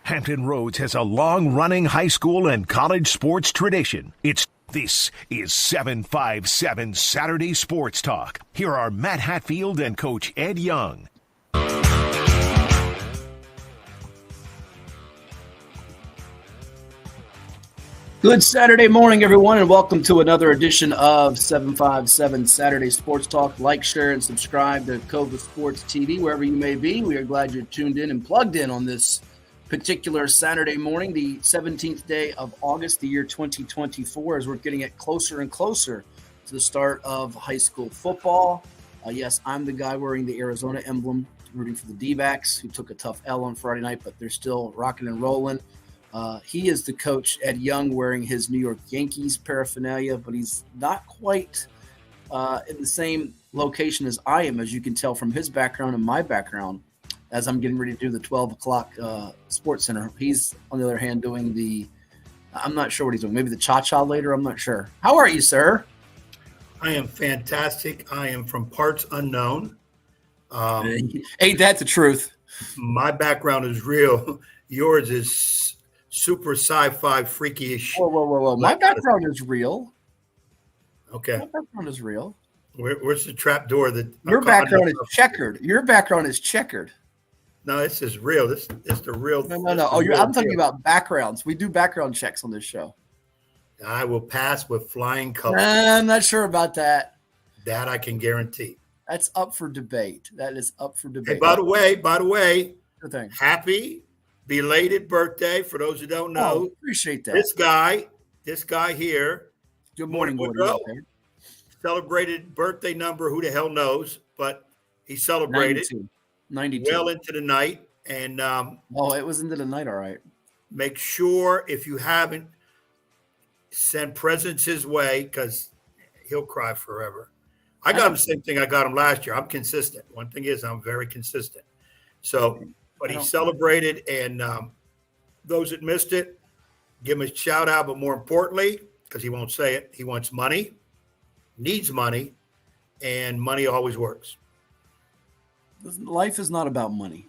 Hampton Roads has a long-running high school and college sports tradition. This is 757 Saturday Sports Talk. Here are Matt Hatfield and Coach Ed Young. Good Saturday morning, everyone, and welcome to another edition of 757 Saturday Sports Talk. Like, share, and subscribe to Cova Sports TV, wherever you may be. We are glad you're tuned in and plugged in on this particular Saturday morning, the 17th day of August, the year 2024, as we're getting it closer and closer to the start of high school football. Yes, I'm the guy wearing the Arizona emblem, rooting for the D-backs, who took a tough L on Friday night, but they're still rocking and rolling. He is the coach, Ed Young, wearing his New York Yankees paraphernalia, but he's not quite in the same location as I am, as you can tell from his background and my background, as I'm getting ready to do the 12 o'clock Sports Center. He's, on the other hand, doing I'm not sure what he's doing, maybe the cha-cha later, I'm not sure. How are you, sir? I am fantastic. I am from parts unknown. Ain't that the truth? My background is real. Yours is super sci-fi freaky-ish. Whoa. My background is real. Okay. My background is real. Where's the trap door? Your background is checkered. Your background is checkered. No, this is real. This is the real. No. Oh, I'm talking about backgrounds. We do background checks on this show. I will pass with flying colors. I'm not sure about that. That I can guarantee. That's up for debate. That is up for debate. Hey, by the way, good thing. Happy belated birthday for those who don't know. Appreciate that. This guy here. Good morning, Woodrow. Celebrated birthday number, who the hell knows, but he celebrated 92. Well into the night. And it was into the night, all right. Make sure, if you haven't, send presents his way, because he'll cry forever. I got him the same thing I got him last year. I'm consistent. One thing is I'm very consistent. So, but he celebrated, and those that missed it, give him a shout out. But more importantly, because he won't say it, he wants money, needs money, and money always works. Life is not about money.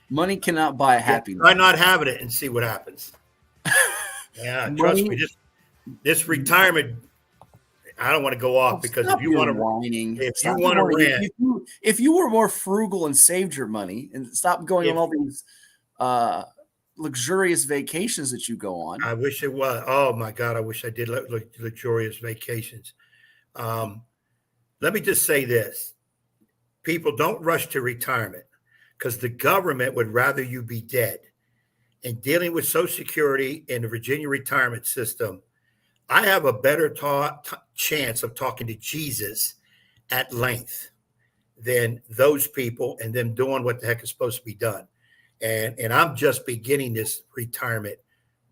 Money cannot buy a happy life. Try not having it and see what happens. Yeah, trust me. This retirement, I don't want to go off, because if you want to rant, if you were more frugal and saved your money and stop going on all these luxurious vacations that you go on. I wish it was. Oh my God, I wish I did luxurious vacations. Let me just say this. People, don't rush to retirement, because the government would rather you be dead. And dealing with Social Security and the Virginia retirement system, I have a better chance of talking to Jesus at length than those people and them doing what the heck is supposed to be done. And I'm just beginning this retirement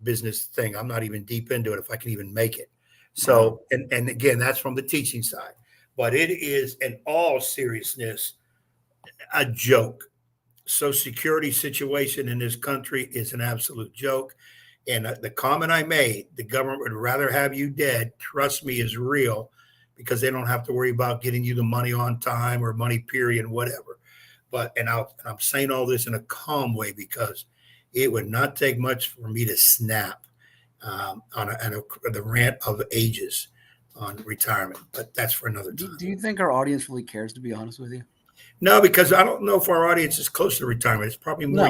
business thing. I'm not even deep into it, if I can even make it. So, and again, that's from the teaching side. But it is, in all seriousness, a joke. Social Security situation in this country is an absolute joke. And the comment I made, the government would rather have you dead, trust me, is real, because they don't have to worry about getting you the money on time or money period, whatever. But, and I'm saying all this in a calm way, because it would not take much for me to snap on the rant of ages on retirement. But that's for another time. Do you think our audience really cares, to be honest with you? No, because I don't know if our audience is close to retirement. It's probably more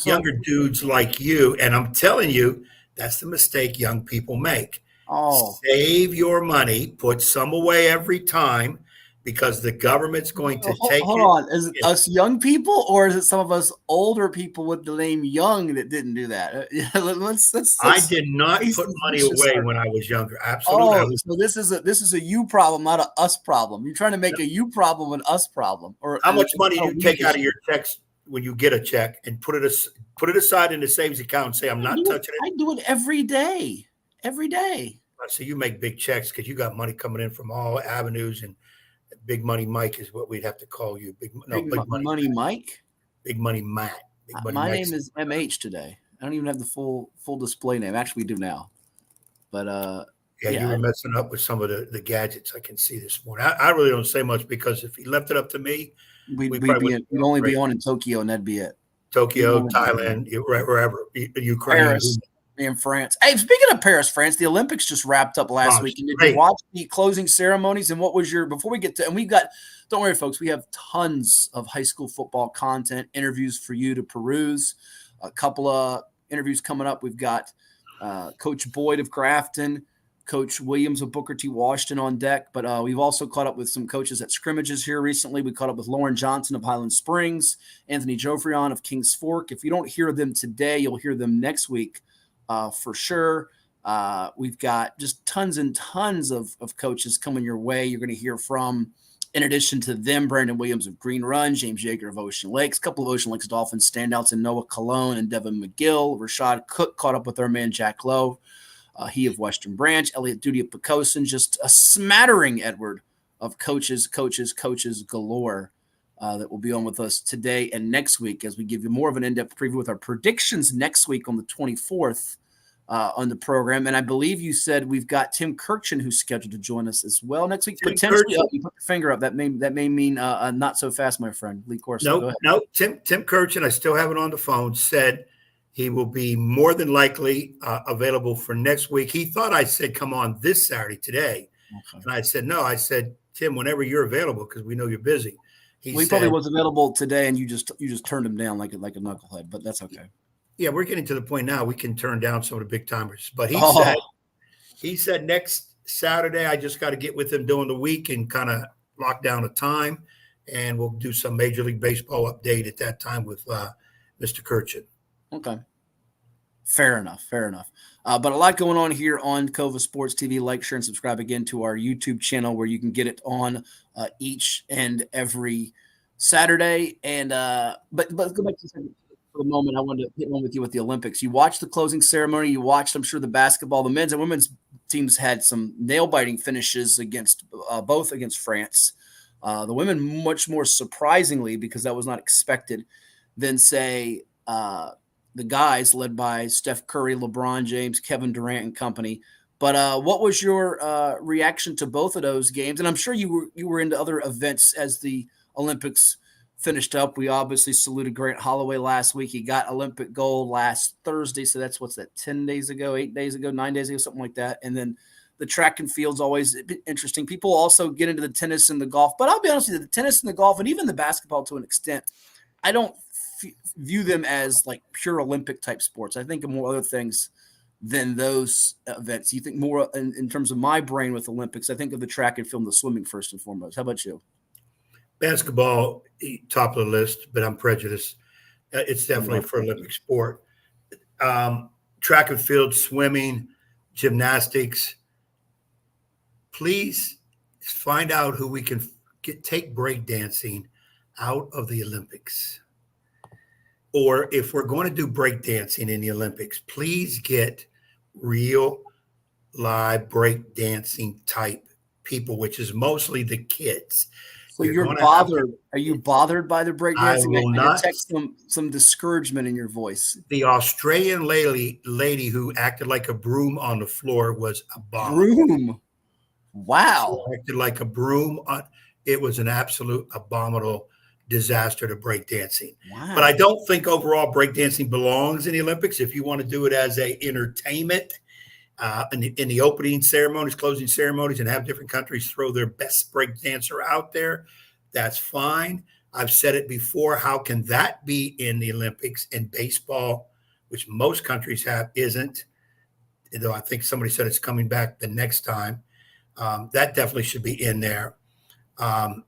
younger dudes like you. And I'm telling you, that's the mistake young people make. Oh, Save your money, put some away every time, because the government's going to take hold it. on. Is it us young people, or is it some of us older people with the name Young that didn't do that? Let's I did not put money away when I was younger. Absolutely. So this is a you problem, not a us problem. You're trying to make a you problem an us problem. Or how much money do you take out of your checks when you get a check and put it aside in the savings account and say, I'm not touching it? I do it every day. Every day. So you make big checks because you got money coming in from all avenues, and Big Money Mike is what we'd have to call you. Big Money Mike? Big Money Matt. My name is MH today. I don't even have the full display name. Actually, we do now. But you were messing up with some of the gadgets I can see this morning. I really don't say much, because if he left it up to me, we'd only be on in Tokyo, and that'd be it. Tokyo, Thailand, wherever, Ukraine. In France. Hey, speaking of Paris, France, the Olympics just wrapped up last week. And did you watch the closing ceremonies? And what was before we get to, and we've got, don't worry, folks, we have tons of high school football content, interviews for you to peruse. A couple of interviews coming up. We've got Coach Boyd of Grafton, Coach Williams of Booker T. Washington on deck. But we've also caught up with some coaches at scrimmages here recently. We caught up with Lauren Johnson of Highland Springs, Anthony Jofrion of Kings Fork. If you don't hear them today, you'll hear them next week. For sure. We've got just tons and tons of coaches coming your way. You're going to hear from, in addition to them, Brandon Williams of Green Run, James Yeager of Ocean Lakes, a couple of Ocean Lakes Dolphins standouts in Noah Colon and Devin McGill. Rashad Cook caught up with our man Jack Lowe, he of Western Branch, Elliott Duty of Poquoson, just a smattering, Edward, of coaches galore that will be on with us today and next week as we give you more of an in-depth preview with our predictions next week on the 24th on the program. And I believe you said we've got Tim Kirchin who's scheduled to join us as well next week. Potentially, you put your finger up. That may mean not so fast, my friend. Lee Corson. No. Tim Kirchin, I still have it on the phone, said he will be more than likely available for next week. He thought I said, come on this Saturday today. Okay. And I said, no. I said, Tim, whenever you're available, because we know you're busy. He probably was available today, and you just turned him down like a knucklehead, but that's okay. Yeah, we're getting to the point now we can turn down some of the big timers. But he said next Saturday, I just got to get with him during the week and kind of lock down a time, and we'll do some Major League Baseball update at that time with Mr. Kirchin. Okay. Fair enough. But a lot going on here on Cova Sports TV. Like, share, and subscribe again to our YouTube channel where you can get it on each and every Saturday. And but go back to for the moment. I wanted to hit one with you with the Olympics. You watched the closing ceremony. You watched, I'm sure, the basketball. The men's and women's teams had some nail-biting finishes against both against France. The women much more surprisingly, because that was not expected, than say the guys led by Steph Curry, LeBron James, Kevin Durant and company. But what was your reaction to both of those games? And I'm sure you were into other events as the Olympics finished up. We obviously saluted Grant Holloway last week. He got Olympic gold last Thursday. So that's 10 days ago, 8 days ago, 9 days ago, something like that. And then the track and field's always interesting. People also get into the tennis and the golf. But I'll be honest with you, the tennis and the golf and even the basketball to an extent, I don't view them as like pure Olympic type sports. I think of more other things than those events. You think more in terms of my brain with Olympics, I think of the track and field and the swimming first and foremost. How about you? Basketball, top of the list, but I'm prejudiced. It's definitely for Olympic sport. Track and field, swimming, gymnastics. Please find out who we can take breakdancing out of the Olympics. Or if we're going to do breakdancing in the Olympics, please get real live breakdancing type people, which is mostly the kids. So you're bothered. Are you bothered by the breakdancing? I will not detect some discouragement in your voice. The Australian lady who acted like a broom on the floor was a bomb. Broom. Wow. She acted like a broom. It was an absolute abominable disaster to breakdancing. Wow. But I don't think overall breakdancing belongs in the Olympics. If you want to do it as a entertainment in the opening ceremonies, closing ceremonies, and have different countries throw their best breakdancer out there, that's fine. I've said it before. How can that be in the Olympics? And baseball, which most countries have, isn't. Though I think somebody said it's coming back the next time. That definitely should be in there. Was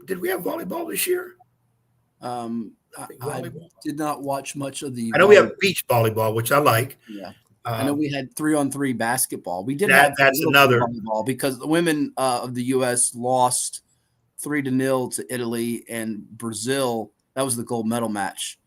did we have volleyball this year? I did not watch much of the. I know we have beach volleyball, which I like. Yeah, I know we had 3-on-3 basketball. We did have that's another volleyball because the women of the U.S. lost 3-0 to Italy, and Brazil. That was the gold medal match.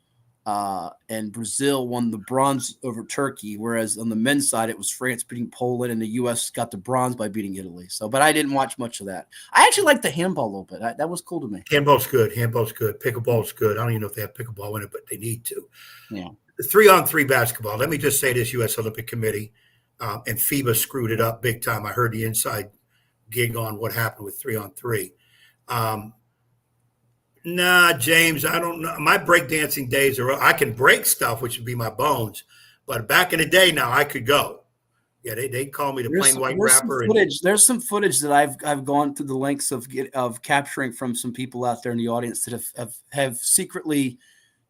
And Brazil won the bronze over Turkey, whereas on the men's side, it was France beating Poland, and the U.S. got the bronze by beating Italy. So, but I didn't watch much of that. I actually liked the handball a little bit. That was cool to me. Handball's good. Pickleball's good. I don't even know if they have pickleball in it, but they need to. Yeah. The 3-on-3 basketball. Let me just say this, U.S. Olympic Committee and FIBA screwed it up big time. I heard the inside gig on what happened with 3-on-3. Nah, James, I don't know. My breakdancing days are – I can break stuff, which would be my bones. But back in the day now, I could go. Yeah, they call me the plain white rapper. There's some footage that I've gone through the lengths of capturing from some people out there in the audience that have secretly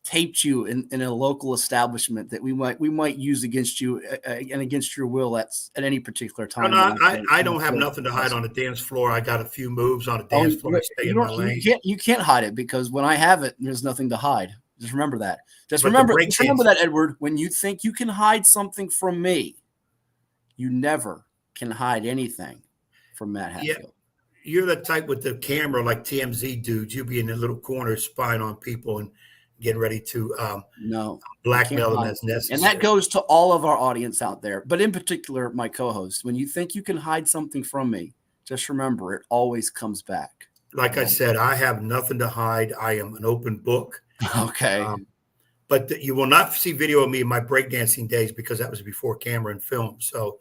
taped you in a local establishment that we might use against you and against your will at any particular time. No, I don't have nothing to hide on the dance floor. I got a few moves on the dance floor. Stay in my lane. You can't hide it because when I have it, there's nothing to hide. Just remember that. Just remember that, Edward. When you think you can hide something from me, you never can hide anything from Matt Hatfield. Yeah. You're the type with the camera like TMZ dudes. You'll be in the little corner spying on people and getting ready to blackmail them as necessary. And that goes to all of our audience out there, but in particular, my co-host. When you think you can hide something from me, just remember it always comes back. Like I said, I have nothing to hide. I am an open book. Okay. But you will not see video of me in my breakdancing days because that was before camera and film. So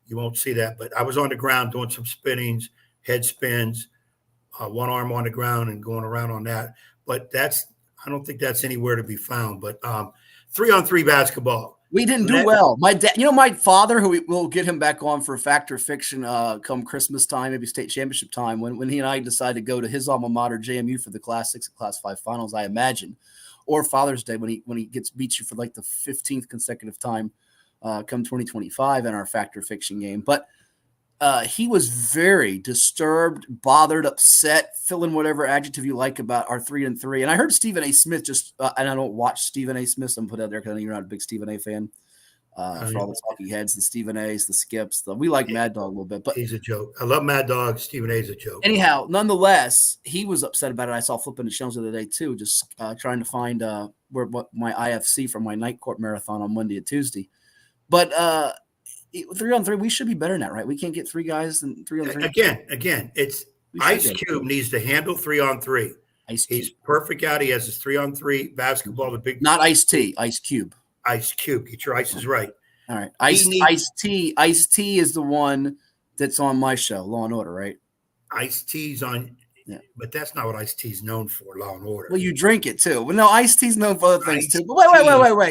you won't see that. But I was on the ground doing some spinnings, head spins, one arm on the ground and going around on that. But I don't think that's anywhere to be found. But 3-on-3 basketball. We didn't do well. My dad, my father, who we'll get him back on for Fact or Fiction come Christmas time, maybe state championship time, when he and I decided to go to his alma mater, JMU, for the Class 6 and Class 5 finals, I imagine, or Father's Day when he beats you for like the 15th consecutive time come 2025 in our Fact or Fiction game. But he was very disturbed, bothered, upset, fill in whatever adjective you like about our 3-on-3. And I heard Stephen A. Smith and I don't watch Stephen A. Smith, so I'm put out there because I know you're not a big Stephen A. fan. For all the talking heads, the Stephen A's, the Skips, we like Mad Dog a little bit. But he's a joke. I love Mad Dog. Stephen A's a joke. Anyhow, nonetheless, he was upset about it. I saw flipping the shelves the other day too, just trying to find what my IFC from my night court marathon on Monday and Tuesday. But 3-on-3, we should be better than that, right? We can't get 3 guys and 3-on-3. Again, it's Ice Cube needs to handle 3-on-3. He's perfect out. He has his 3-on-3 basketball. The big not Ice T, Ice Cube. Ice Cube. Get your ices right. All right. Ice T is the one that's on my show, Law and Order, right? Ice T's on. Yeah. But that's not what Ice T's known for, Law and Order. Well, you drink it too. Well, no, Ice T's known for other things too. But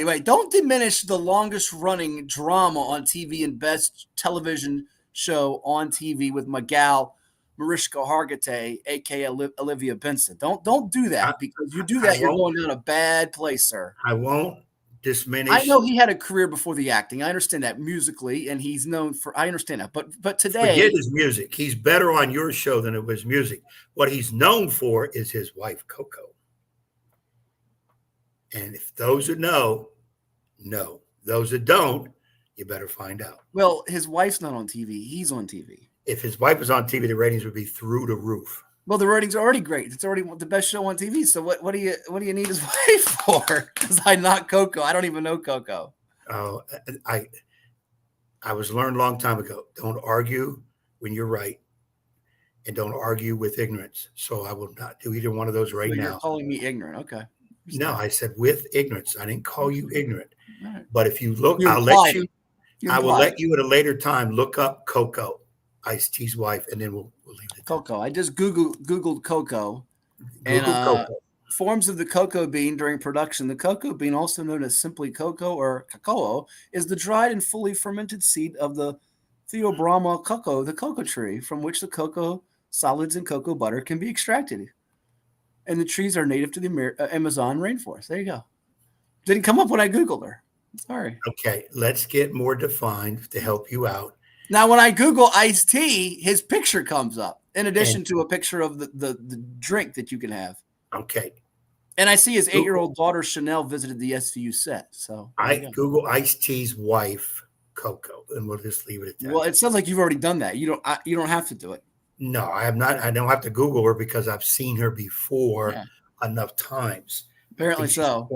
wait. Don't diminish the longest running drama on TV and best television show on TV with my gal, Mariska Hargitay, a.k.a. Olivia Benson. Don't do that because you do that, you're going down a bad place, sir. I won't diminish. I know he had a career before the acting. I understand that musically, and he's known for. I understand that, but today, forget his music. He's better on your show than it was music. What he's known for is his wife Coco. And if those that know. Those that don't, you better find out. Well, his wife's not on TV. He's on TV. If his wife was on TV, the ratings would be through the roof. Well, the ratings are already great. It's already the best show on TV. So what do you need his wife for? Because I'm not Coco. I don't even know Coco. Oh, I was learned a long time ago. Don't argue when you're right, and don't argue with ignorance. So I will not do either one of those now. You're calling me ignorant. Okay. No, I said with ignorance. I didn't call you ignorant. Right. But if you look, I will let you at a later time look up Coco, Ice-T's wife, and then we'll leave it. Coco. I just Googled Coco. Coco. Forms of the cocoa bean during production. The cocoa bean, also known as simply cocoa or cacao, is the dried and fully fermented seed of the Theobroma cocoa, the cocoa tree, from which the cocoa solids and cocoa butter can be extracted. and the trees are native to the Amazon rainforest. There you go. Didn't come up when I Googled her. Sorry. Okay, let's get more defined to help you out. Now, when I Google iced tea, his picture comes up in addition to a picture of the drink that you can have. Okay. And I see his 8-year-old daughter, Chanel, visited the SVU set. So I Google Iced Tea's wife, Coco, and we'll just leave it at that. Well, it sounds like you've already done that. You don't have to do it. No, I have not. I don't have to Google her because I've seen her before enough times. Apparently so.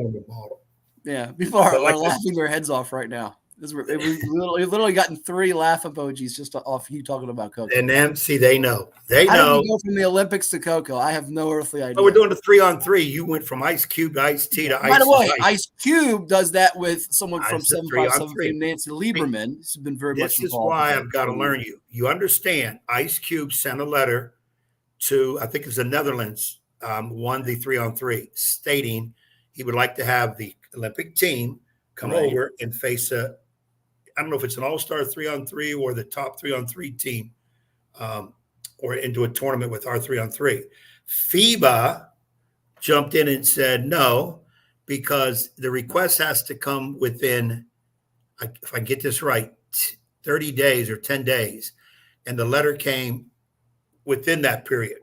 Yeah, people are laughing their heads off right now. We've literally gotten 3 laugh emojis just off you talking about Coco. And then, see, they know. They know. How did we go from the Olympics to Coco? I have no earthly idea. Oh, we're doing a 3-on-3. You went from Ice Cube to Ice Tea to Ice. By the way, Ice Cube does that with someone from 757 Nancy Lieberman. This has been very much involved. This is why I've got to learn you. You understand, Ice Cube sent a letter to, I think it was the Netherlands, won the 3-on-3, stating he would like to have the Olympic team come over and face I don't know if it's an all-star 3-on-3 or the top 3-on-3 team, or into a tournament with our 3-on-3. FIBA jumped in and said no, because the request has to come within, if I get this right, 30 days or 10 days. And the letter came within that period,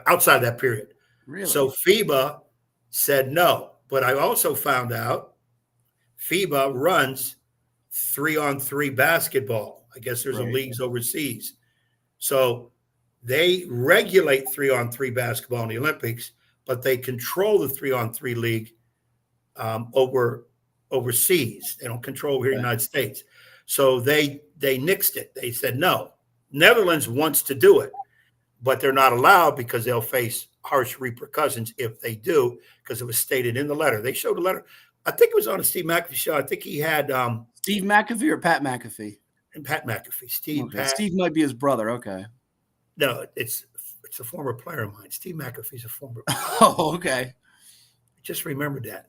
outside that period. Really? So FIBA said no. But I also found out FIBA runs 3-on-3 basketball. I guess there's a leagues overseas. So they regulate 3-on-3 basketball in the Olympics, but they control the 3-on-3 league overseas. They don't control here in the United States. So they nixed it. They said no. Netherlands wants to do it, but they're not allowed because they'll face harsh repercussions if they do, because it was stated in the letter. They showed a letter. I think it was on a Steve McAfee show. I think he had Steve McAfee or Pat McAfee? And Pat McAfee. Steve might be his brother. Okay. No, it's a former player of mine. Steve McAfee's a former player. Oh, okay. Just remembered that.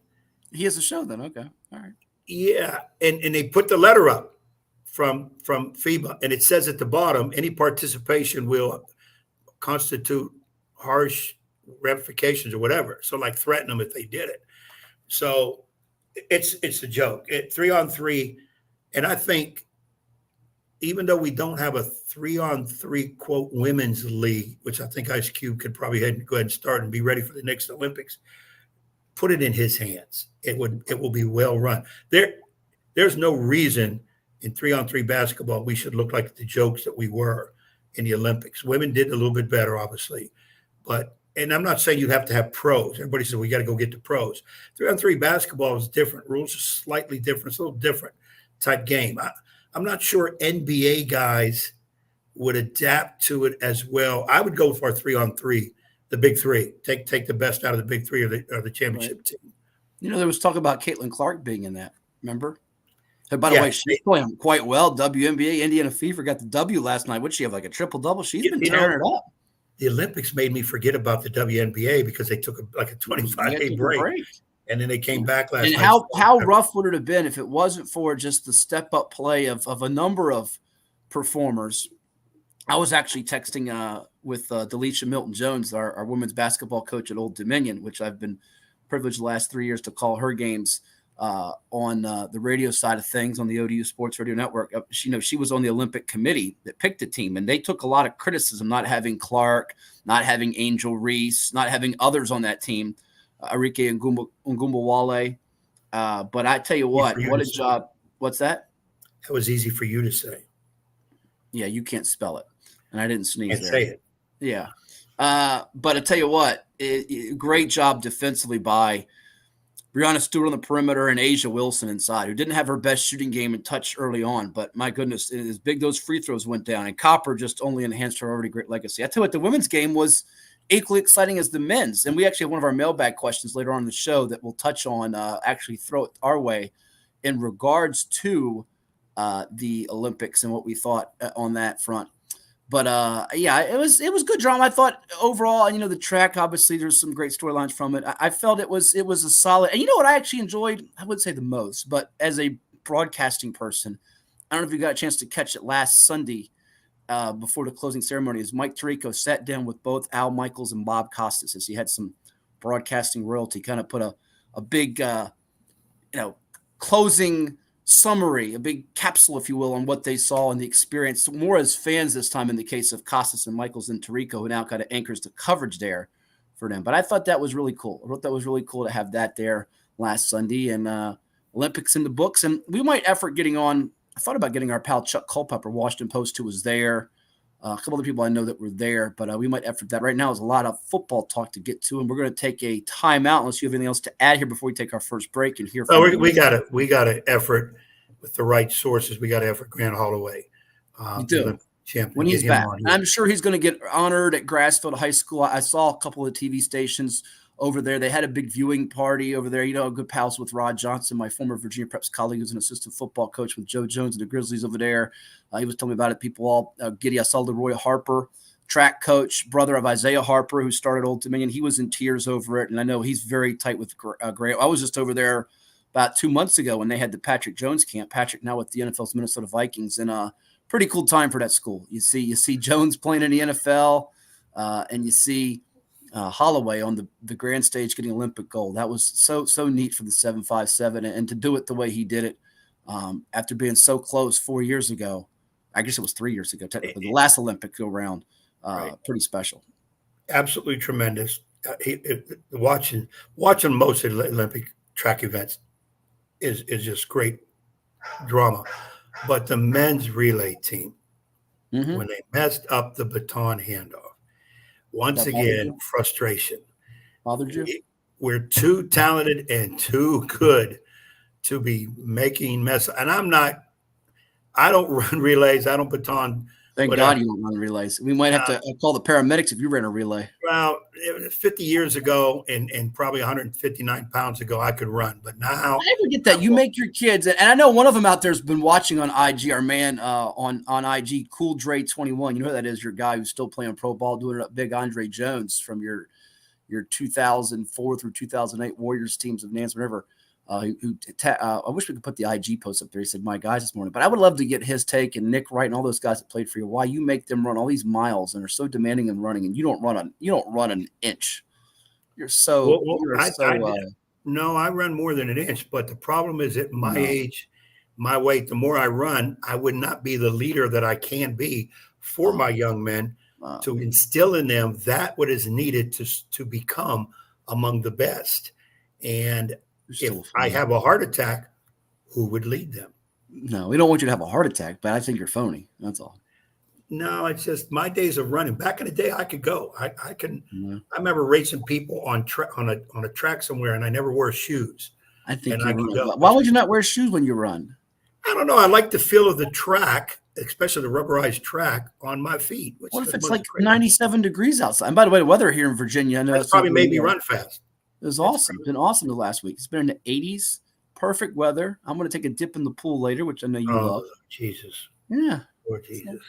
He has a show then. Okay. All right. Yeah. And they put the letter up from FIBA, and it says at the bottom, any participation will constitute harsh ramifications or whatever. So like threaten them if they did it. So it's a joke. 3-on-3. And I think even though we don't have a 3-on-3 quote women's league, which I think Ice Cube could probably go ahead and start and be ready for the next Olympics, put it in his hands. It will be well run. There's no reason in 3-on-3 basketball we should look like the jokes that we were in the Olympics. Women did a little bit better, obviously, and I'm not saying you have to have pros. Everybody says we got to go get the pros. 3-on-3 basketball is different. Rules are slightly different. It's a little different type game. I'm not sure NBA guys would adapt to it as well. I would go for 3-on-3, the big three. Take the best out of the big three or the championship team. You know, there was talk about Caitlin Clark being in that. Remember? By the way, she's playing quite well. WNBA, Indiana Fever got the W last night. What'd she have, like a triple-double? She's been tearing it up. The Olympics made me forget about the WNBA because they took a 25-day break. And then they came back last night. And how rough would it have been if it wasn't for just the step-up play of a number of performers? I was actually texting with Delisha Milton-Jones, our women's basketball coach at Old Dominion, which I've been privileged the last 3 years to call her games on the radio side of things on the ODU Sports Radio Network. She was on the Olympic committee that picked the team, and they took a lot of criticism not having Clark, not having Angel Reese, not having others on that team, Arike Ngumbawale. But I tell you what a job. What's that? That was easy for you to say. Yeah, you can't spell it, and I didn't sneeze can't there. Say it. Yeah. But I tell you what, great job defensively by Brianna Stewart on the perimeter and Asia Wilson inside, who didn't have her best shooting game and touch early on. But my goodness, as big those free throws went down, and Copper just only enhanced her already great legacy. I tell you what, the women's game was equally exciting as the men's. And we actually have one of our mailbag questions later on in the show that we'll touch on, actually throw it our way in regards to the Olympics and what we thought on that front. But yeah, it was good drama. I thought overall, and the track, obviously there's some great storylines from it. I felt it was a solid, and you know what I actually enjoyed, I wouldn't say the most, but as a broadcasting person, I don't know if you got a chance to catch it last Sunday before the closing ceremony, as Mike Tirico sat down with both Al Michaels and Bob Costas, as he had some broadcasting royalty, kind of put a big, closing summary, a big capsule, if you will, on what they saw and the experience, more as fans this time in the case of Costas and Michaels and Tirico, who now kind of anchors the coverage there for them. But I thought that was really cool. I thought that was really cool to have that there last Sunday, and Olympics in the books. And we might effort getting on. I thought about getting our pal Chuck Culpepper, Washington Post, who was there. A couple other people I know that were there, but we might effort that. Right now is a lot of football talk to get to, and we're going to take a timeout unless you have anything else to add here before we take our first break and hear from you. We got to effort with the right sources. We got to effort Grant Holloway. You do. When he's back. I'm sure he's going to get honored at Grassfield High School. I saw a couple of TV stations over there. They had a big viewing party over there. Good pals with Rod Johnson, my former Virginia Preps colleague, who's an assistant football coach with Joe Jones and the Grizzlies over there. He was telling me about it. People all giddy. I saw Leroy Harper, track coach, brother of Isaiah Harper, who started Old Dominion. He was in tears over it, and I know he's very tight with Grant. I was just over there about 2 months ago when they had the Patrick Jones camp. Patrick now with the NFL's Minnesota Vikings, and pretty cool time for that school. You see Jones playing in the NFL, and you see Holloway on the grand stage getting Olympic gold. That was so neat for the 757, and to do it the way he did it after being so close 4 years ago. I guess it was 3 years ago, technically, the last Olympic go round. Right. Pretty special. Absolutely tremendous. Watching most of the Olympic track events is just great drama. But the men's relay team, when they messed up the baton handoff, once again, frustration. Bothered you? We're too talented and too good to be making mess. And I don't run relays. I don't baton. Thank God you don't run relays. We might have to call the paramedics if you ran a relay. Well, 50 years ago and probably 159 pounds ago, I could run. But now I never get that. You make your kids, and I know one of them out there has been watching on IG, our man on IG, Cool Dre 21. You know who that is? Your guy who's still playing pro ball, doing it up big, Andre Jones from your 2004 through 2008 Warriors teams of Nance, whatever. I wish we could put the IG post up there. He said, "My guys this morning," but I would love to get his take, and Nick Wright and all those guys that played for you. Why you make them run all these miles and are so demanding in running, and you don't run an inch. You're so. No, I run more than an inch, but the problem is at my age, my weight. The more I run, I would not be the leader that I can be for my young men to instill in them that what is needed to become among the best. And if I have a heart attack, who would lead them? No, we don't want you to have a heart attack, but I think you're phony. That's all. No, it's just my days of running. Back in the day, I could go. I can. Yeah. I remember racing people on a track somewhere, and I never wore shoes. I think I could go. Why would you not wear shoes when you run? I don't know. I like the feel of the track, especially the rubberized track, on my feet. What if it's like 97 degrees outside? And by the way, the weather here in Virginia, I know that's probably made me run fast. It was awesome. It's been awesome the last week. It's been in the 80s. Perfect weather. I'm going to take a dip in the pool later, which I know you love. Jesus. Yeah. Lord Jesus.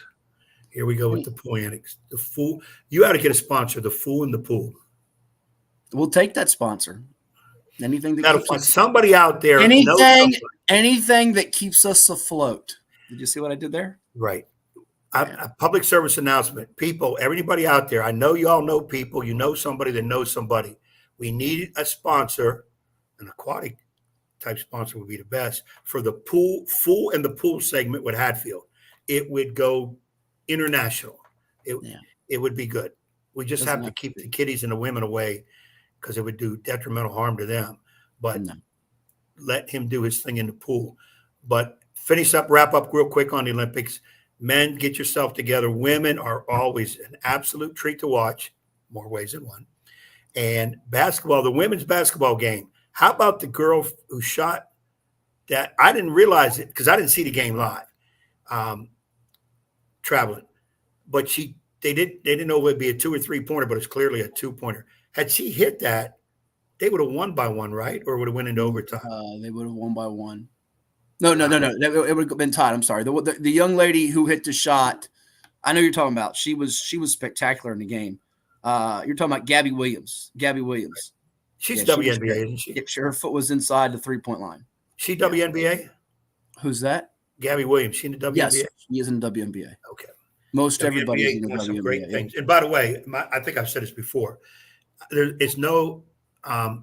Here we go with the pool annex. The Fool. You ought to get a sponsor, the Fool in the Pool. We'll take that sponsor. Anything that keeps us, somebody out there. Anything that keeps us afloat. Did you see what I did there? Right. A public service announcement. People, everybody out there, I know you all know people. You know somebody that knows somebody. We need a sponsor, an aquatic type sponsor would be the best for the Fool and the Pool segment with Hatfield. It would go international. It would be good. We just have to keep the kiddies and the women away because it would do detrimental harm to them. But let him do his thing in the pool. But wrap up real quick on the Olympics. Men, get yourself together. Women are always an absolute treat to watch, more ways than one. And basketball, the women's basketball game. How about the girl who shot that? I didn't realize it because I didn't see the game live, traveling. But they didn't know it would be a 2 or 3 pointer, but it's clearly a 2-pointer. Had she hit that, they would have won by 1, right? Or would have went into overtime? They would have won by 1. No. It would have been tied. I'm sorry. The young lady who hit the shot, I know you're talking about. She was spectacular in the game. You're talking about Gabby Williams. She's WNBA, isn't she? Yeah, her foot was inside the 3-point line. She WNBA? Who's that? Gabby Williams. She in the WNBA? Yes, she is in the WNBA. Okay. Most everybody is in the WNBA. Some great things. And by the way, I think I've said this before. It's no what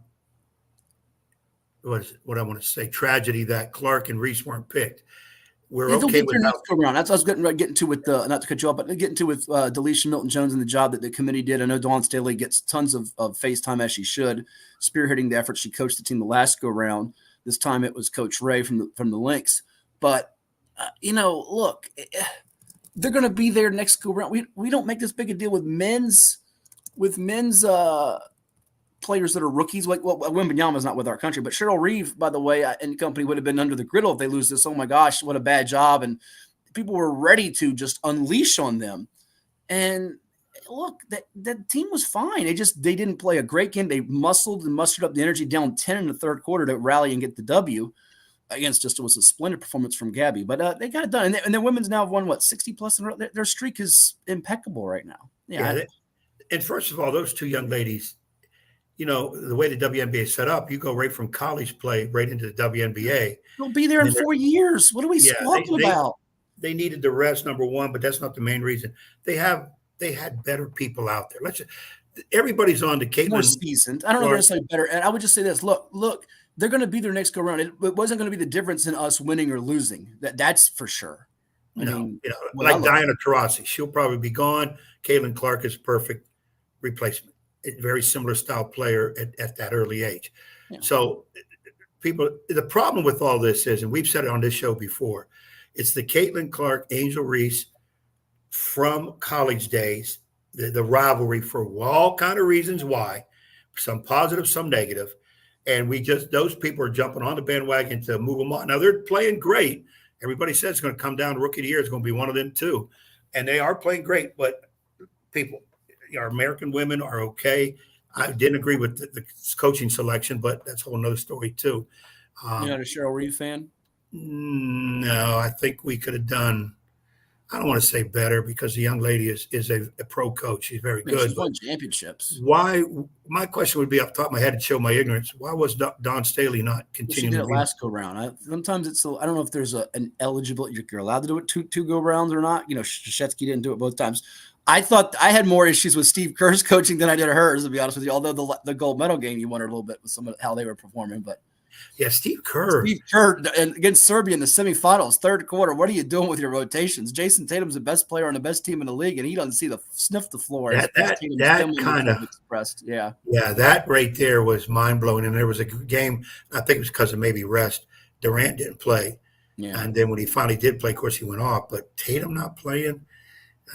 I want to say, tragedy that Clark and Reese weren't picked. We're They'll okay get their with next go around. That's what I was getting to with not to cut you off, but getting to with Delisha Milton-Jones and the job that the committee did. I know Dawn Staley gets tons of face time as she should, spearheading the effort. She coached the team the last go round. This time it was Coach Ray from the Lynx. But look, they're going to be there next go round. We don't make this big a deal with men's players that are rookies. Like, well, Wembanyama's not with our country, but Cheryl Reeve, by the way, and company would have been under the griddle if they lose this. Oh my gosh, what a bad job! And people were ready to just unleash on them. And look, that team was fine. They didn't play a great game. They muscled and mustered up the energy down 10 in the third quarter to rally and get the W against it was a splendid performance from Gabby. But they got it done. And the women's now have won 60 plus. Their streak is impeccable right now. Yeah. And first of all, those two young ladies. The way the WNBA is set up, you go right from college play right into the WNBA. They'll be there in 4 years. What are we talking about? They needed the rest, number one, but that's not the main reason. They had better people out there. Everybody's on to Caitlin. More seasoned. I don't know if they're saying better. And I would just say this: look, they're going to be their next go around. It wasn't going to be the difference in us winning or losing. That's for sure. Diana Taurasi, she'll probably be gone. Caitlin Clark is a perfect replacement. Very similar style player at that early age. Yeah. So the problem with all this is, and we've said it on this show before, it's the Caitlin Clark, Angel Reese from college days, the rivalry for all kind of reasons why, some positive, some negative. And those people are jumping on the bandwagon to move them on. Now they're playing great. Everybody says it's going to come down to rookie of the year. It's going to be one of them too. And they are playing great, but people, our American women are okay. I didn't agree with the coaching selection, but that's a whole nother story too. You're not a Cheryl Reeve fan? No, I think we could have done. I don't want to say better because the young lady is a pro coach. She's very good. She's won championships. Why? My question would be off the top of my head to show my ignorance. Why was Dawn Staley not continuing? She did it last go round. Sometimes it's I don't know if there's an eligible. You're allowed to do it two go rounds or not. Krzyzewski didn't do it both times. I thought I had more issues with Steve Kerr's coaching than I did hers, to be honest with you. Although the gold medal game, you wondered a little bit with some of how they were performing. But yeah, Steve Kerr against Serbia in the semifinals, third quarter. What are you doing with your rotations? Jason Tatum's the best player on the best team in the league, and he doesn't sniff the floor. That kind of expressed, yeah, that right there was mind blowing. And there was a game. I think it was because of maybe rest. Durant didn't play, and then when he finally did play, of course he went off. But Tatum not playing.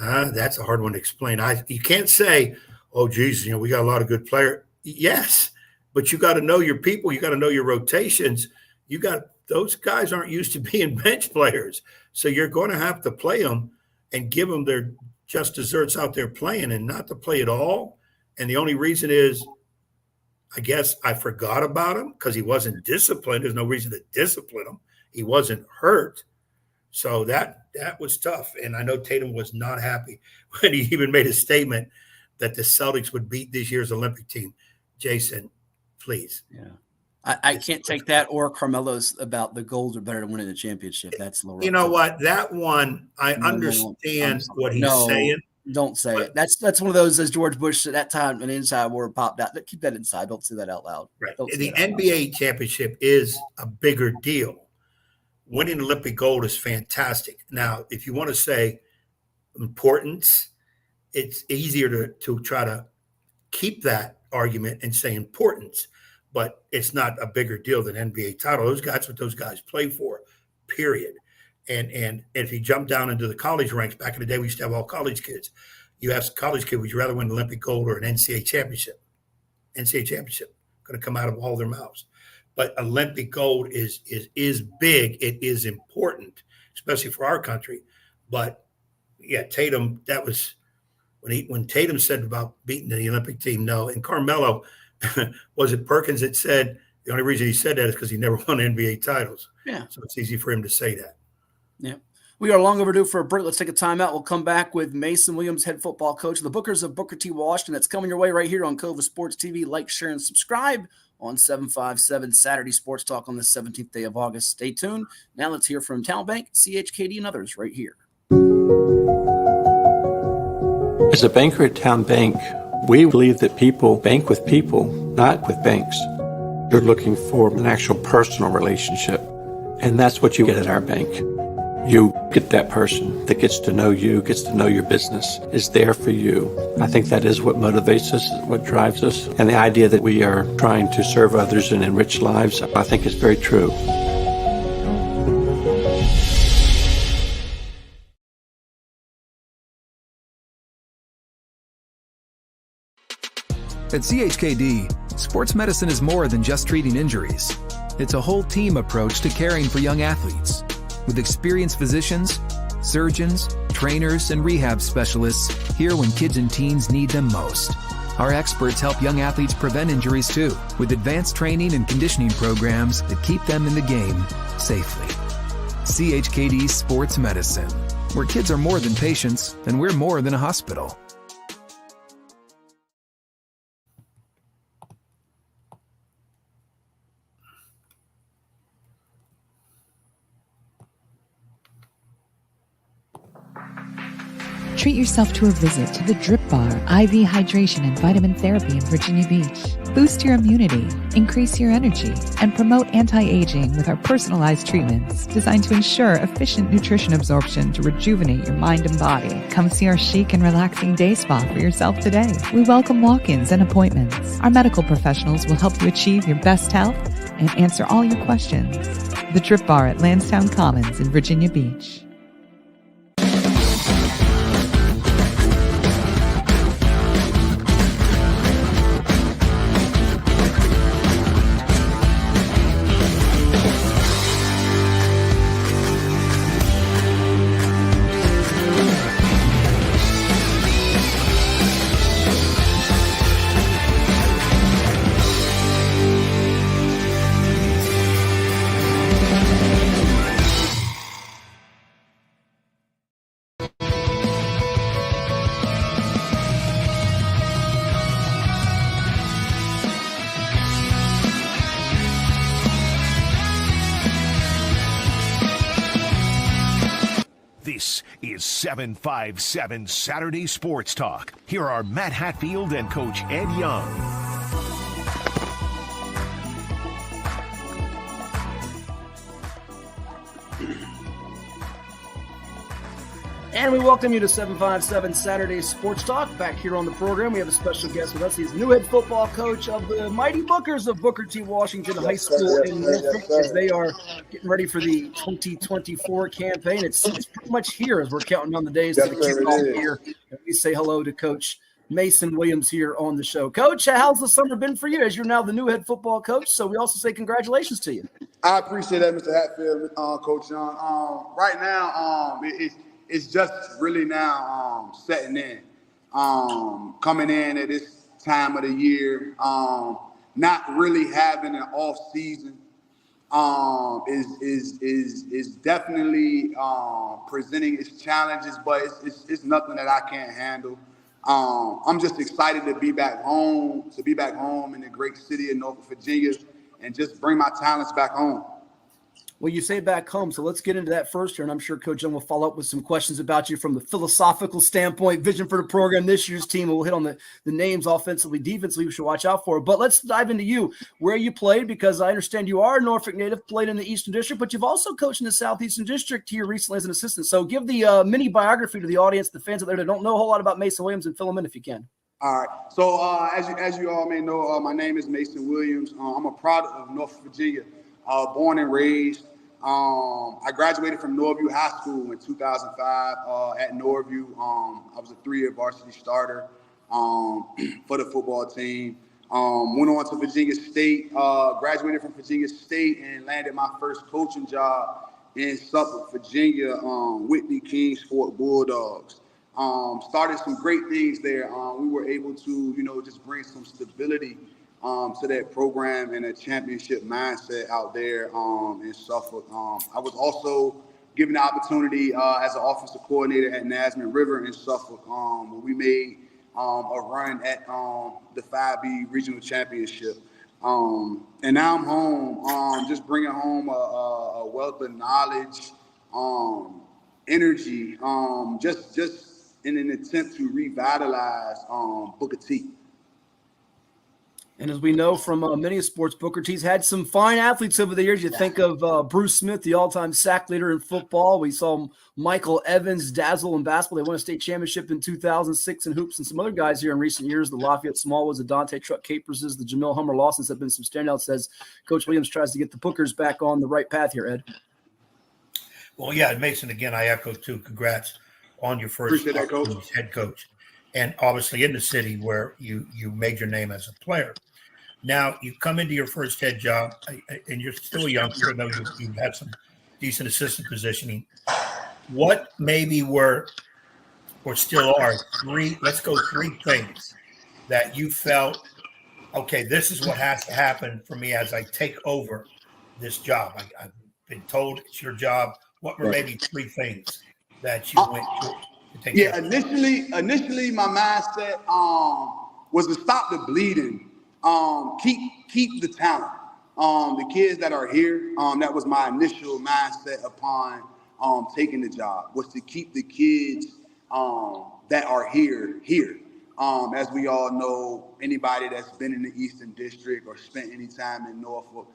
That's a hard one to explain. You can't say, oh, geez, we got a lot of good players. Yes, but you got to know your people. You got to know your rotations. Those guys aren't used to being bench players. So you're going to have to play them and give them their just desserts out there playing and not to play at all. And the only reason is, I guess I forgot about him because he wasn't disciplined. There's no reason to discipline him. He wasn't hurt. So that was tough. And I know Tatum was not happy when he even made a statement that the Celtics would beat this year's Olympic team. Jason, please. Yeah. I can't take that or Carmelo's about the goals are better than winning the championship. That's low. You know what? That one, I understand what he's saying. Don't say it. That's one of those, as George Bush at that time, an inside word popped out. Keep that inside. Don't say that out loud. Right. The NBA championship is a bigger deal. Winning Olympic gold is fantastic. Now, if you want to say importance, it's easier to try to keep that argument and say importance, but it's not a bigger deal than NBA title. That's what those guys play for, period. And if you jump down into the college ranks, back in the day, we used to have all college kids. You ask a college kid, would you rather win an Olympic gold or an NCAA championship? NCAA championship, going to come out of all their mouths. But Olympic gold is big. It is important, especially for our country. But yeah, Tatum, that was when Tatum said about beating the Olympic team, no. And Carmelo, was it Perkins that said the only reason he said that is because he never won NBA titles. Yeah. So it's easy for him to say that. Yeah. We are long overdue for a break. Let's take a timeout. We'll come back with Mason Williams, head football coach of the Bookers of Booker T. Washington. That's coming your way right here on Cova Sports TV. Like, share, and subscribe on 757 Saturday Sports Talk on the 17th day of August. Stay tuned. Now let's hear from Town Bank, CHKD, and others right here. As a banker at Town Bank, We believe that people bank with people, not with banks. You're looking for an actual personal relationship, and that's what you get at our bank. You get that person that gets to know you, gets to know your business, is there for you. I think that is what motivates us, what drives us. And the idea that we are trying to serve others and enrich lives, I think is very true. At CHKD, sports medicine is more than just treating injuries. It's a whole team approach to caring for young athletes. With experienced physicians, surgeons, trainers, and rehab specialists here when kids and teens need them most. Our experts help young athletes prevent injuries too, with advanced training and conditioning programs that keep them in the game safely. CHKD Sports Medicine, where kids are more than patients and we're more than a hospital. Treat yourself to a visit to the Drip Bar, IV hydration and vitamin therapy in Virginia Beach. Boost your immunity, increase your energy, and promote anti-aging with our personalized treatments designed to ensure efficient nutrition absorption to rejuvenate your mind and body. Come see our chic and relaxing day spa for yourself today. We welcome walk-ins and appointments. Our medical professionals will help you achieve your best health and answer all your questions. The Drip Bar at Landstown Commons in Virginia Beach. This is 757 Saturday Sports Talk. Here are Matt Hatfield and Coach Ed Young. And we welcome you to 757 Saturday Sports Talk. Back here on the program, we have a special guest with us. He's the new head football coach of the Mighty Bookers of Booker T. Washington High School in Norfolk, as they are getting ready for the 2024 campaign. It's pretty much here as we're counting on the days to the kickoff here. And we say hello to Coach Mason Williams here on the show. Coach, how's the summer been for you as you're now the new head football coach? So we also say congratulations to you. I appreciate that, Mr. Hatfield, Coach Young. Right now, it's just really now setting in, coming in at this time of the year, not really having an off season is definitely presenting its challenges, but it's nothing that I can't handle. I'm just excited to be back home, in the great city of Norfolk, Virginia, and just bring my talents back home. Well, you say back home, so let's get into that first here, and I'm sure Coach Young will follow up with some questions about you from the philosophical standpoint, vision for the program, this year's team, and we'll hit on the names offensively, defensively we should watch out for. But let's dive into you, where you played, because I understand you are a Norfolk native, played in the Eastern District, but you've also coached in the Southeastern District here recently as an assistant. So give the mini biography to the audience, the fans out there that don't know a whole lot about Mason Williams, and fill them in if you can. All right. So as you all may know, my name is Mason Williams. I'm a product of Norfolk, Virginia, born and raised. I graduated from Norview High School in 2005 at Norview. I was a 3-year varsity starter for the football team. Went on to Virginia State, graduated from Virginia State and landed my first coaching job in Suffolk, Virginia, Whitney Kings Fort Bulldogs. Started some great things there. We were able to, just bring some stability to that program and a championship mindset out there in Suffolk. I was also given the opportunity as an offensive coordinator at Nasmith River in Suffolk, where we made a run at the 5B regional championship. And now I'm home, just bringing home a wealth of knowledge, energy, just in an attempt to revitalize Booker T. And as we know from many sports, Booker T's had some fine athletes over the years. You think of Bruce Smith, the all-time sack leader in football. We saw Michael Evans dazzle in basketball. They won a state championship in 2006 in hoops, and some other guys here in recent years. The Lafayette Smallwoods, the Dante Truck Caperses, the Jamil Hummer Lawsons have been some standouts as Coach Williams tries to get the Bookers back on the right path here, Ed. Well, yeah, Mason, again, I echo too. Congrats on your first head coach. And obviously in the city where you made your name as a player. Now you come into your first head job, and you're still young. I know you've had some decent assistant positioning. What maybe were or still are three things that you felt, okay, this is what has to happen for me as I take over this job. I've been told it's your job. What were maybe three things that you went to take care of? Initially my mindset was to stop the bleeding. Keep the talent. The kids that are here, that was my initial mindset upon taking the job, was to keep the kids that are here. As we all know, anybody that's been in the Eastern District or spent any time in Norfolk,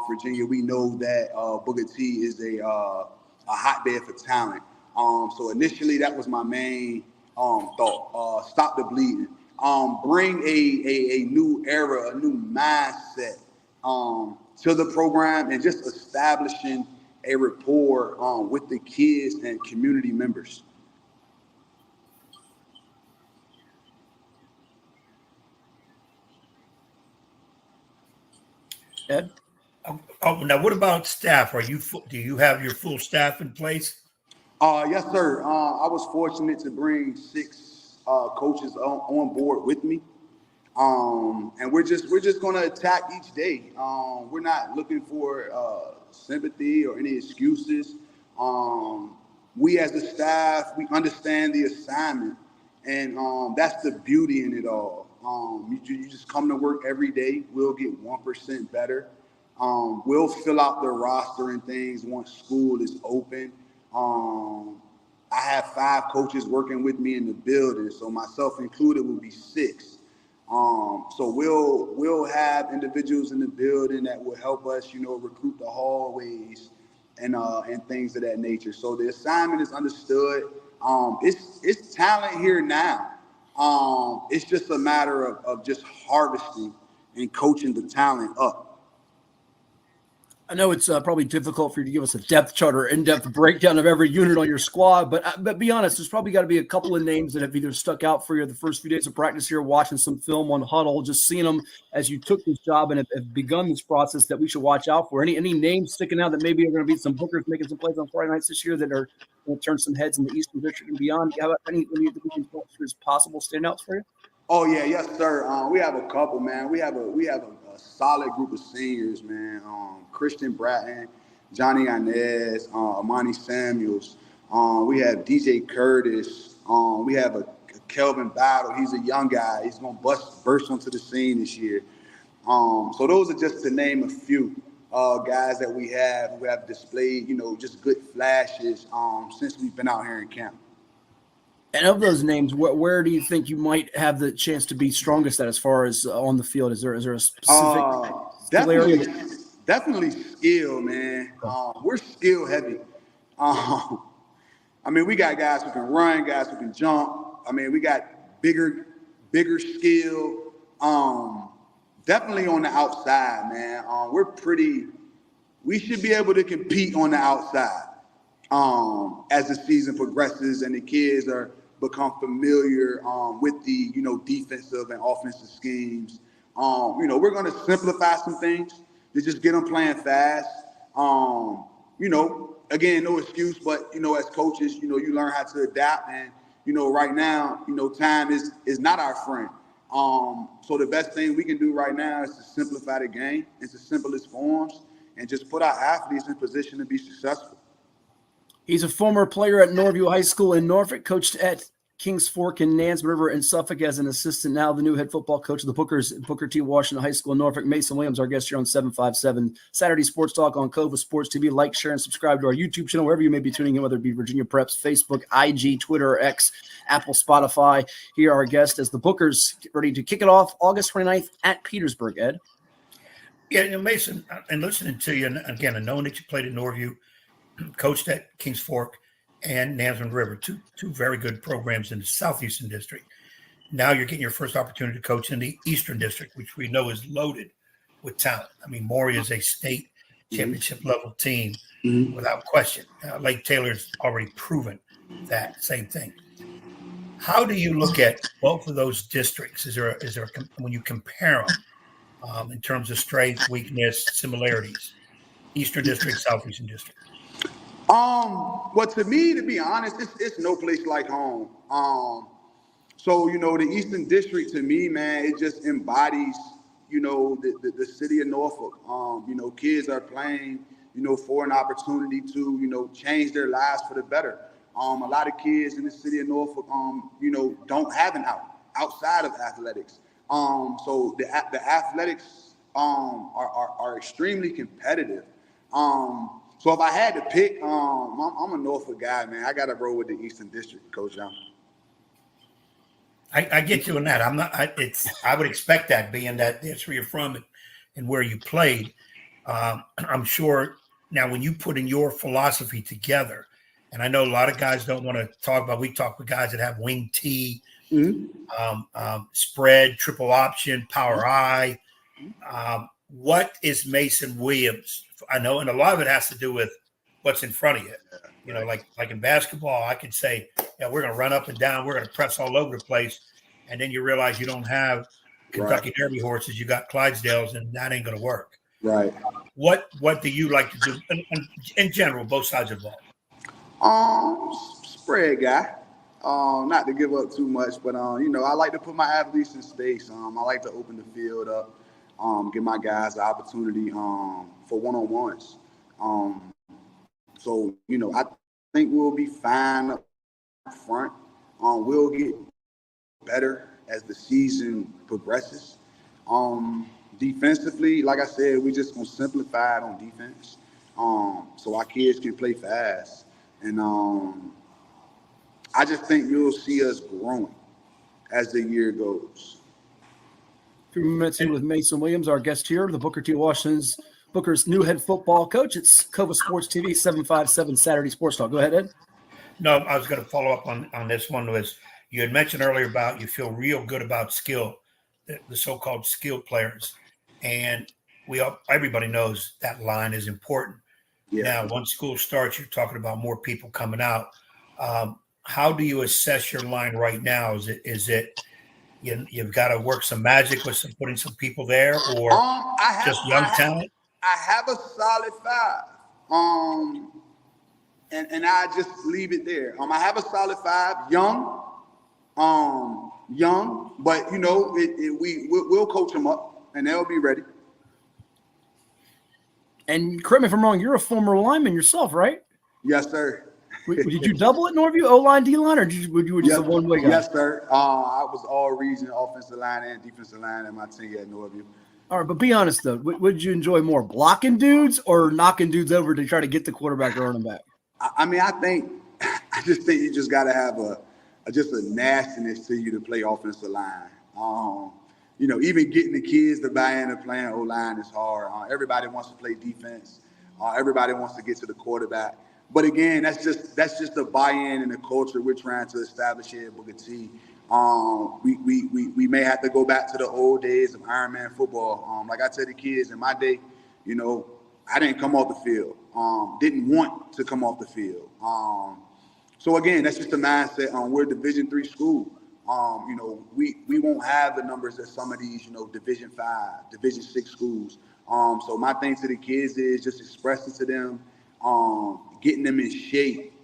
Virginia, we know that Booker T is a hotbed for talent. So initially that was my main thought, stop the bleeding. Bring a new era, a new mindset to the program, and just establishing a rapport with the kids and community members. Ed? Now what about staff? Do you have your full staff in place? Yes, sir. I was fortunate to bring 6 coaches on board with me, and we're just going to attack each day. We're not looking for sympathy or any excuses. We as a staff, we understand the assignment, and that's the beauty in it all. You just come to work every day. We'll get 1% better. We'll fill out the roster and things once school is open. I have 5 coaches working with me in the building, so myself included will be 6. So we'll have individuals in the building that will help us, recruit the hallways and things of that nature. So the assignment is understood. It's talent here now. It's just a matter of just harvesting and coaching the talent up. I know it's probably difficult for you to give us a depth chart or in-depth breakdown of every unit on your squad, but be honest, there's probably got to be a couple of names that have either stuck out for you the first few days of practice here, watching some film on Huddle, just seeing them as you took this job and have begun this process that we should watch out for. Any names sticking out that maybe are going to be some Bookers making some plays on Friday nights this year that are going to turn some heads in the Eastern District and beyond? How about any of the possible standouts for you? Oh yeah, yes sir. We have a couple, man. We have a solid group of seniors, man. Christian Bratton, Johnny Inez, Amani Samuels. We have DJ Curtis. We have a Kelvin Battle. He's a young guy. He's gonna burst onto the scene this year. So those are just to name a few guys that we have who have displayed, just good flashes since we've been out here in camp. And of those names, where do you think you might have the chance to be strongest at as far as on the field? Is there a specific definitely skill, man. We're skill heavy. We got guys who can run, guys who can jump. We got bigger skill. Definitely on the outside, man. We should be able to compete on the outside as the season progresses and the kids become familiar with the defensive and offensive schemes. We're going to simplify some things to just get them playing fast. Again, no excuse, but as coaches, you learn how to adapt, and right now, time is not our friend. So the best thing we can do right now is to simplify the game into simplest forms and just put our athletes in position to be successful. He's a former player at Norview High School in Norfolk, coached at Kings Fork and Nansemond River and Suffolk as an assistant. Now the new head football coach of the Bookers, Booker T. Washington High School in Norfolk. Mason Williams, our guest here on 757 Saturday Sports Talk on Cova Sports TV. Like, share, and subscribe to our YouTube channel, wherever you may be tuning in, whether it be Virginia Preps, Facebook, IG, Twitter, or X, Apple, Spotify. Here are our guests as the Bookers get ready to kick it off August 29th at Petersburg, Ed. Yeah, Mason, and listening to you, and again, and knowing that you played at Norview, coached at Kings Fork and Nansemond River, two very good programs in the Southeastern District. Now you're getting your first opportunity to coach in the Eastern District, which we know is loaded with talent. I mean, Maury is a state championship level team without question. Lake Taylor's already proven that same thing. How do you look at both of those districts? Is there when you compare them in terms of strength, weakness, similarities? Eastern District, Southeastern District. Well, to me, to be honest, it's no place like home. So, the Eastern District, to me, man, it just embodies, the city of Norfolk. Kids are playing, for an opportunity to, change their lives for the better. A lot of kids in the city of Norfolk, don't have an outside of athletics. So the athletics are extremely competitive. So if I had to pick, I'm a Norfolk guy, man. I got to roll with the Eastern District, Coach Young. I get you in that. I would expect that, being that that's where you're from and where you played. I'm sure now when you put in your philosophy together, and I know a lot of guys don't want to talk about. We talk with guys that have wing T, spread, triple option, power I. What is Mason Williams? I know, and a lot of it has to do with what's in front of you. Like in basketball, I could say, yeah, we're going to run up and down, we're going to press all over the place, and then you realize you don't have Kentucky Derby horses, you got Clydesdales, and that ain't going to work. Right. What do you like to do in general, both sides of the ball? Spread guy. Not to give up too much, but I like to put my athletes in space. I like to open the field up. Give my guys the opportunity for one-on-ones. So, I think we'll be fine up front. We'll get better as the season progresses. Defensively, like I said, we're just going to simplify it on defense so our kids can play fast. And I just think you'll see us growing as the year goes. 3 minutes in with Mason Williams, our guest here, the Booker T. Washington's Booker's new head football coach. It's Cova Sports TV, 757 Saturday Sports Talk. Go ahead, Ed. No, I was going to follow up on this one. Was you had mentioned earlier about you feel real good about skill, the so-called skilled players, and everybody knows that line is important. Yeah. Now, once school starts, you're talking about more people coming out. How do you assess your line right now? Is it you've got to work some magic with putting some people there, or just young talent? I have a solid 5, and I just leave it there. I have a solid 5, young, but we'll coach them up, and they'll be ready. And correct me if I'm wrong, you're a former lineman yourself, right? Yes, sir. Did you double at Norview, O-line, D-line, or were you just a one-way guy? Yes, sir. I was all region, offensive line and defensive line in my tenure at Norview. All right, but be honest, though. Would you enjoy more blocking dudes or knocking dudes over to try to get the quarterback or running back? I just think you just got to have a nastiness to you to play offensive line. Even getting the kids to buy in and playing O-line is hard. Everybody wants to play defense. Everybody wants to get to the quarterback. But again, that's just the buy-in and the culture we're trying to establish here at Booker T. We may have to go back to the old days of Ironman football. Like I tell the kids in my day, I didn't come off the field. Didn't want to come off the field. So again, that's just the mindset. We're a Division III school. We won't have the numbers that some of these, Division V, Division VI schools. So my thing to the kids is just expressing to them, getting them in shape,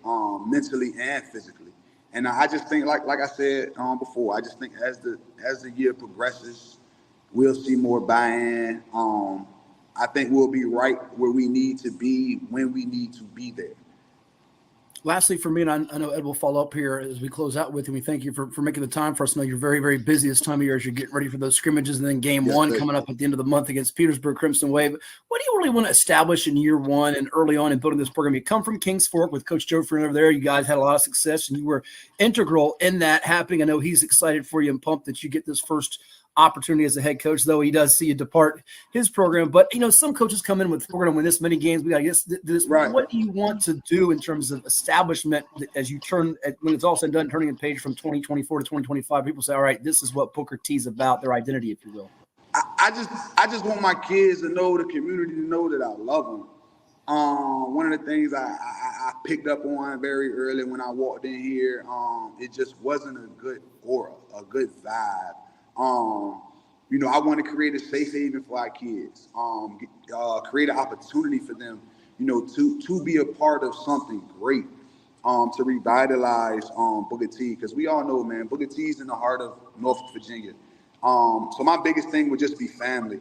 mentally and physically. And I just think, like I said before, I just think as the year progresses, we'll see more buy-in. I think we'll be right where we need to be when we need to be there. Lastly, for me, and I know Ed will follow up here as we close out with you. We thank you for making the time for us. I know you're very, very busy this time of year as you get ready for those scrimmages and then game one coming up at the end of the month against Petersburg Crimson Wave. What do you really want to establish in year one and early on in building this program? You come from Kings Fork with Coach Joe Friend over there. You guys had a lot of success, and you were integral in that happening. I know he's excited for you and pumped that you get this first opportunity as a head coach, though he does see you depart his program. But, some coaches come in with, we're going to win this many games. We got to get this. Right. What do you want to do in terms of establishment as you turn, when it's all said and done, turning a page from 2024 to 2025? People say, all right, this is what Booker T's about, their identity, if you will. I just want my kids to know, the community to know that I love them. One of the things I picked up on very early when I walked in here, it just wasn't a good aura, a good vibe. I want to create a safe haven for our kids, create an opportunity for them, to be a part of something great, to revitalize Booker T, because we all know, man, Booker T's in the heart of Norfolk, Virginia. So my biggest thing would just be family,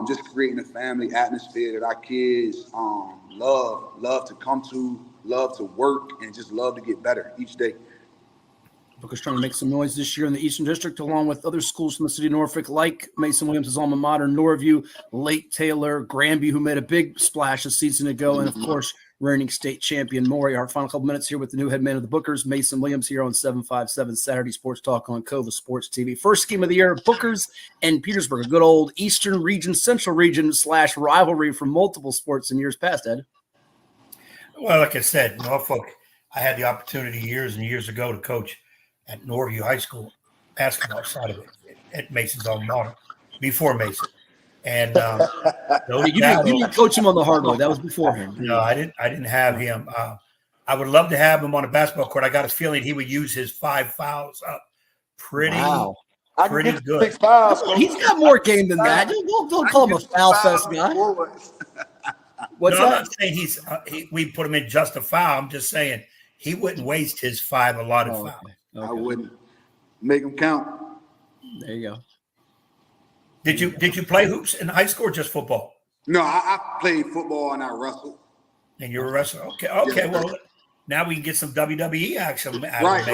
just creating a family atmosphere that our kids love to come to, love to work, and just love to get better each day. Booker's trying to make some noise this year in the Eastern District, along with other schools from the city of Norfolk, like Mason Williams' alma mater, Norview, Lake Taylor, Granby, who made a big splash a season ago, and, of course, reigning state champion Maury. Our final couple minutes here with the new head man of the Bookers, Mason Williams, here on 757 Saturday Sports Talk on Cova Sports TV. First game of the year, Bookers and Petersburg, a good old Eastern region, Central region / rivalry from multiple sports in years past, Ed. Well, like I said, Norfolk, I had the opportunity years and years ago to coach at Norview High School, basketball side of it, at Mason's alma mater, before Mason. And you didn't coach him on the hard way. That was before him. No, I didn't have him. I would love to have him on a basketball court. I got a feeling he would use his 5 fouls up pretty good. He's got more game than that. Don't call him a foul fest guy. I'm not saying we put him in just a foul. I'm just saying he wouldn't waste his 5 allotted fouls. Okay. I wouldn't make them count. There you go. Did you play hoops in high school or just football? No, I played football and I wrestled. And you're a wrestler? Okay. Yeah. Well, now we can get some WWE action. Right.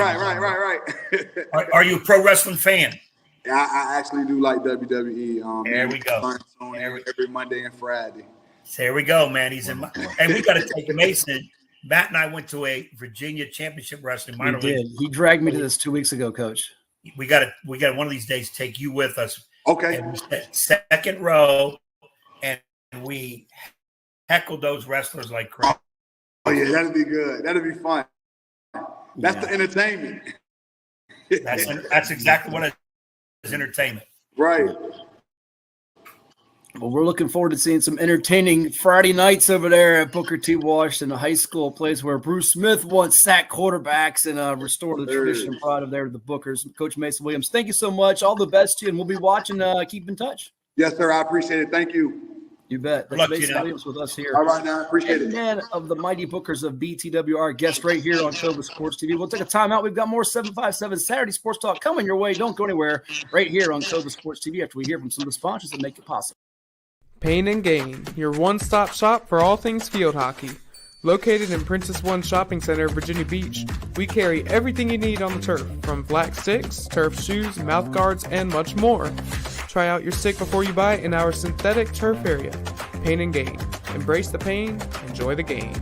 Are you a pro wrestling fan? I actually do like WWE. There we go. Every Monday and Friday. There we go, man. He's in my. Hey, we got to take Mason. Matt and I went to a Virginia Championship Wrestling minor league. He dragged me to this 2 weeks ago, Coach. We got one of these days take you with us. Okay. And we sat second row, and we heckled those wrestlers like crazy. Oh yeah, that'd be good. That'd be fun. That's the entertainment. That's exactly what it is, entertainment. Right. Well, we're looking forward to seeing some entertaining Friday nights over there at Booker T. Washington, a high school, a place where Bruce Smith once sacked quarterbacks and restored the tradition and pride of there to the Bookers. Coach Mason Williams, thank you so much. All the best to you, and we'll be watching. Keep in touch. Yes, sir. I appreciate it. Thank you. You bet. That's Mason Williams with us here. All right, now. I appreciate it. Man of the mighty Bookers of BTWR, guest right here on Cova Sports TV. We'll take a timeout. We've got more 757 Saturday Sports Talk coming your way. Don't go anywhere. Right here on Cova Sports TV after we hear from some of the sponsors that make it possible. Pain and Gain, your one-stop shop for all things field hockey. Located in Princess One Shopping Center, Virginia Beach, we carry everything you need on the turf, from black sticks, turf shoes, mouth guards, and much more. Try out your stick before you buy in our synthetic turf area. Pain and Gain. Embrace the pain, enjoy the game.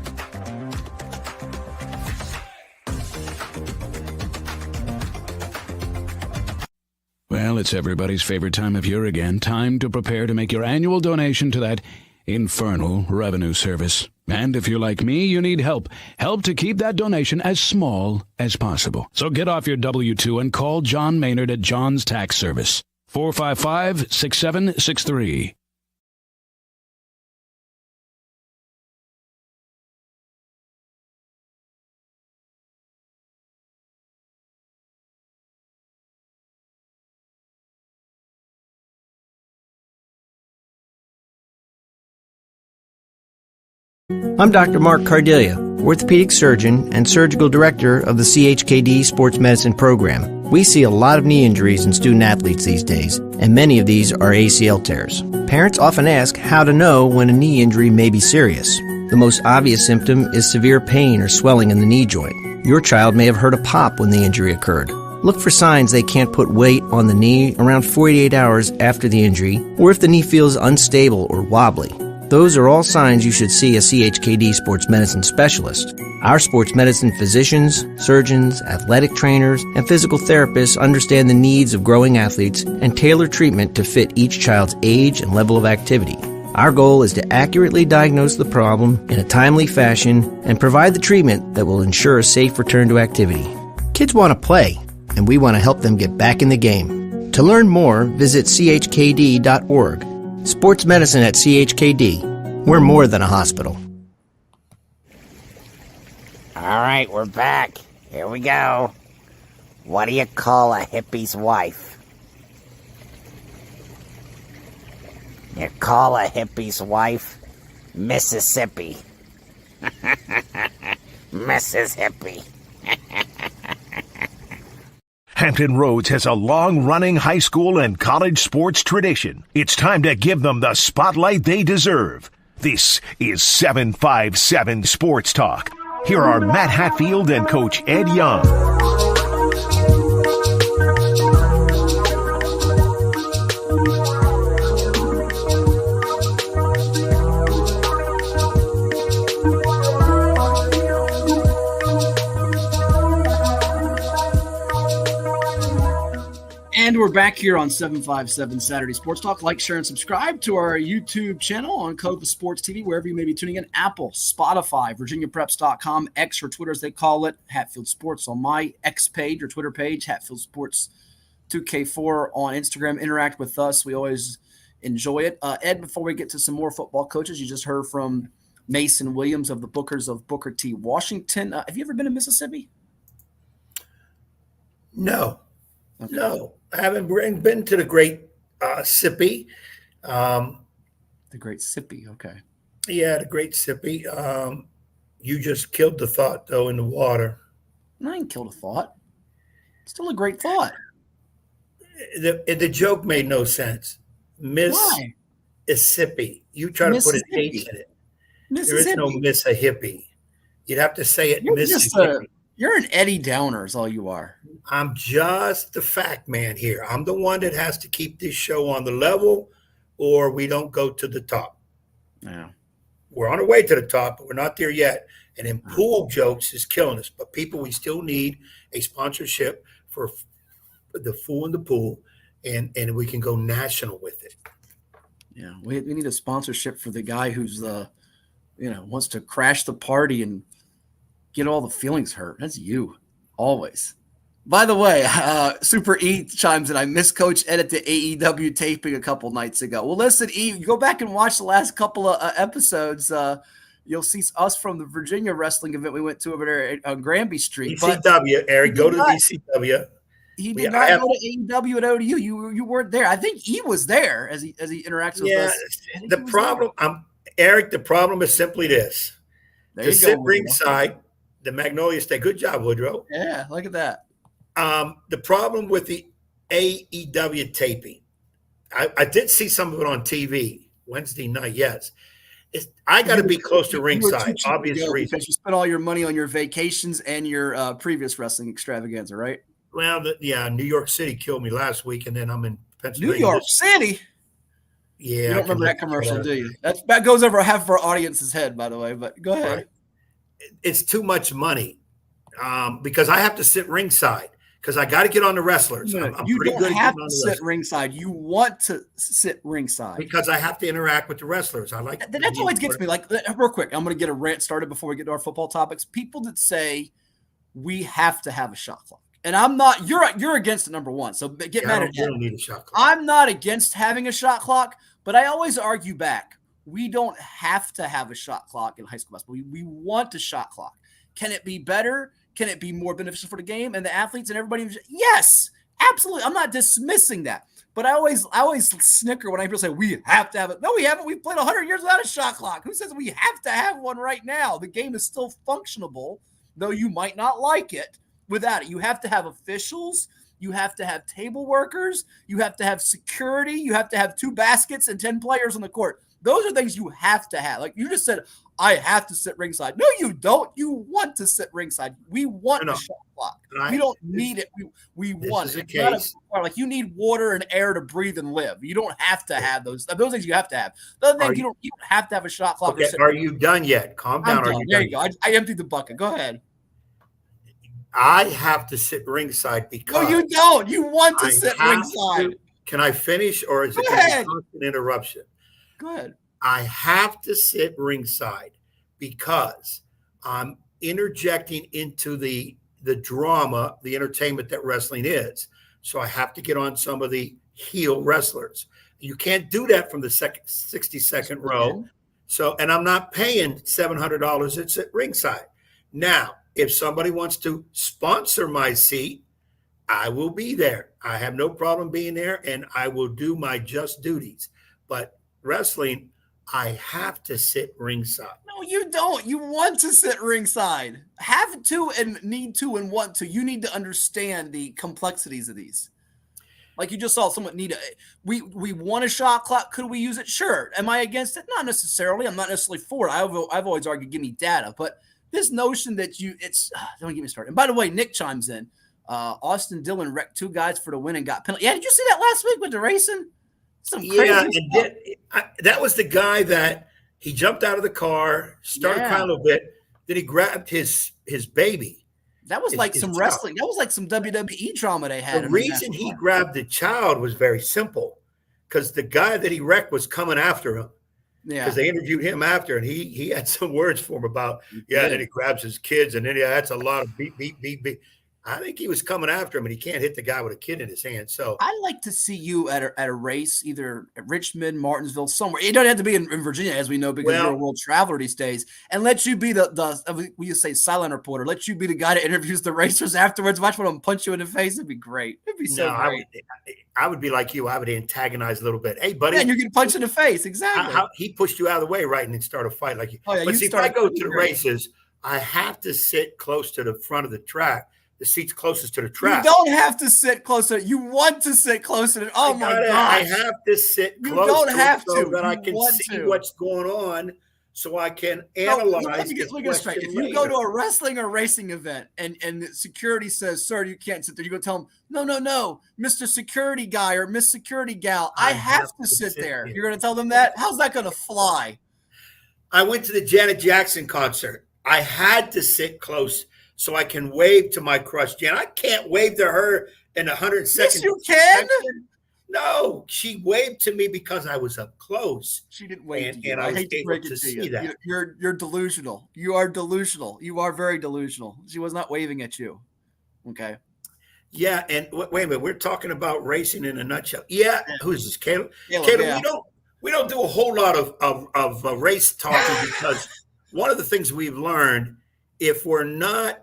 Well, it's everybody's favorite time of year again. Time to prepare to make your annual donation to that infernal revenue service. And if you're like me, you need help. Help to keep that donation as small as possible. So get off your W-2 and call John Maynard at John's Tax Service. 455-6763. I'm Dr. Mark Cardelia, orthopedic surgeon and surgical director of the CHKD Sports Medicine Program. We see a lot of knee injuries in student athletes these days, and many of these are ACL tears. Parents often ask how to know when a knee injury may be serious. The most obvious symptom is severe pain or swelling in the knee joint. Your child may have heard a pop when the injury occurred. Look for signs they can't put weight on the knee around 48 hours after the injury, or if the knee feels unstable or wobbly. Those are all signs you should see a CHKD sports medicine specialist. Our sports medicine physicians, surgeons, athletic trainers, and physical therapists understand the needs of growing athletes and tailor treatment to fit each child's age and level of activity. Our goal is to accurately diagnose the problem in a timely fashion and provide the treatment that will ensure a safe return to activity. Kids want to play, and we want to help them get back in the game. To learn more, visit chkd.org. Sports medicine at CHKD. We're more than a hospital. All right, we're back. Here we go. What do you call a hippie's wife? You call a hippie's wife Mississippi. Mrs. Hippie. Hampton Roads has a long-running high school and college sports tradition. It's time to give them the spotlight they deserve. This is 757 Sports Talk. Here are Matt Hatfield and Coach Ed Young. And we're back here on 757 Saturday Sports Talk. Like, share, and subscribe to our YouTube channel on Cova Sports TV, wherever you may be tuning in. Apple, Spotify, VirginiaPreps.com, X or Twitter as they call it, Hatfield Sports on my X page or Twitter page, Hatfield Sports 2K4 on Instagram. Interact with us. We always enjoy it. Ed, before we get to some more football coaches, you just heard from Mason Williams of the Bookers of Booker T. Washington. Have you ever been to Mississippi? No. Okay. No, I haven't been to the Great Sippy. The Great Sippy, okay. Yeah, the Great Sippy. You just killed the thought, though, in the water. I ain't killed a thought. Still a great thought. The joke made no sense. Mississippi. You try to put an H in it. There is no Miss a hippie. You'd have to say it Mississippi. You're an Eddie Downer is all you are. I'm just the fact man here. I'm the one that has to keep this show on the level or we don't go to the top. Yeah. We're on our way to the top, but we're not there yet. And then pool jokes is killing us. But people, we still need a sponsorship for the Fool in the Pool, and we can go national with it. Yeah, we need a sponsorship for the guy who's wants to crash the party and get all the feelings hurt. That's you, always. By the way, Super E chimes in. I missed Coach Ed at the AEW taping a couple nights ago. Well, listen, E, you go back and watch the last couple of episodes. You'll see us from the Virginia wrestling event we went to over there on Granby Street. ECW, Eric, go to ECW. He did not go to AEW at ODU. You weren't there. I think E was there as he interacts with us. The problem, Eric, the problem is simply this. To sit ringside, the Magnolia State. Good job, Woodrow. Yeah, look at that. The problem with the AEW taping, I did see some of it on TV Wednesday night, yes. I got to be close to ringside, obvious reason. Because you spent all your money on your vacations and your previous wrestling extravaganza, right? Well, New York City killed me last week, and then I'm in Pennsylvania. New York City? Yeah. You don't remember that commercial, do you? That goes over half of our audience's head, by the way, but go ahead. Right. It's too much money because I have to sit ringside because I got to get on the wrestlers. You don't have to sit ringside. You want to sit ringside. Because I have to interact with the wrestlers. I like that. That always gets me. Like, real quick, I'm going to get a rant started before we get to our football topics. People that say we have to have a shot clock. And I'm not. You're against it, number one. So get mad at me. Don't need a shot clock. I'm not against having a shot clock, but I always argue back. We don't have to have a shot clock in high school basketball. We want a shot clock. Can it be better? Can it be more beneficial for the game and the athletes and everybody? Yes, absolutely. I'm not dismissing that. But I always snicker when I people say we have to have it. No, we haven't. We've played 100 years without a shot clock. Who says we have to have one right now? The game is still functionable, though you might not like it without it. You have to have officials. You have to have table workers. You have to have security. You have to have 2 baskets and 10 players on the court. Those are things you have to have. Like you just said, I have to sit ringside. No, you don't. You want to sit ringside. We want a shot clock. We don't need it. We want it. It's not like you need water and air to breathe and live. You don't have to have those. Those things you have to have. The other thing, you don't have to have a shot clock. Okay, are you done yet? Calm down. There you go. I emptied the bucket. Go ahead. I have to sit ringside because no, you don't. You want to sit ringside. Can I finish, or is it a constant interruption? Go ahead. I have to sit ringside because I'm interjecting into the drama, the entertainment that wrestling is. So I have to get on some of the heel wrestlers. You can't do that from the 62nd row. So, and I'm not paying $700 to sit ringside. Now, if somebody wants to sponsor my seat, I will be there. I have no problem being there, and I will do my just duties. But wrestling, I have to sit ringside. No, you don't. You want to sit ringside. Have to and need to and want to. You need to understand the complexities of these. Like you just saw someone need we want a shot clock. Could we use it? Sure. Am I against it? Not necessarily. I'm not necessarily for it. I've always argued, give me data. But this notion that don't get me started. And by the way, Nick chimes in. Austin Dillon wrecked 2 guys for the win and got penalty. Yeah, did you see that last week with the racing? Some crazy stuff. That was the guy that he jumped out of the car, started crying a little bit, then he grabbed his baby. That was like some wrestling. That was like some WWE drama they had. The reason he grabbed the child was very simple, because the guy that he wrecked was coming after him. Yeah, because they interviewed him after, and he had some words for him about and then he grabs his kids, and then that's a lot of beep. I think he was coming after him, and he can't hit the guy with a kid in his hand. So I'd like to see you at a race, either at Richmond, Martinsville, somewhere. It doesn't have to be in Virginia, as we know, because you're a world traveler these days. And let you be we say silent reporter. Let you be the guy that interviews the racers afterwards. Watch one of them punch you in the face. It'd be great. It'd be so great. I would be like you. I would antagonize a little bit. Hey, buddy. Yeah, and you're getting punched in the face. Exactly. He pushed you out of the way, right, and then start a fight like you. Oh, yeah, but see, if I go to the races, I have to sit close to the front of the track. The seat's closest to the track. You don't have to sit closer. You want to sit closer. Oh my God! I have to sit close. You don't have to. So that I can see what's going on, so I can analyze. Let me get straight. If you go to a wrestling or racing event and the security says, "Sir, you can't sit there," you go tell them, "No, Mr. Security Guy or Miss Security Gal, I have to sit there." You're going to tell them that? How's that going to fly? I went to the Janet Jackson concert. I had to sit close so I can wave to my crush, Jan. I can't wave to her in 100 seconds. Yes, you can. No, she waved to me because I was up close. She didn't wave to you. And I was able to see that. You're delusional. You are delusional. You are very delusional. She was not waving at you. Okay. Yeah, and wait a minute. We're talking about racing in a nutshell. Yeah. Who's this, Caleb? Caleb, we don't do a whole lot of race talking because one of the things we've learned, if we're not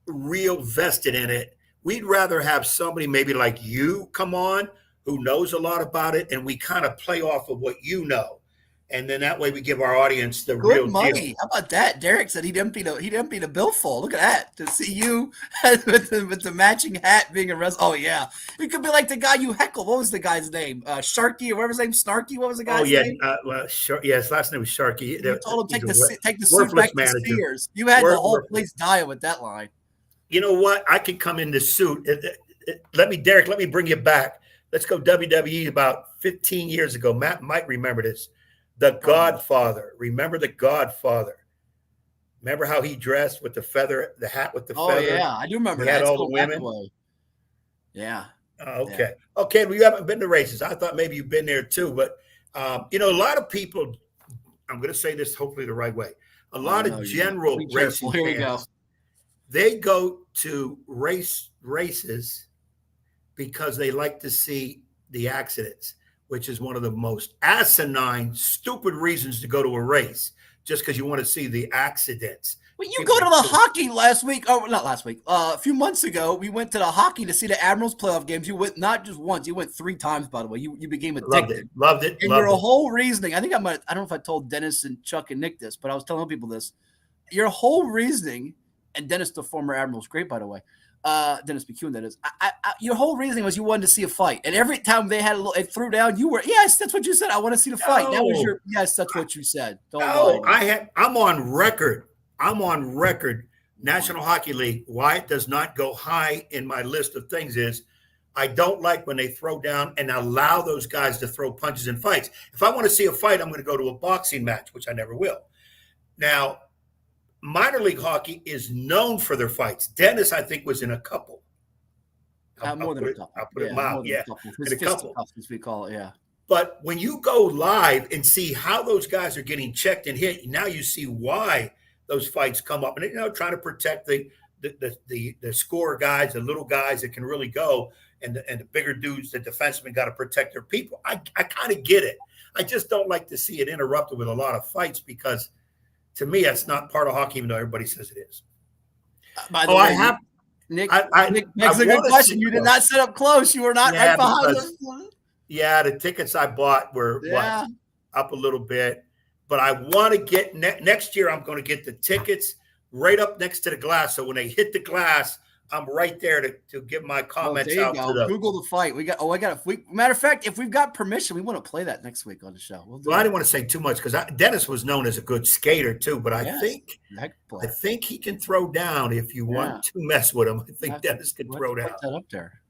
real vested in it, we'd rather have somebody maybe like you come on who knows a lot about it, and we kind of play off of what you know, and then that way we give our audience the real money deal. How about that? Derek said he'd emptied a billfold. Look at that, to see you with the matching hat being a wrestler. Oh yeah, it could be like the guy you heckled. What was the guy's name? Sharky or whatever his name. Snarky. What was the guy's name? His last name was Sharky. You told him take the suit back to Sears. You had the whole place dying with that line. You know what? I can come in this suit. Derek, let me bring you back. Let's go WWE about 15 years ago. Matt might remember this. The Godfather. Remember The Godfather? Remember how he dressed with the hat with the feather? Oh, yeah. I do remember that. He had all the women. Yeah. Okay. Yeah. Okay. We haven't been to races. I thought maybe you've been there too. But, a lot of people, I'm going to say this hopefully the right way. A lot of general racing fans, they go to races because they like to see the accidents, which is one of the most asinine, stupid reasons to go to a race, just because you want to see the accidents. Well, you go to the hockey last week. Oh, not last week. A few months ago, we went to the hockey to see the Admirals playoff games. You went not just once. You went 3 times, by the way. You became addicted. Loved it. And your whole reasoning, I don't know if I told Dennis and Chuck and Nick this, but I was telling people this. Your whole reasoning, and Dennis, the former Admiral, is great, by the way. Dennis McEwen, that is. Your whole reasoning was you wanted to see a fight, and every time they had it threw down, you were yes, that's what you said. I want to see the fight. That was your yes, that's what you said. Don't lie. I'm on record. National Hockey League. Why it does not go high in my list of things is I don't like when they throw down and allow those guys to throw punches in fights. If I want to see a fight, I'm going to go to a boxing match, which I never will. Now, minor league hockey is known for their fights. Dennis, I think, was in a couple. More than a couple. I'll put it mild. Yeah, in a couple. As we call it, yeah. But when you go live and see how those guys are getting checked and hit, now you see why those fights come up. And, trying to protect the scorer guys, the little guys that can really go, and the bigger dudes, the defensemen, got to protect their people. I kind of get it. I just don't like to see it interrupted with a lot of fights because, to me, that's not part of hockey, even though everybody says it is. By the way, Nick makes a good question. You did not sit up close. You were not right behind them. Yeah, the tickets I bought were up a little bit. But I want to get next year, I'm going to get the tickets right up next to the glass. So when they hit the glass, I'm right there to give my comments out to them. Google the fight. Matter of fact, if we've got permission, we want to play that next week on the show. I didn't want to say too much because Dennis was known as a good skater too, but I think he can throw down if you want to mess with him. I think Dennis can throw down. Put that up there.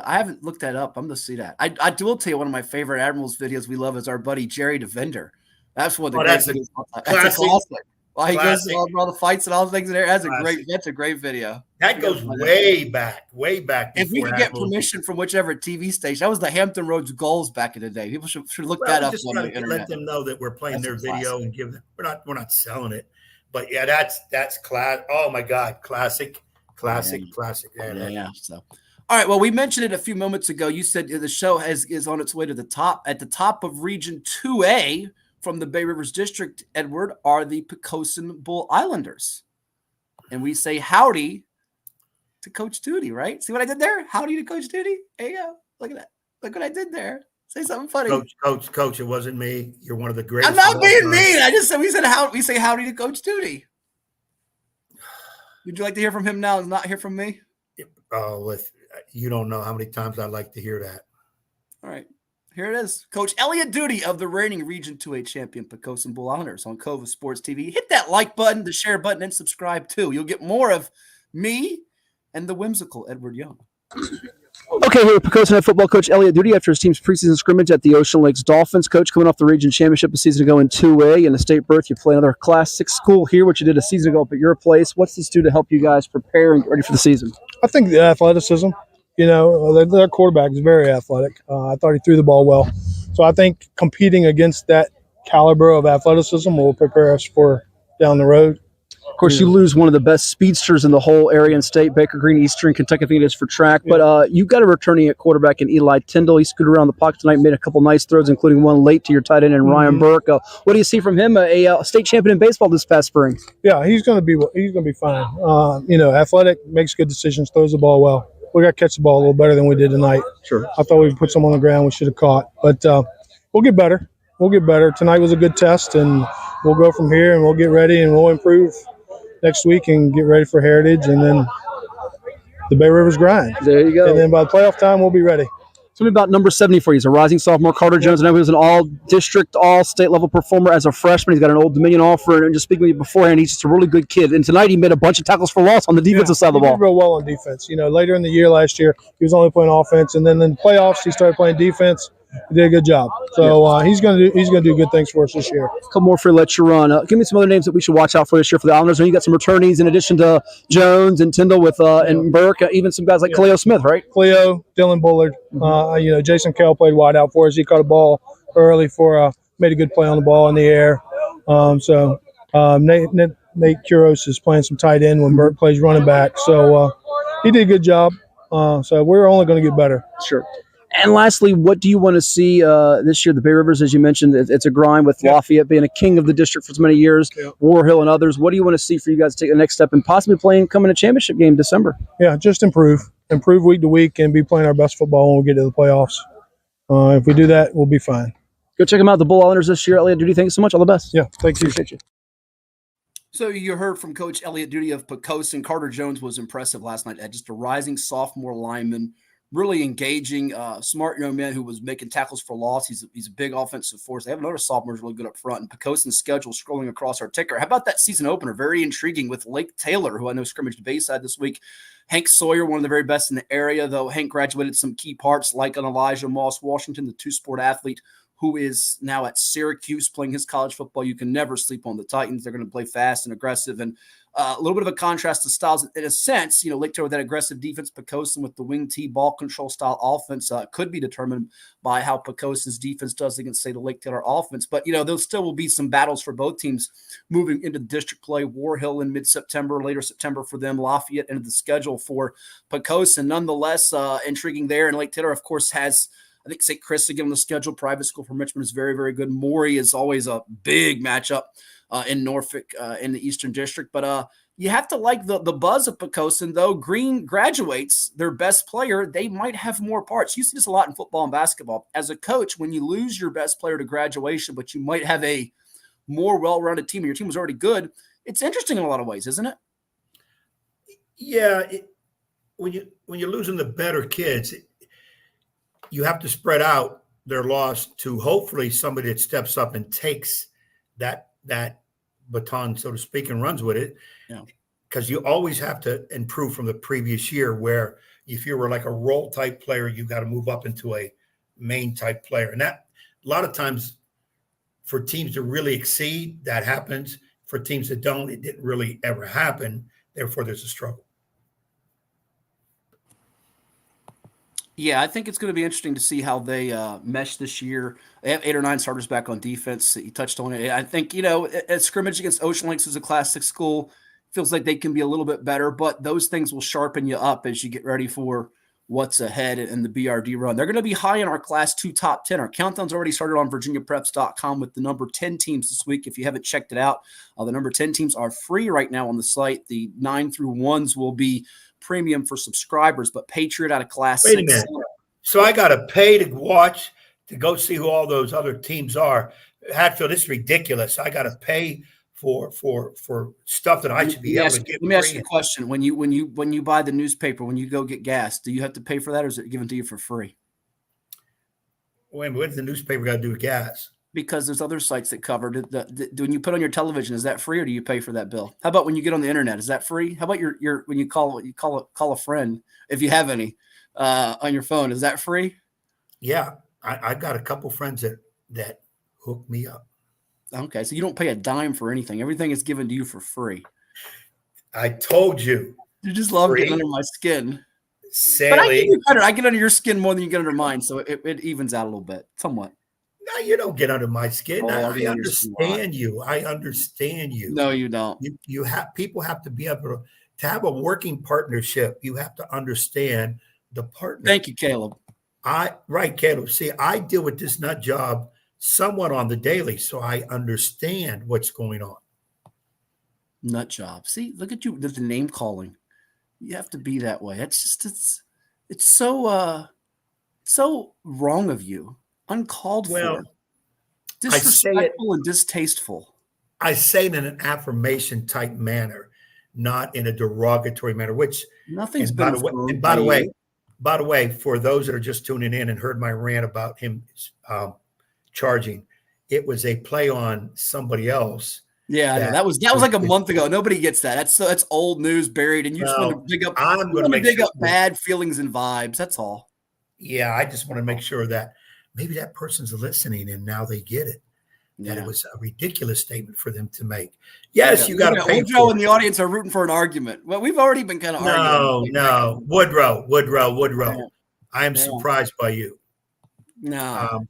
I haven't looked that up. I'm going to see that. I will tell you one of my favorite Admirals videos we love is our buddy Jerry DeVender. That's one of the great videos. That's a classic. Well, he goes through all the fights and all the things in there. That's a great video. That goes way back. If we could get permission from whichever TV station, that was the Hampton Roads Goals back in the day. People should look that up on the internet. Let them know that we're playing their video and give them. We're not selling it, but yeah, that's class. Oh my God, classic. Yeah. So, all right. Well, we mentioned it a few moments ago. You said the show is on its way to the top. At the top of Region 2A. From the Bay Rivers District, Edward, are the Poquoson Bull Islanders. And we say howdy to Coach Duty, right? See what I did there? Howdy to Coach Duty. There you go. Look at that. Look what I did there. Say something funny. Coach, it wasn't me. You're one of the greatest. I'm not being mean. I just said we say howdy to Coach Duty. Would you like to hear from him now and not hear from me? Oh, you don't know how many times I like to hear that. All right. Here it is. Coach Elliott Duty of the reigning Region 2A champion Poquoson Bull Islanders on Cova Sports TV. Hit that like button, the share button, and subscribe too. You'll get more of me and the whimsical Edward Young. Okay, here with Poquoson Head Football Coach Elliott Duty after his team's preseason scrimmage at the Ocean Lakes Dolphins. Coach, coming off the region championship a season ago in 2A and a state berth, you play another Class 6 school here, which you did a season ago up at your place. What's this do to help you guys prepare and get ready for the season? I think the athleticism. Their quarterback is very athletic. I thought he threw the ball well. So I think competing against that caliber of athleticism will prepare us for down the road. Of course, you lose one of the best speedsters in the whole area and state, Baker Green, Eastern Kentucky, I think it is for track. But you got a returning at quarterback in Eli Tyndall. He scooted around the pocket tonight, made a couple nice throws, including one late to your tight end and Ryan Burke. What do you see from him? A state champion in baseball this past spring. Yeah, he's going to be fine. Athletic, makes good decisions, throws the ball well. We got to catch the ball a little better than we did tonight. Sure. I thought we put some on the ground we should have caught. But we'll get better. Tonight was a good test, and we'll go from here, and we'll get ready, and we'll improve next week and get ready for Heritage, and then the Bay Rivers grind. There you go. And then by playoff time, we'll be ready. Tell me about number 70 for you. He's a rising sophomore. Carter Jones. I know he was an all-district, all-state level performer as a freshman. He's got an Old Dominion offer. And just speaking with you beforehand, he's just a really good kid. And tonight he made a bunch of tackles for loss on the defensive side of the ball. He did real well on defense. Later in the year last year, he was only playing offense. And then in the playoffs, he started playing defense. He did a good job. So he's going to do good things for us this year. A couple more for you, let you run. Give me some other names that we should watch out for this year for the Islanders. And you got some returnees in addition to Jones and Tyndall with and Burke, even some guys like Cleo Smith, right? Cleo, Dylan Bullard. Jason Kell played wide out for us. He caught a ball early made a good play on the ball in the air. Nate Kuros is playing some tight end when Burke plays running back. So he did a good job. So we're only going to get better. Sure. And lastly, what do you want to see this year? The Bay Rivers, as you mentioned, it's a grind with Lafayette being a king of the district for so many years, War Hill and others. What do you want to see for you guys to take the next step and possibly coming a championship game December? Yeah, just improve week to week and be playing our best football when we get to the playoffs. If we do that, we'll be fine. Go check them out, the Bull Islanders this year. Elliott Duty, thank you so much. All the best. Yeah, thank you. Appreciate you. So you heard from Coach Elliott Duty of Poquoson. Carter Jones was impressive last night. Just a rising sophomore lineman, really engaging, smart young man who was making tackles for loss. He's a big offensive force. They have another sophomore who's really good up front. And Poquoson's schedule scrolling across our ticker. How about that season opener? Very intriguing with Lake Taylor, who I know scrimmaged Bayside this week. Hank Sawyer, one of the very best in the area, though Hank graduated some key parts like an Elijah Moss Washington, the two-sport athlete, who is now at Syracuse playing his college football. You can never sleep on the Titans. They're going to play fast and aggressive. And a little bit of a contrast to styles. In a sense, Lake Taylor with that aggressive defense, Poquoson with the wing T ball control style offense could be determined by how Poquoson's defense does against, say, the Lake Taylor offense. But, there still will be some battles for both teams moving into district play. War Hill in mid-September, later September for them. Lafayette into the schedule for Poquoson. Nonetheless, intriguing there. And Lake Taylor, of course, has – I think St. Chris again on the schedule. Private school from Richmond is very, very good. Maury is always a big matchup in Norfolk in the Eastern District. But you have to like the buzz of Poquoson, though. Green graduates their best player. They might have more parts. You see this a lot in football and basketball. As a coach, when you lose your best player to graduation, but you might have a more well-rounded team and your team was already good, it's interesting in a lot of ways, isn't it? Yeah. When you're losing the better kids, you have to spread out their loss to hopefully somebody that steps up and takes that baton, so to speak, and runs with it. Yeah. Because you always have to improve from the previous year, where if you were like a role type player, you got to move up into a main type player. And that a lot of times for teams to really exceed, that happens. For teams that don't, it didn't really ever happen. Therefore, there's a struggle. Yeah, I think it's going to be interesting to see how they mesh this year. They have 8 or 9 starters back on defense. You touched on it. I think, a scrimmage against Ocean Lakes is a Class 6 school. Feels like they can be a little bit better, but those things will sharpen you up as you get ready for what's ahead in the BRD run. They're going to be high in our Class 2 top 10. Our countdown's already started on virginiapreps.com with the number 10 teams this week. If you haven't checked it out, the number 10 teams are free right now on the site. The 9 through 1s will be premium for subscribers, but Patriot out of Class 6. Wait a minute. So I got to pay to watch, to go see who all those other teams are. Hatfield, this is ridiculous. I got to pay for stuff that I should be able to get. Let me ask you a question. When you buy the newspaper, when you go get gas, do you have to pay for that, or is it given to you for free? Wait a minute, what does the newspaper got to do with gas? Because there's other sites that cover it. When you put on your television, is that free, or do you pay for that bill? How about when you get on the internet? Is that free? How about your when you call a friend, if you have any, on your phone? Is that free? Yeah, I got a couple friends that hook me up. Okay, so you don't pay a dime for anything. Everything is given to you for free. I told you. You just love getting under my skin. Sally. But I get under your skin more than you get under mine, so it evens out a little bit, somewhat. No, you don't get under my skin. I understand you. I understand you. No, you don't. You have people have to be able to have a working partnership. You have to understand the partner. Thank you, Caleb. Right, Caleb. See, I deal with this nut job somewhat on the daily, so I understand what's going on. Nut job. See, look at you. There's the name calling. You have to be that way. It's so wrong of you. Uncalled for. Disrespectful and distasteful. I say it in an affirmation type manner, not in a derogatory manner, which nothing's been. By the way, for those that are just tuning in and heard my rant about him charging, it was a play on somebody else. Yeah, that was like a month ago. Nobody gets that. That's old news buried, and you just want to dig up. I'm going to dig up bad feelings and vibes. That's all. Yeah, I just want to make sure that maybe that person's listening and now they get it. That it was a ridiculous statement for them to make. Yes, you got to pay. Woodrow and the audience are rooting for an argument. Well, we've already been kind of arguing. No, Woodrow. I am surprised by you. No.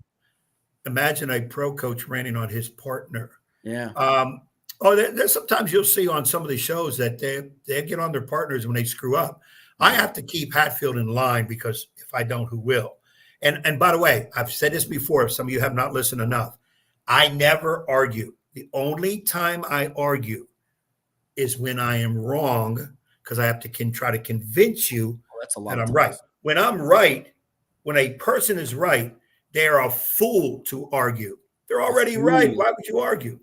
Imagine a pro coach ranting on his partner. Yeah. There's sometimes you'll see on some of these shows that they get on their partners when they screw up. I have to keep Hatfield in line, because if I don't, who will? And by the way, I've said this before, if some of you have not listened enough, I never argue. The only time I argue is when I am wrong, because I have to try to convince you that I'm right. When I'm right, when a person is right, they are a fool to argue. They're already right. Why would you argue?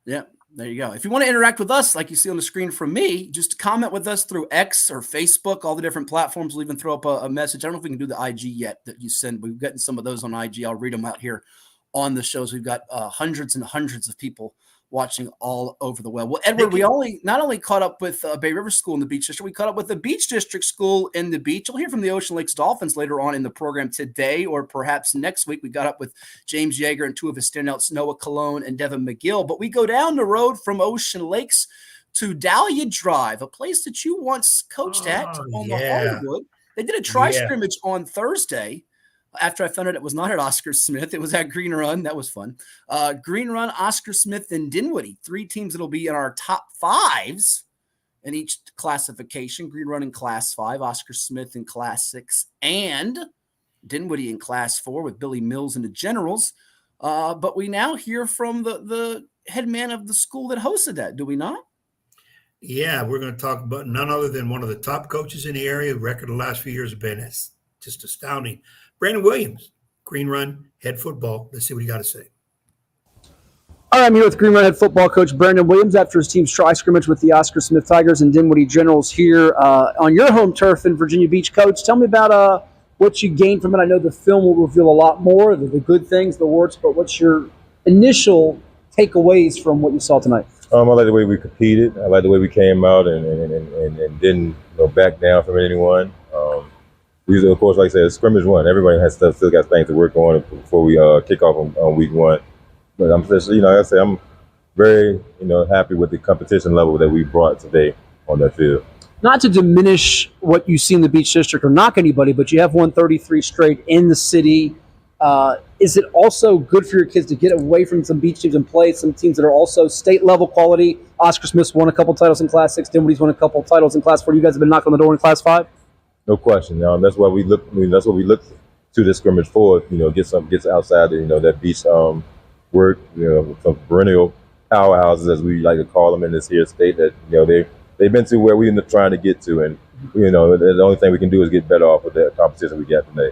Yeah. There you go. If you want to interact with us, like you see on the screen from me, just comment with us through X or Facebook, all the different platforms. We'll even throw up a message. I don't know if we can do the IG yet that you send. We've gotten some of those on IG. I'll read them out here on the shows. We've got hundreds and hundreds of people watching all over the web. Well, Edward, we not only caught up with Bay River School in the Beach District, we caught up with the Beach District School in the Beach. You'll hear from the Ocean Lakes Dolphins later on in the program today or perhaps next week. We got up with James Yeager and two of his standouts, Noah Colon and Devin McGill. But we go down the road from Ocean Lakes to Dahlia Drive, a place that you once coached at on the Hollywood. They did a tri-scrimmage on Thursday. After I found out it was not at Oscar Smith, it was at Green Run. That was fun. Green Run, Oscar Smith, and Dinwiddie. 3 teams that will be in our top 5s in each classification. Green Run in Class 5, Oscar Smith in Class 6, and Dinwiddie in Class 4 with Billy Mills and the Generals. But we now hear from the head man of the school that hosted that, do we not? Yeah, we're going to talk about none other than one of the top coaches in the area. Record the last few years have been just astounding. Brandon Williams, Green Run head football. Let's see what you got to say. All right, I'm here with Green Run head football coach Brandon Williams after his team's tri-scrimmage with the Oscar Smith Tigers and Dinwiddie Generals here on your home turf in Virginia Beach. Coach, tell me about what you gained from it. I know the film will reveal a lot more, the good things, the warts, but what's your initial takeaways from what you saw tonight? I like the way we competed. I like the way we came out and didn't back down from anyone. These are, of course, like I said, scrimmage one. Everybody has still got things to work on before we kick off on week 1. But I'm just, like I say, I'm very, happy with the competition level that we brought today on that field. Not to diminish what you see in the Beach District or knock anybody, but you have won 33 straight in the city. Is it also good for your kids to get away from some beach teams and play some teams that are also state level quality? Oscar Smith's won a couple titles in Class 6. Dinwiddie's won a couple titles in Class 4. You guys have been knocking on the door in Class 5? No question. That's why we look. That's what we look to this scrimmage for. Gets outside that beach work. Some perennial powerhouses, as we like to call them in this here state. That they've been to where we're trying to get to, and the only thing we can do is get better off with the competition we got today.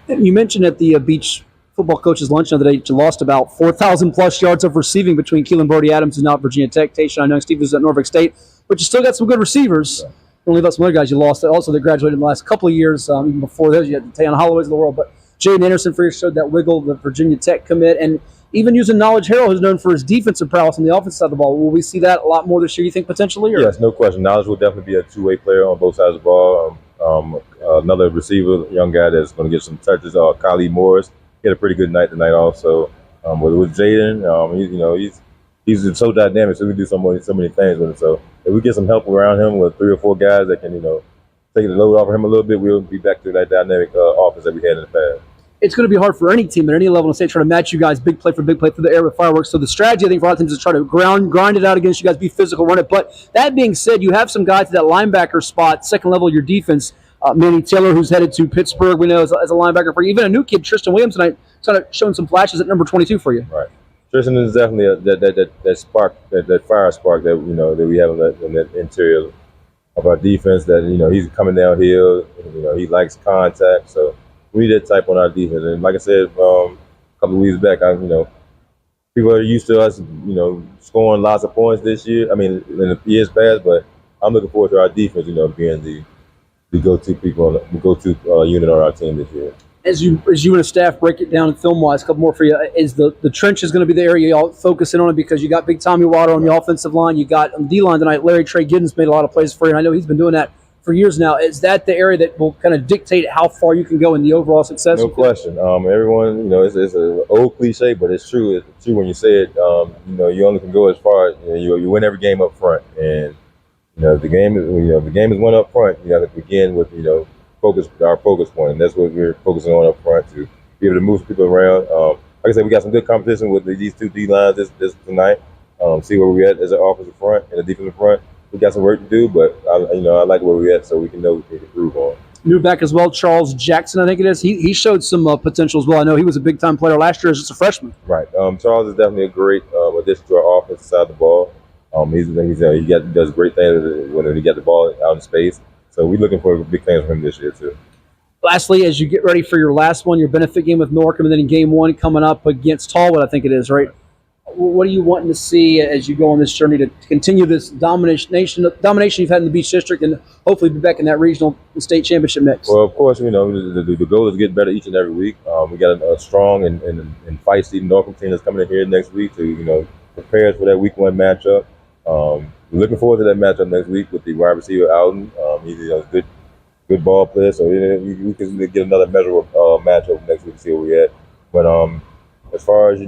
You mentioned at the beach football coaches luncheon the other day that you lost about 4,000 plus yards of receiving between Keelan Brody Adams, who's now at Virginia Tech, Tayshaun Young Steve, who's at Norfolk State, but you still got some good receivers. Right. Don't leave out some other guys you lost. Also, they graduated in the last couple of years. Even before those, you had the Tayon Holloways of the world. But Jaden Anderson for you showed that wiggle, the Virginia Tech commit, and even using Knowledge Harrell, who's known for his defensive prowess on the offensive side of the ball. Will we see that a lot more this year, you think, potentially? Or? Yes, no question. Knowledge will definitely be a two-way player on both sides of the ball. Another receiver, young guy that's going to get some touches, Khalid Morris. He had a pretty good night tonight also. With Jaden, he's so dynamic, so we can do so many things with him. So if we get some help around him with 3 or 4 guys that can, take the load off of him a little bit, we'll be back to that dynamic offense that we had in the past. It's going to be hard for any team at any level in the state trying to match you guys big play for big play through the air with fireworks. So the strategy, I think, for a lot of teams is try to grind it out against you guys, be physical, run it. But that being said, you have some guys at that linebacker spot, second level of your defense. Manny Taylor, who's headed to Pittsburgh, we know as a linebacker for you. Even a new kid, Tristan Williams, tonight, showing some flashes at number 22 for you. Right. Tristan is definitely that spark, that fire spark that that we have in that interior of our defense. That he's coming downhill. He likes contact, so we need that type on our defense. And like I said, a couple of weeks back, people are used to us, scoring lots of points this year. I mean, in the years past, but I'm looking forward to our defense, being the go-to unit on our team this year. As you and the staff break it down film-wise, a couple more for you. Is the trench is going to be the area y'all focus in on it because you got Big Tommy Water on the offensive line. You got on the D-line tonight, Larry Trey Giddens made a lot of plays for you, and I know he's been doing that for years now. Is that the area that will kind of dictate how far you can go in the overall success? No question. Everyone, it's an old cliche, but it's true. It's true when you say it. You only can go as far as you win every game up front, and the game is won up front. You got to begin with our focus point, and that's what we're focusing on up front to be able to move people around. Like I said, we got some good competition with these 2 D lines this tonight. See where we're at as an offensive front and a defensive front. We got some work to do, but I like where we're at, so we can know we can improve on. New back as well, Charles Jackson, I think it is. He showed some potential as well. I know he was a big time player last year as just a freshman. Right. Charles is definitely a great addition to our offensive side of the ball. He does great things when he got the ball out in space. So we're looking for big things from him this year too. Lastly, as you get ready for your last one, your benefit game with Norcom, and then in game 1 coming up against Tallwood, I think it is, right? what are you wanting to see as you go on this journey to continue this domination you've had in the Beach District and hopefully be back in that regional and state championship mix? Well, of course, the goal is to get better each and every week. We got a strong and feisty Norfolk team that's coming in here next week to prepare us for that week 1 matchup. We're looking forward to that matchup next week with the wide receiver Alden. He's a good ball player, so we can get another measurable matchup next week to see where we're at. But as far as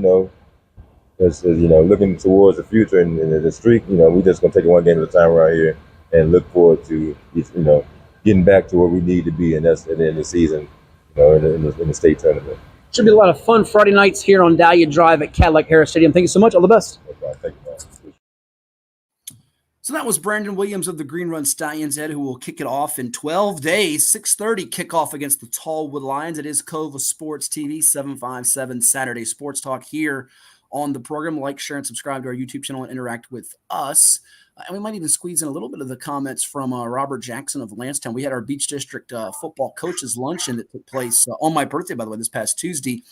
looking towards the future and the streak, we're just gonna take it one game at a time around here and look forward to getting back to where we need to be, and that's at the end of the season, in the state tournament. Should be a lot of fun Friday nights here on Dahlia Drive at Cadillac Harris Stadium. Thank you so much. All the best. Okay, thank you, man. So that was Brandon Williams of the Green Run Stallions, Ed, who will kick it off in 12 days, 6:30 kickoff against the Tallwood Lions. It is Cova Sports TV, 757 Saturday Sports Talk here on the program. Like, share, and subscribe to our YouTube channel and interact with us. And we might even squeeze in a little bit of the comments from Robert Jackson of Landstown. We had our Beach District football coaches luncheon that took place on my birthday, by the way, this past Tuesday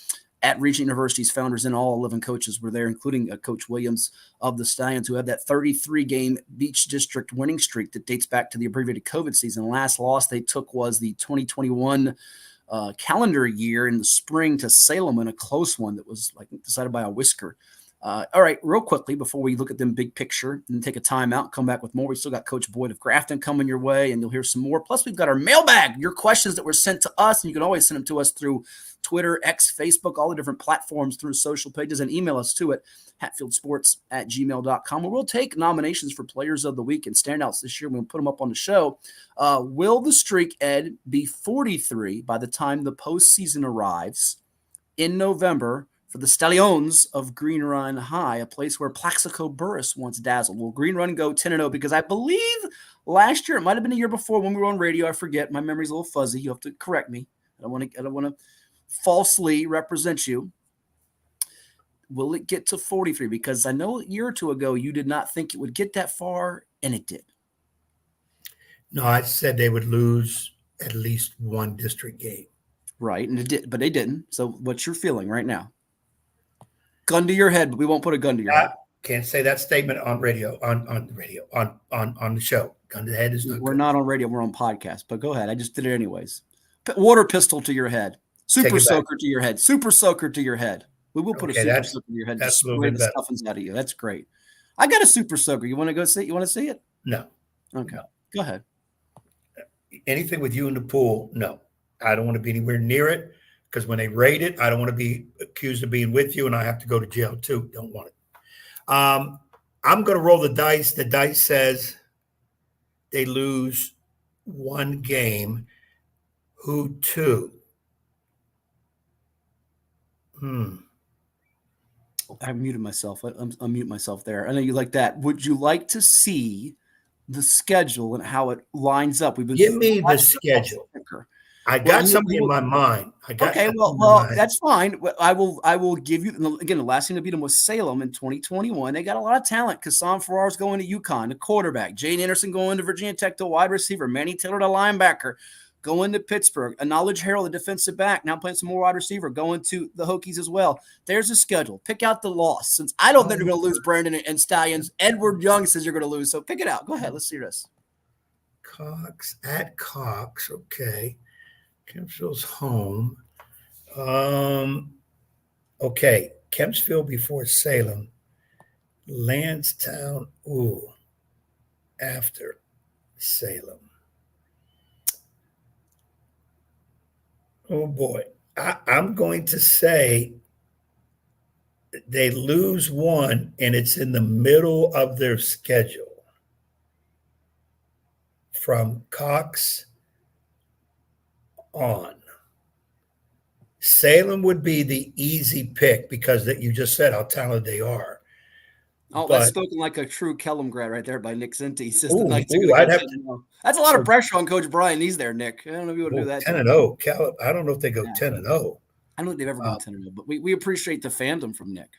at Regent University's founders, and all 11 coaches were there, including Coach Williams of the Stallions, who had that 33-game Beach District winning streak that dates back to the abbreviated COVID season. The last loss they took was the 2021 calendar year in the spring to Salem in a close one that was decided by a whisker. All right, real quickly before we look at them big picture and take a timeout, come back with more. We still got Coach Boyd of Grafton coming your way, and you'll hear some more. Plus, we've got our mailbag, your questions that were sent to us, and you can always send them to us through Twitter, X, Facebook, all the different platforms through social pages, and email us to it, hatfieldsports@gmail.com. We'll take nominations for Players of the Week and standouts this year. We'll put them up on the show. Will the streak, Ed, be 43 by the time the postseason arrives in November for the Stallions of Green Run High, a place where Plaxico Burris once dazzled? Will Green Run go 10-0? Because I believe last year, it might have been a year before when we were on radio. I forget. My memory's a little fuzzy. You have to correct me. I don't want to falsely represent you. Will it get to 43? Because I know a year or two ago you did not think it would get that far, and it did. No, I said they would lose at least one district game. Right, and it did, but they didn't. So what's your feeling right now? Gun to your head, but we won't put a gun to your head. Can't say that statement on radio, on the show. Gun to the head is not We're good. not on radio, we're on podcast, but go ahead. I just did it anyways. Water pistol to your head. Super soaker to your head. Super soaker to your head. We will put a super soaker to your head. That's just a little spray bit the better. stuffings out of you. That's great. I got a super soaker. You want to go see it? You want to see it? No. Okay. No. Go ahead. Anything with you in the pool, no. I don't want to be anywhere near it, because when they raid it, I don't want to be accused of being with you, and I have to go to jail too. Don't want it. I'm going to roll the dice. The dice says they lose one game. Who to? I muted myself. I'll mute myself there. I know you like that. Would you like to see the schedule and how it lines up? Give me the schedule. I got something in my mind. That's fine. I will give you, again, the last team to beat them was Salem in 2021. They got a lot of talent. Kassan Farrar's going to UConn, the quarterback. Jane Anderson going to Virginia Tech, the wide receiver. Manny Taylor, the linebacker, going to Pittsburgh. A Knowledge Harrell, the defensive back, now playing some more wide receiver, going to the Hokies as well. There's a schedule. Pick out the loss. Since I don't think they're going to lose Brandon and Stallions, Edward Young says you're going to lose. So pick it out. Go ahead. Let's see this. Cox at Cox. Okay. Kempsville's home. Okay. Kempsville before Salem. Landstown, after Salem. Oh, boy. I'm going to say they lose one, and it's in the middle of their schedule. From Cox on. Salem would be the easy pick because that you just said how talented they are. Oh, that's spoken like a true Kellum grad right there by Nick Zinti. That's a lot of pressure on Coach Brian. He's there, Nick. I don't know if you want to do that. 10-0. Kellum, I don't know if they go 10-0. I don't think they've ever gone 10-0, but we appreciate the fandom from Nick.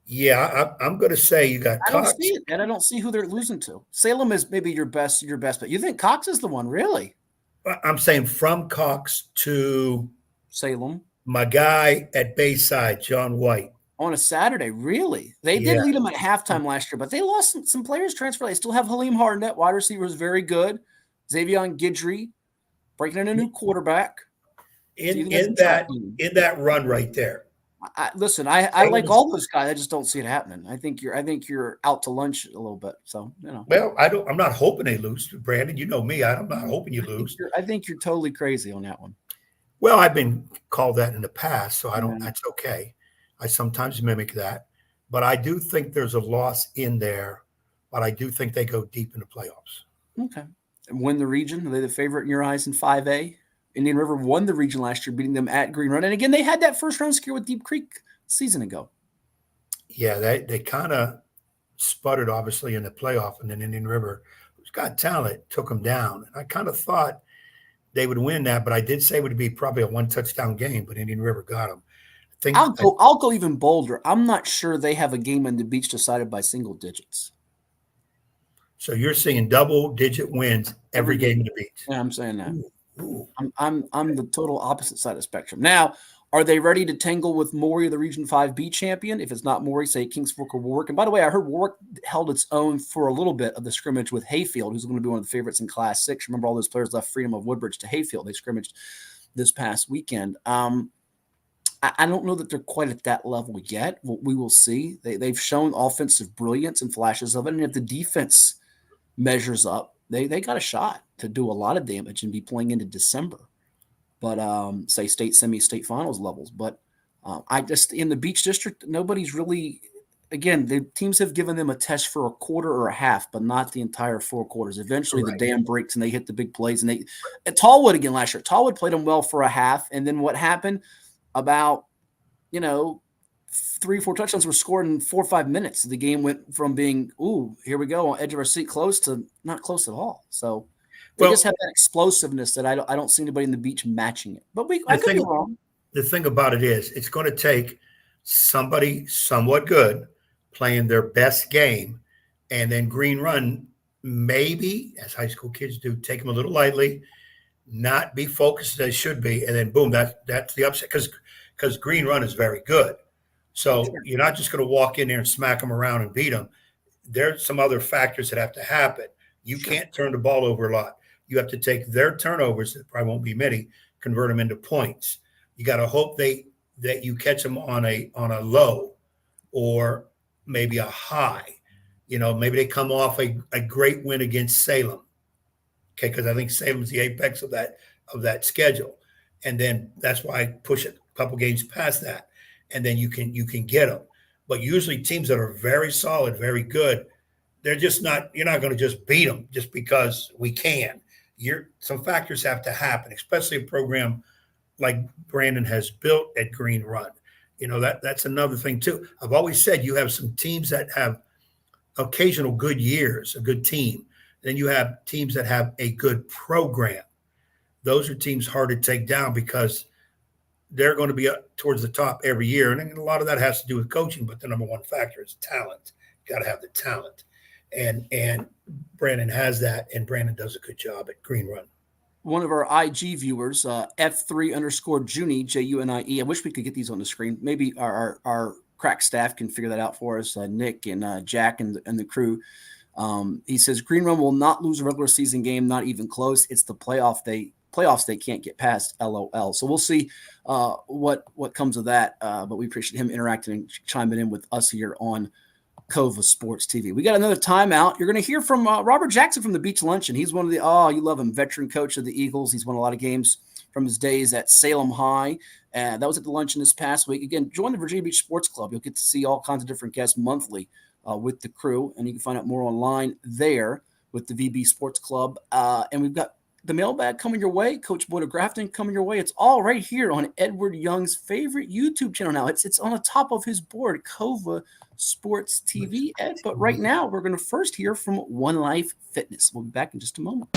Yeah, I'm going to say you got Cox. I don't see it, and I don't see who they're losing to. Salem is maybe your best, but you think Cox is the one, really? I'm saying from Cox to Salem. My guy at Bayside, John White. On a Saturday, really? They did lead them at halftime last year, but they lost some players transfer. They still have Halim Hardnett, wide receiver, is very good. Xavier Guidry, breaking in a new quarterback. In that run right there. I like all those guys. I just don't see it happening. I think you're out to lunch a little bit. So Well, I'm not hoping they lose, Brandon. You know me. I'm not hoping you lose. I think you're totally crazy on that one. Well, I've been called that in the past, so I don't. That's okay. I sometimes mimic that, but I do think there's a loss in there. But I do think they go deep in the playoffs. Okay, and win the region. Are they the favorite in your eyes in 5A? Indian River won the region last year, beating them at Green Run. And again, they had that first round scare with Deep Creek a season ago. Yeah, they kind of sputtered, obviously, in the playoff. And then Indian River, who's got talent, took them down. And I kind of thought they would win that, but I did say it would be probably a one-touchdown game, but Indian River got them. I'll go even bolder. I'm not sure they have a game in the Beach decided by single digits. So you're seeing double-digit wins every game in the Beach. Yeah, I'm saying that. Ooh. I'm the total opposite side of the spectrum. Now, are they ready to tangle with Maury, the Region 5B champion? If it's not Maury, say Kings Fork or Warwick. And by the way, I heard Warwick held its own for a little bit of the scrimmage with Hatfield, who's going to be one of the favorites in Class 6. Remember, all those players left Freedom of Woodbridge to Hatfield. They scrimmaged this past weekend. I don't know that they're quite at that level yet. We will see. They've shown offensive brilliance and flashes of it. And if the defense measures up, they got a shot to do a lot of damage and be playing into December. But say state finals levels. But I just, in the Beach District, nobody's really, again, the teams have given them a test for a quarter or a half, but not the entire 4 quarters. Eventually the dam breaks and they hit the big plays. And at Tallwood again last year, Tallwood played them well for a half. And then what happened? About, 3-4 touchdowns were scored in 4 or 5 minutes. The game went from being, here we go, on edge of our seat, close to not close at all. So they just have that explosiveness that I don't see anybody in the Beach matching it. But I could be wrong. The thing about it is it's going to take somebody somewhat good playing their best game, and then Green Run, maybe, as high school kids do, take them a little lightly, not be focused as they should be, and then boom, that's the upset because Green Run is very good. So you're not just going to walk in there and smack them around and beat them. There's some other factors that have to happen. You can't turn the ball over a lot. You have to take their turnovers, that probably won't be many, convert them into points. You got to hope that you catch them on a low or maybe a high. Maybe they come off a great win against Salem. Okay, because I think Salem's the apex of that schedule. And then that's why I push it a couple games past that. And then you can get them. But usually teams that are very solid, very good, they're just not, you're not going to just beat them just because we can. Some factors have to happen, especially a program like Brandon has built at Green Run. That's another thing too. I've always said you have some teams that have occasional good years, a good team. Then you have teams that have a good program. Those are teams hard to take down because they're going to be up towards the top every year. And a lot of that has to do with coaching, but the number one factor is talent. You got to have the talent. And Brandon has that, and Brandon does a good job at Green Run. One of our IG viewers, F3_Junie, Junie. I wish we could get these on the screen. Maybe our crack staff can figure that out for us, Nick and Jack and the crew. He says Green Run will not lose a regular season game, not even close. It's the playoffs they can't get past, LOL. So we'll see what comes of that. But we appreciate him interacting and chiming in with us here on Cova Sports TV. We got another timeout. You're going to hear from Robert Jackson from the Beach Luncheon. He's one of the, you love him, veteran coach of the Eagles. He's won a lot of games from his days at Salem High. That was at the luncheon this past week. Again, join the Virginia Beach Sports Club. You'll get to see all kinds of different guests monthly with the crew, and you can find out more online there with the VB Sports Club. And we've got the mailbag coming your way, Coach Boyd of Grafton coming your way. It's all right here on Edward Young's favorite YouTube channel now. It's on the top of his board, Cova Sports TV, Ed. But right now, we're going to first hear from One Life Fitness. We'll be back in just a moment.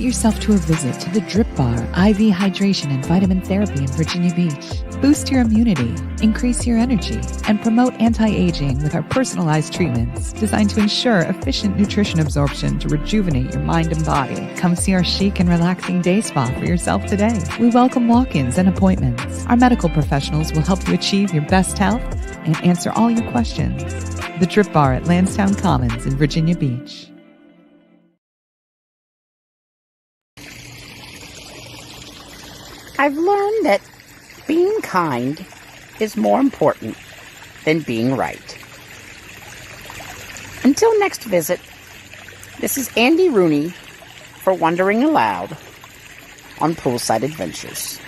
yourself to a visit to the Drip Bar IV Hydration and Vitamin Therapy in Virginia Beach. Boost your immunity, increase your energy, and promote anti-aging with our personalized treatments designed to ensure efficient nutrition absorption to rejuvenate your mind and body. Come see our chic and relaxing day spa for yourself today. We welcome walk-ins and appointments. Our medical professionals will help you achieve your best health and answer all your questions. The Drip Bar at Landstown Commons in Virginia Beach. I've learned that being kind is more important than being right. Until next visit, this is Andy Rooney for Wondering Aloud on Poolside Adventures.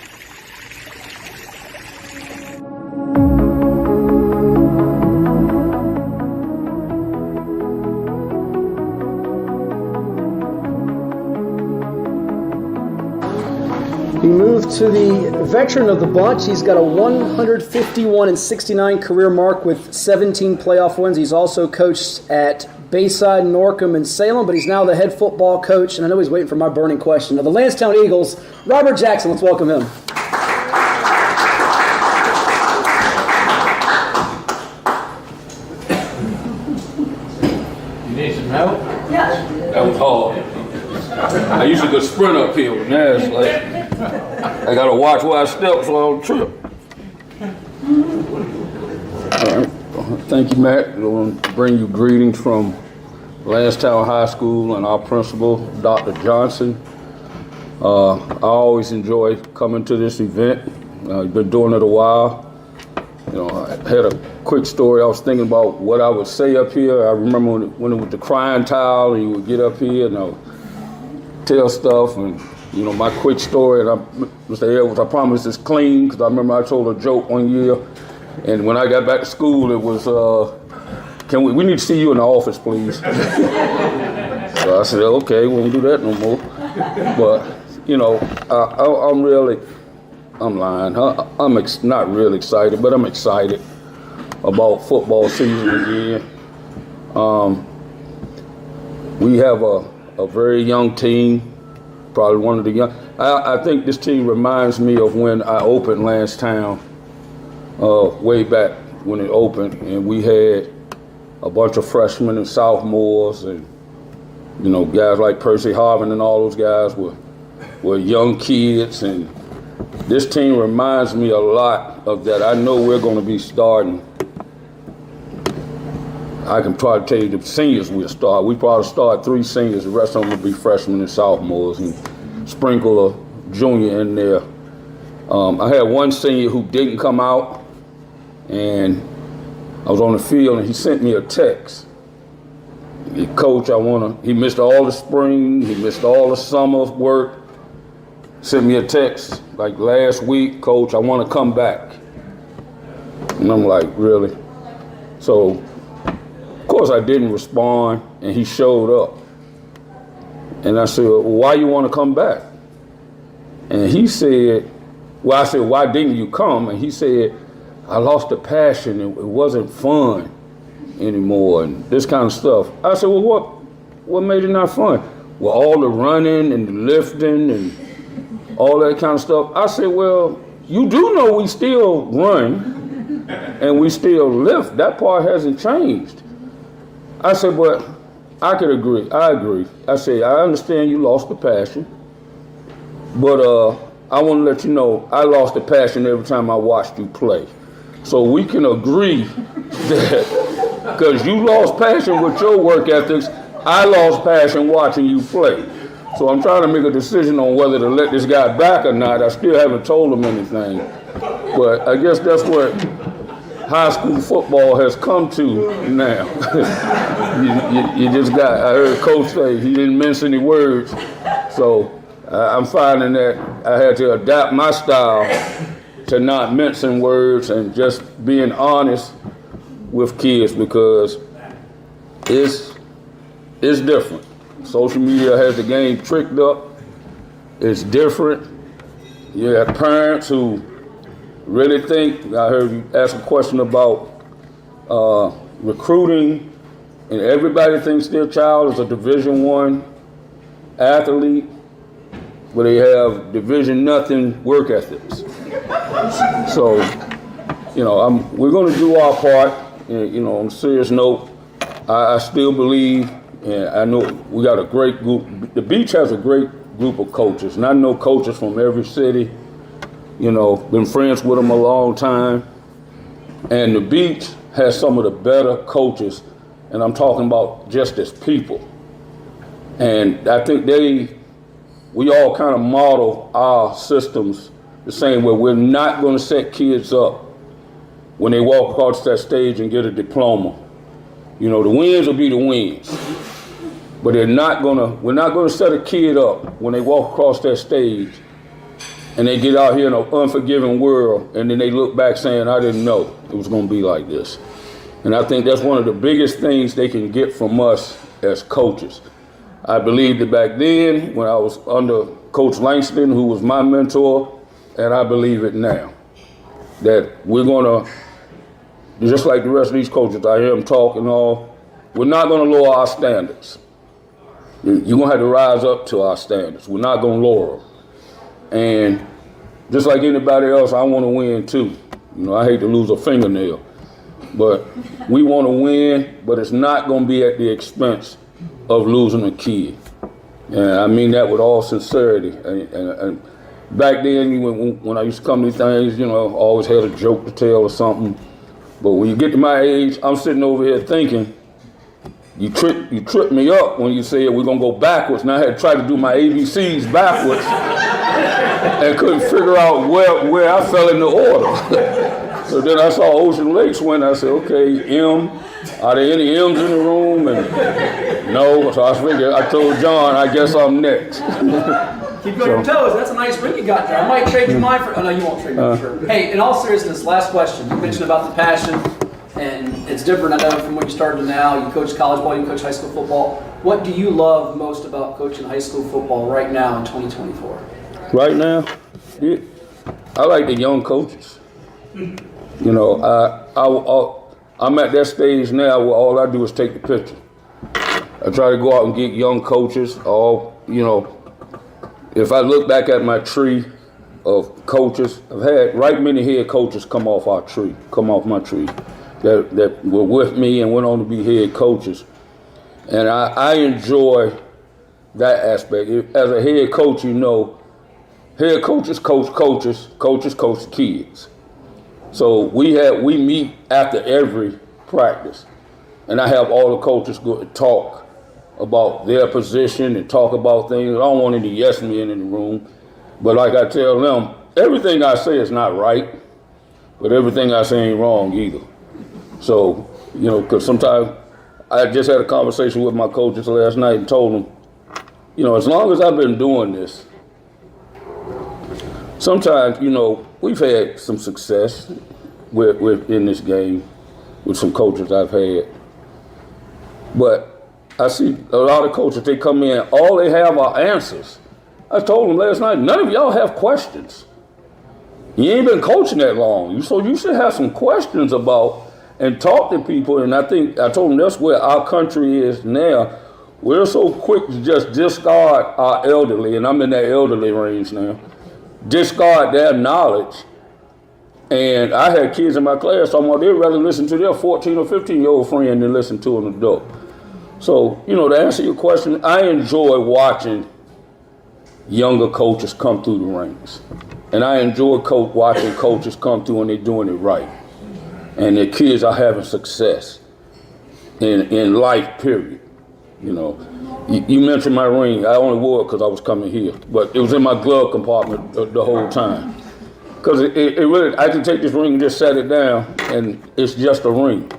He moved to the veteran of the bunch. He's got a 151-69 career mark with 17 playoff wins. He's also coached at Bayside, Norcom, and Salem, but he's now the head football coach, and I know he's waiting for my burning question, of the Landstown Eagles, Robert Jackson. Let's welcome him. You need some help? Yeah. That was hard. I used to go sprint uphill, but now it's like I gotta watch where I step so I don't trip. All right. Thank you, Matt. I want to bring you greetings from Landstown High School and our principal, Dr. Johnson. I always enjoy coming to this event. I've been doing it a while. I had a quick story. I was thinking about what I would say up here. I remember when it was the crying towel, and you would get up here and I would tell stuff, and my quick story, and Mr. Edwards, I promise it's clean, because I remember I told a joke one year, and when I got back to school, it was, we need to see you in the office, please. So I said, okay, we won't do that no more. But, I'm lying. I'm not really excited, but I'm excited about football season again. We have a very young team, probably one of the young. I think this team reminds me of when I opened Landstown way back when it opened, and we had a bunch of freshmen and sophomores, and guys like Percy Harvin and all those guys were young kids, and this team reminds me a lot of that. I know we're going to be starting. I can probably tell you the seniors we'll start. We probably start 3 seniors. The rest of them will be freshmen and sophomores, and sprinkle a junior in there. I had one senior who didn't come out, and I was on the field, and he sent me a text. Coach, he missed all the spring, he missed all the summer work. Sent me a text like last week, Coach, I want to come back. And I'm like, really? So, of course I didn't respond, and he showed up. And I said, well, why you want to come back? And he said, I said, why didn't you come? And he said, I lost the passion, it wasn't fun anymore, and this kind of stuff. I said, well, what made it not fun? Well, all the running and the lifting and all that kind of stuff. I said, well, you do know we still run and we still lift. That part hasn't changed. I said, but I could agree. I agree. I said, I understand you lost the passion, but I want to let you know I lost the passion every time I watched you play. So we can agree that because you lost passion with your work ethics, I lost passion watching you play. So I'm trying to make a decision on whether to let this guy back or not. I still haven't told him anything. But I guess that's what high school football has come to now. you just got, I heard Coach say he didn't mince any words. So I'm finding that I had to adapt my style to not mincing words and just being honest with kids, because it's different. Social media has the game tricked up. It's different. You have parents who really think, I heard you ask a question about recruiting, and everybody thinks their child is a Division I athlete, but they have division nothing work ethics. So, we're going to do our part. And, on a serious note, I still believe, and I know we got a great group. The Beach has a great group of coaches, and I know coaches from every city. Been friends with them a long time. And the Beach has some of the better coaches, and I'm talking about just as people. And I think we all kind of model our systems the same way. We're not going to set kids up when they walk across that stage and get a diploma. The wins will be the wins. But we're not gonna set a kid up when they walk across that stage and they get out here in an unforgiving world and then they look back saying, I didn't know it was gonna be like this. And I think that's one of the biggest things they can get from us as coaches. I believed it back then when I was under Coach Langston, who was my mentor, and I believe it now. That we're gonna, just like the rest of these coaches I hear them talk and all, we're not gonna lower our standards. You're gonna have to rise up to our standards. We're not gonna lower them. And just like anybody else, I wanna win too. I hate to lose a fingernail, but we wanna win, but it's not gonna be at the expense of losing a kid. And I mean that with all sincerity. And back then, when I used to come to these things, I always had a joke to tell or something. But when you get to my age, I'm sitting over here thinking, you tripped me up when you said we're gonna go backwards, and I had to try to do my ABCs backwards and couldn't figure out where I fell in the order. So then I saw Ocean Lakes win. I said, okay, M, are there any M's in the room? And no, so I told John, I guess I'm next. Keep you on your toes. That's a nice ring you got there. I might trade you mine for. Oh no, you won't trade me for sure. Hey, in all seriousness, last question. You mentioned about the passion, and it's different. I know from when you started to now. You coach college ball, you coach high school football. What do you love most about coaching high school football right now in 2024? Right now, I like the young coaches. I'm at that stage now where all I do is take the picture. I try to go out and get young coaches. If I look back at my tree of coaches, I've had right many head coaches come off my tree that were with me and went on to be head coaches. And I enjoy that aspect. As a head coach, head coaches coach coaches, coaches coach kids. So we meet after every practice, and I have all the coaches go and talk about their position and talk about things. I don't want any yes men in the room, but like I tell them, everything I say is not right, but everything I say ain't wrong either. So, because sometimes I just had a conversation with my coaches last night and told them, as long as I've been doing this, sometimes, we've had some success with in this game with some coaches I've had. But I see a lot of coaches, they come in, all they have are answers. I told them last night, none of y'all have questions. You ain't been coaching that long, so you should have some questions about and talk to people. And I told them that's where our country is now. We're so quick to just discard our elderly, and I'm in that elderly range now, discard their knowledge. And I had kids in my class talking about they'd rather listen to their 14 or 15-year-old friend than listen to an adult. So, to answer your question, I enjoy watching younger coaches come through the ranks. And I enjoy watching coaches come through and they're doing it right. And their kids are having success in life, period. You mentioned my ring. I only wore it because I was coming here. But it was in my glove compartment the whole time. Because it really, I can take this ring and just set it down, and it's just a ring.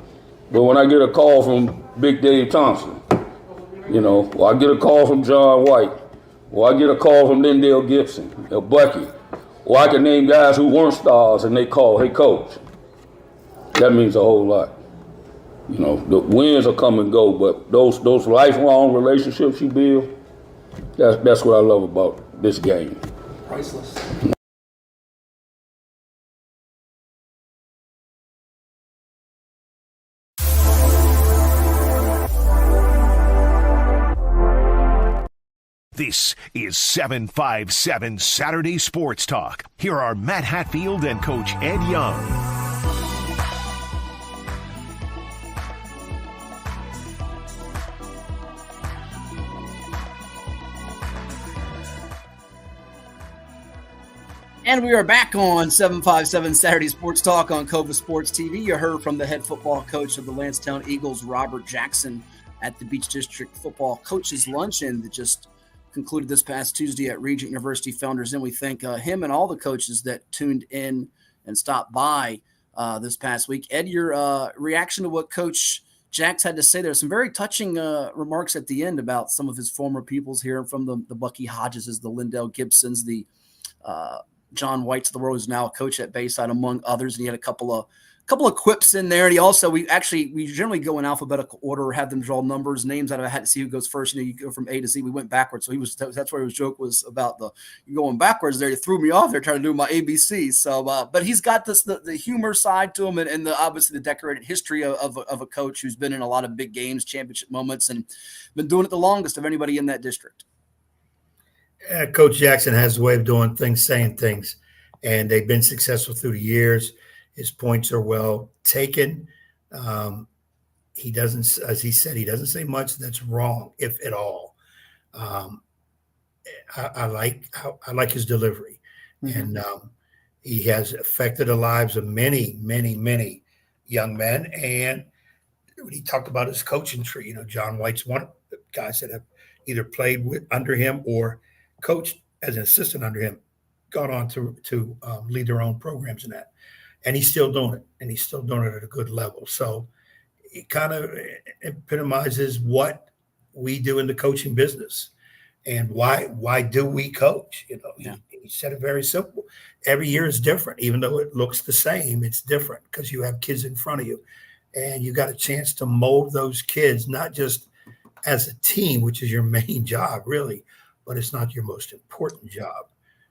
But when I get a call from Big Dave Thompson, or I get a call from John White, or I get a call from Lindale Gibson, or Bucky, or I can name guys who weren't stars and they call, hey coach. That means a whole lot. The wins will come and go, but those lifelong relationships you build, that's what I love about this game. Priceless. This is 757 Saturday Sports Talk. Here are Matt Hatfield and Coach Ed Young. And we are back on 757 Saturday Sports Talk on Cova Sports TV. You heard from the head football coach of the Landstown Eagles, Robert Jackson, at the Beach District Football Coaches Luncheon that just concluded this past Tuesday at Regent University Founders. And we thank him and all the coaches that tuned in and stopped by this past week. Ed, your reaction to what Coach Jax had to say there. Some very touching remarks at the end about some of his former pupils, hearing from the Bucky Hodgeses, the Lindell Gibsons, the John White's of the world, who's now a coach at Bayside, among others. And he had a couple of quips in there. And he also, we generally go in alphabetical order, have them draw numbers, names out of a hat to see who goes first. You go from A to Z. We went backwards. So that's where his joke was about you going backwards there. You threw me off there trying to do my ABC. So, but he's got the humor side to him and obviously the decorated history of a coach who's been in a lot of big games, championship moments, and been doing it the longest of anybody in that district. Coach Jackson has a way of doing things, saying things, and they've been successful through the years. His points are well taken. He doesn't, as he said, he doesn't say much that's wrong, if at all. I like his delivery, and he has affected the lives of many, many, many young men. And when he talked about his coaching tree, John White's one of the guys that have either played under him or coached as an assistant under him, gone on to lead their own programs in that. And he's still doing it, and he's still doing it at a good level. So it kind of epitomizes what we do in the coaching business and why do we coach? He said it very simple. Every year is different. Even though it looks the same, it's different because you have kids in front of you, and you got a chance to mold those kids, not just as a team, which is your main job, really, but it's not your most important job.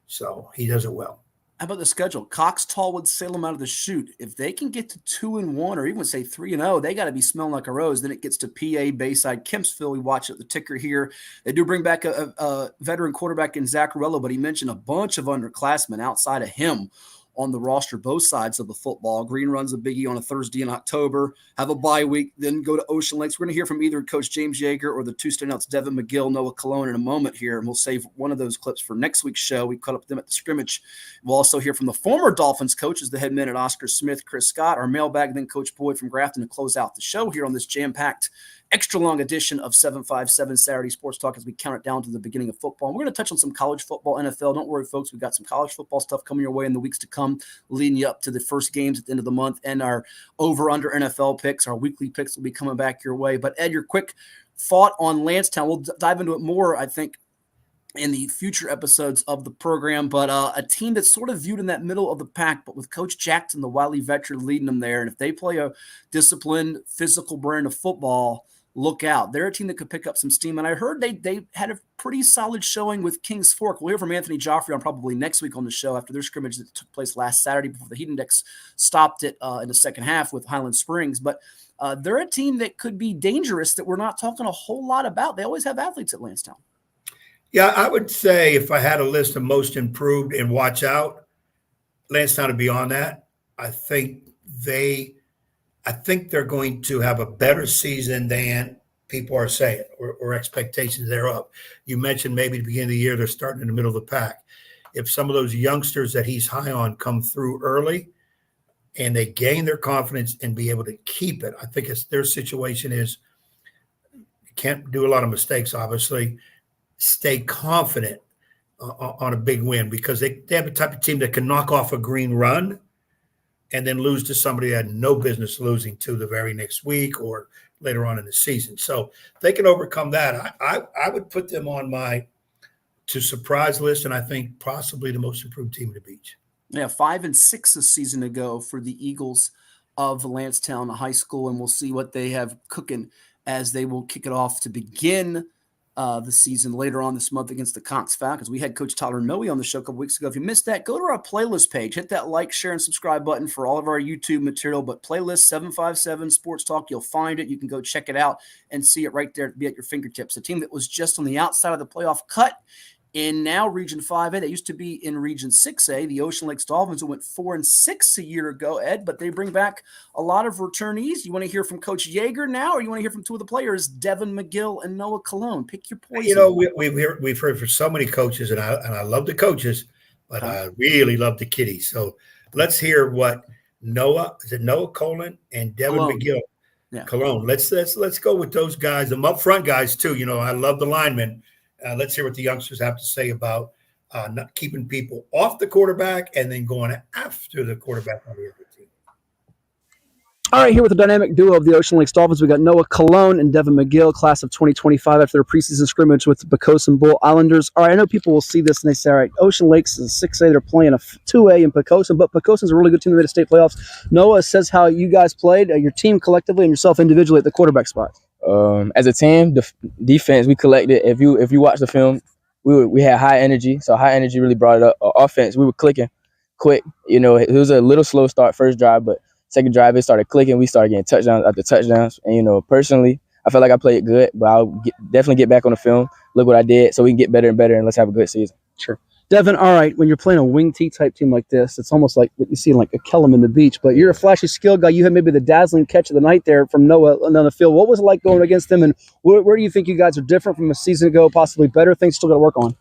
So he does it well. How about the schedule? Cox, Tallwood, Salem out of the chute. If they can get to 2-1 or even say 3-0, they got to be smelling like a rose. Then it gets to PA, Bayside, Kempsville. We watch at the ticker here. They do bring back a veteran quarterback in Zaccarello, but he mentioned a bunch of underclassmen outside of him on the roster, both sides of the football. Green runs a biggie on a Thursday in October, have a bye week, then go to Ocean Lakes. We're going to hear from either Coach James Yeager or the two standouts, Devin, McGill, Noah Cologne, in a moment here, and we'll save one of those clips for next week's show. We caught up with them at the scrimmage. We'll also hear from the former Dolphins coaches, the head men at Oscar Smith, Chris Scott, our mailbag, then Coach Boyd from Grafton to close out the show here on this jam-packed, extra-long edition of 757 Saturday Sports Talk as we count it down to the beginning of football. And we're going to touch on some college football, NFL. Don't worry, folks. We've got some college football stuff coming your way in the weeks to come, leading you up to the first games at the end of the month, and our over-under NFL picks, our weekly picks will be coming back your way. But, Ed, your quick thought on Landstown. We'll dive into it more, I think, in the future episodes of the program, but a team that's sort of viewed in that middle of the pack, but with Coach Jackson, the wily veteran, leading them there. And if they play a disciplined, physical brand of football, look out. They're a team that could pick up some steam. And I heard they had a pretty solid showing with Kings Fork. We'll hear from Anthony Joffrey on probably next week on the show after their scrimmage that took place last Saturday before the Heat Index stopped it in the second half with Highland Springs. But they're a team that could be dangerous that we're not talking a whole lot about. They always have athletes at Landstown. Yeah, I would say if I had a list of most improved and watch out, Landstown would be on that. I think they're going to have a better season than people are saying or expectations thereof. You mentioned maybe at the beginning of the year they're starting in the middle of the pack. If some of those youngsters that he's high on come through early and they gain their confidence and be able to keep it, I think their situation is you can't do a lot of mistakes, obviously. Stay confident on a big win because they have a type of team that can knock off a green run and then lose to somebody that had no business losing to the very next week or later on in the season. So if they can overcome that, I would put them on my to surprise list, and I think possibly the most improved team in the beach. Yeah, 5-6 a season ago for the Eagles of Landstown High School, and we'll see what they have cooking as they will kick it off to begin the season later on this month against the Cox Falcons. We had Coach Tyler Noe on the show a couple weeks ago. If you missed that, go to our playlist page. Hit that like, share, and subscribe button for all of our YouTube material. But playlist 757 Sports Talk, you'll find it. You can go check it out and see it right there, be at your fingertips. A team that was just on the outside of the playoff cut in now Region 5A. They used to be in Region 6A, the Ocean Lakes Dolphins, who went 4-6 a year ago, Ed, but they bring back a lot of returnees. You want to hear from Coach Yeager now, or you want to hear from two of the players, Devin McGill and Noah Cologne? Pick your poison. You know, we've heard from so many coaches, and I love the coaches, but I really love the kiddies. So let's hear what Noah Cologne and Devin McGill. Yeah. Cologne. Let's go with those guys, them up front guys too. You know, I love the linemen. Let's hear what the youngsters have to say about not keeping people off the quarterback and then going after the quarterback on the other team. All right, here with the dynamic duo of the Ocean Lakes Dolphins, we got Noah Cologne and Devin McGill, class of 2025 after their preseason scrimmage with the Poquoson Bull Islanders. All right, I know people will see this and they say, all right, Ocean Lakes is 6A, they're playing a 2A in Poquoson, but Poquoson's a really good team that made a state playoffs. Noah says how you guys played, your team collectively and yourself individually at the quarterback spot. As a team, the defense we collected. If you watch the film, we had high energy, so high energy really brought it up. Offense, we were clicking quick. You know, it was a little slow start first drive, but second drive it started clicking. We started getting touchdowns after touchdowns, and you know, personally, I felt like I played good, but I'll definitely get back on the film, look what I did, so we can get better and better, and let's have a good season. Sure. Devin, all right, when you're playing a wing T type team like this, it's almost like what you see in like a Kellum in the beach, but you're a flashy skill guy. You had maybe the dazzling catch of the night there from Noah on the field. What was it like going against them, and where do you think you guys are different from a season ago, possibly better, things still got to work on?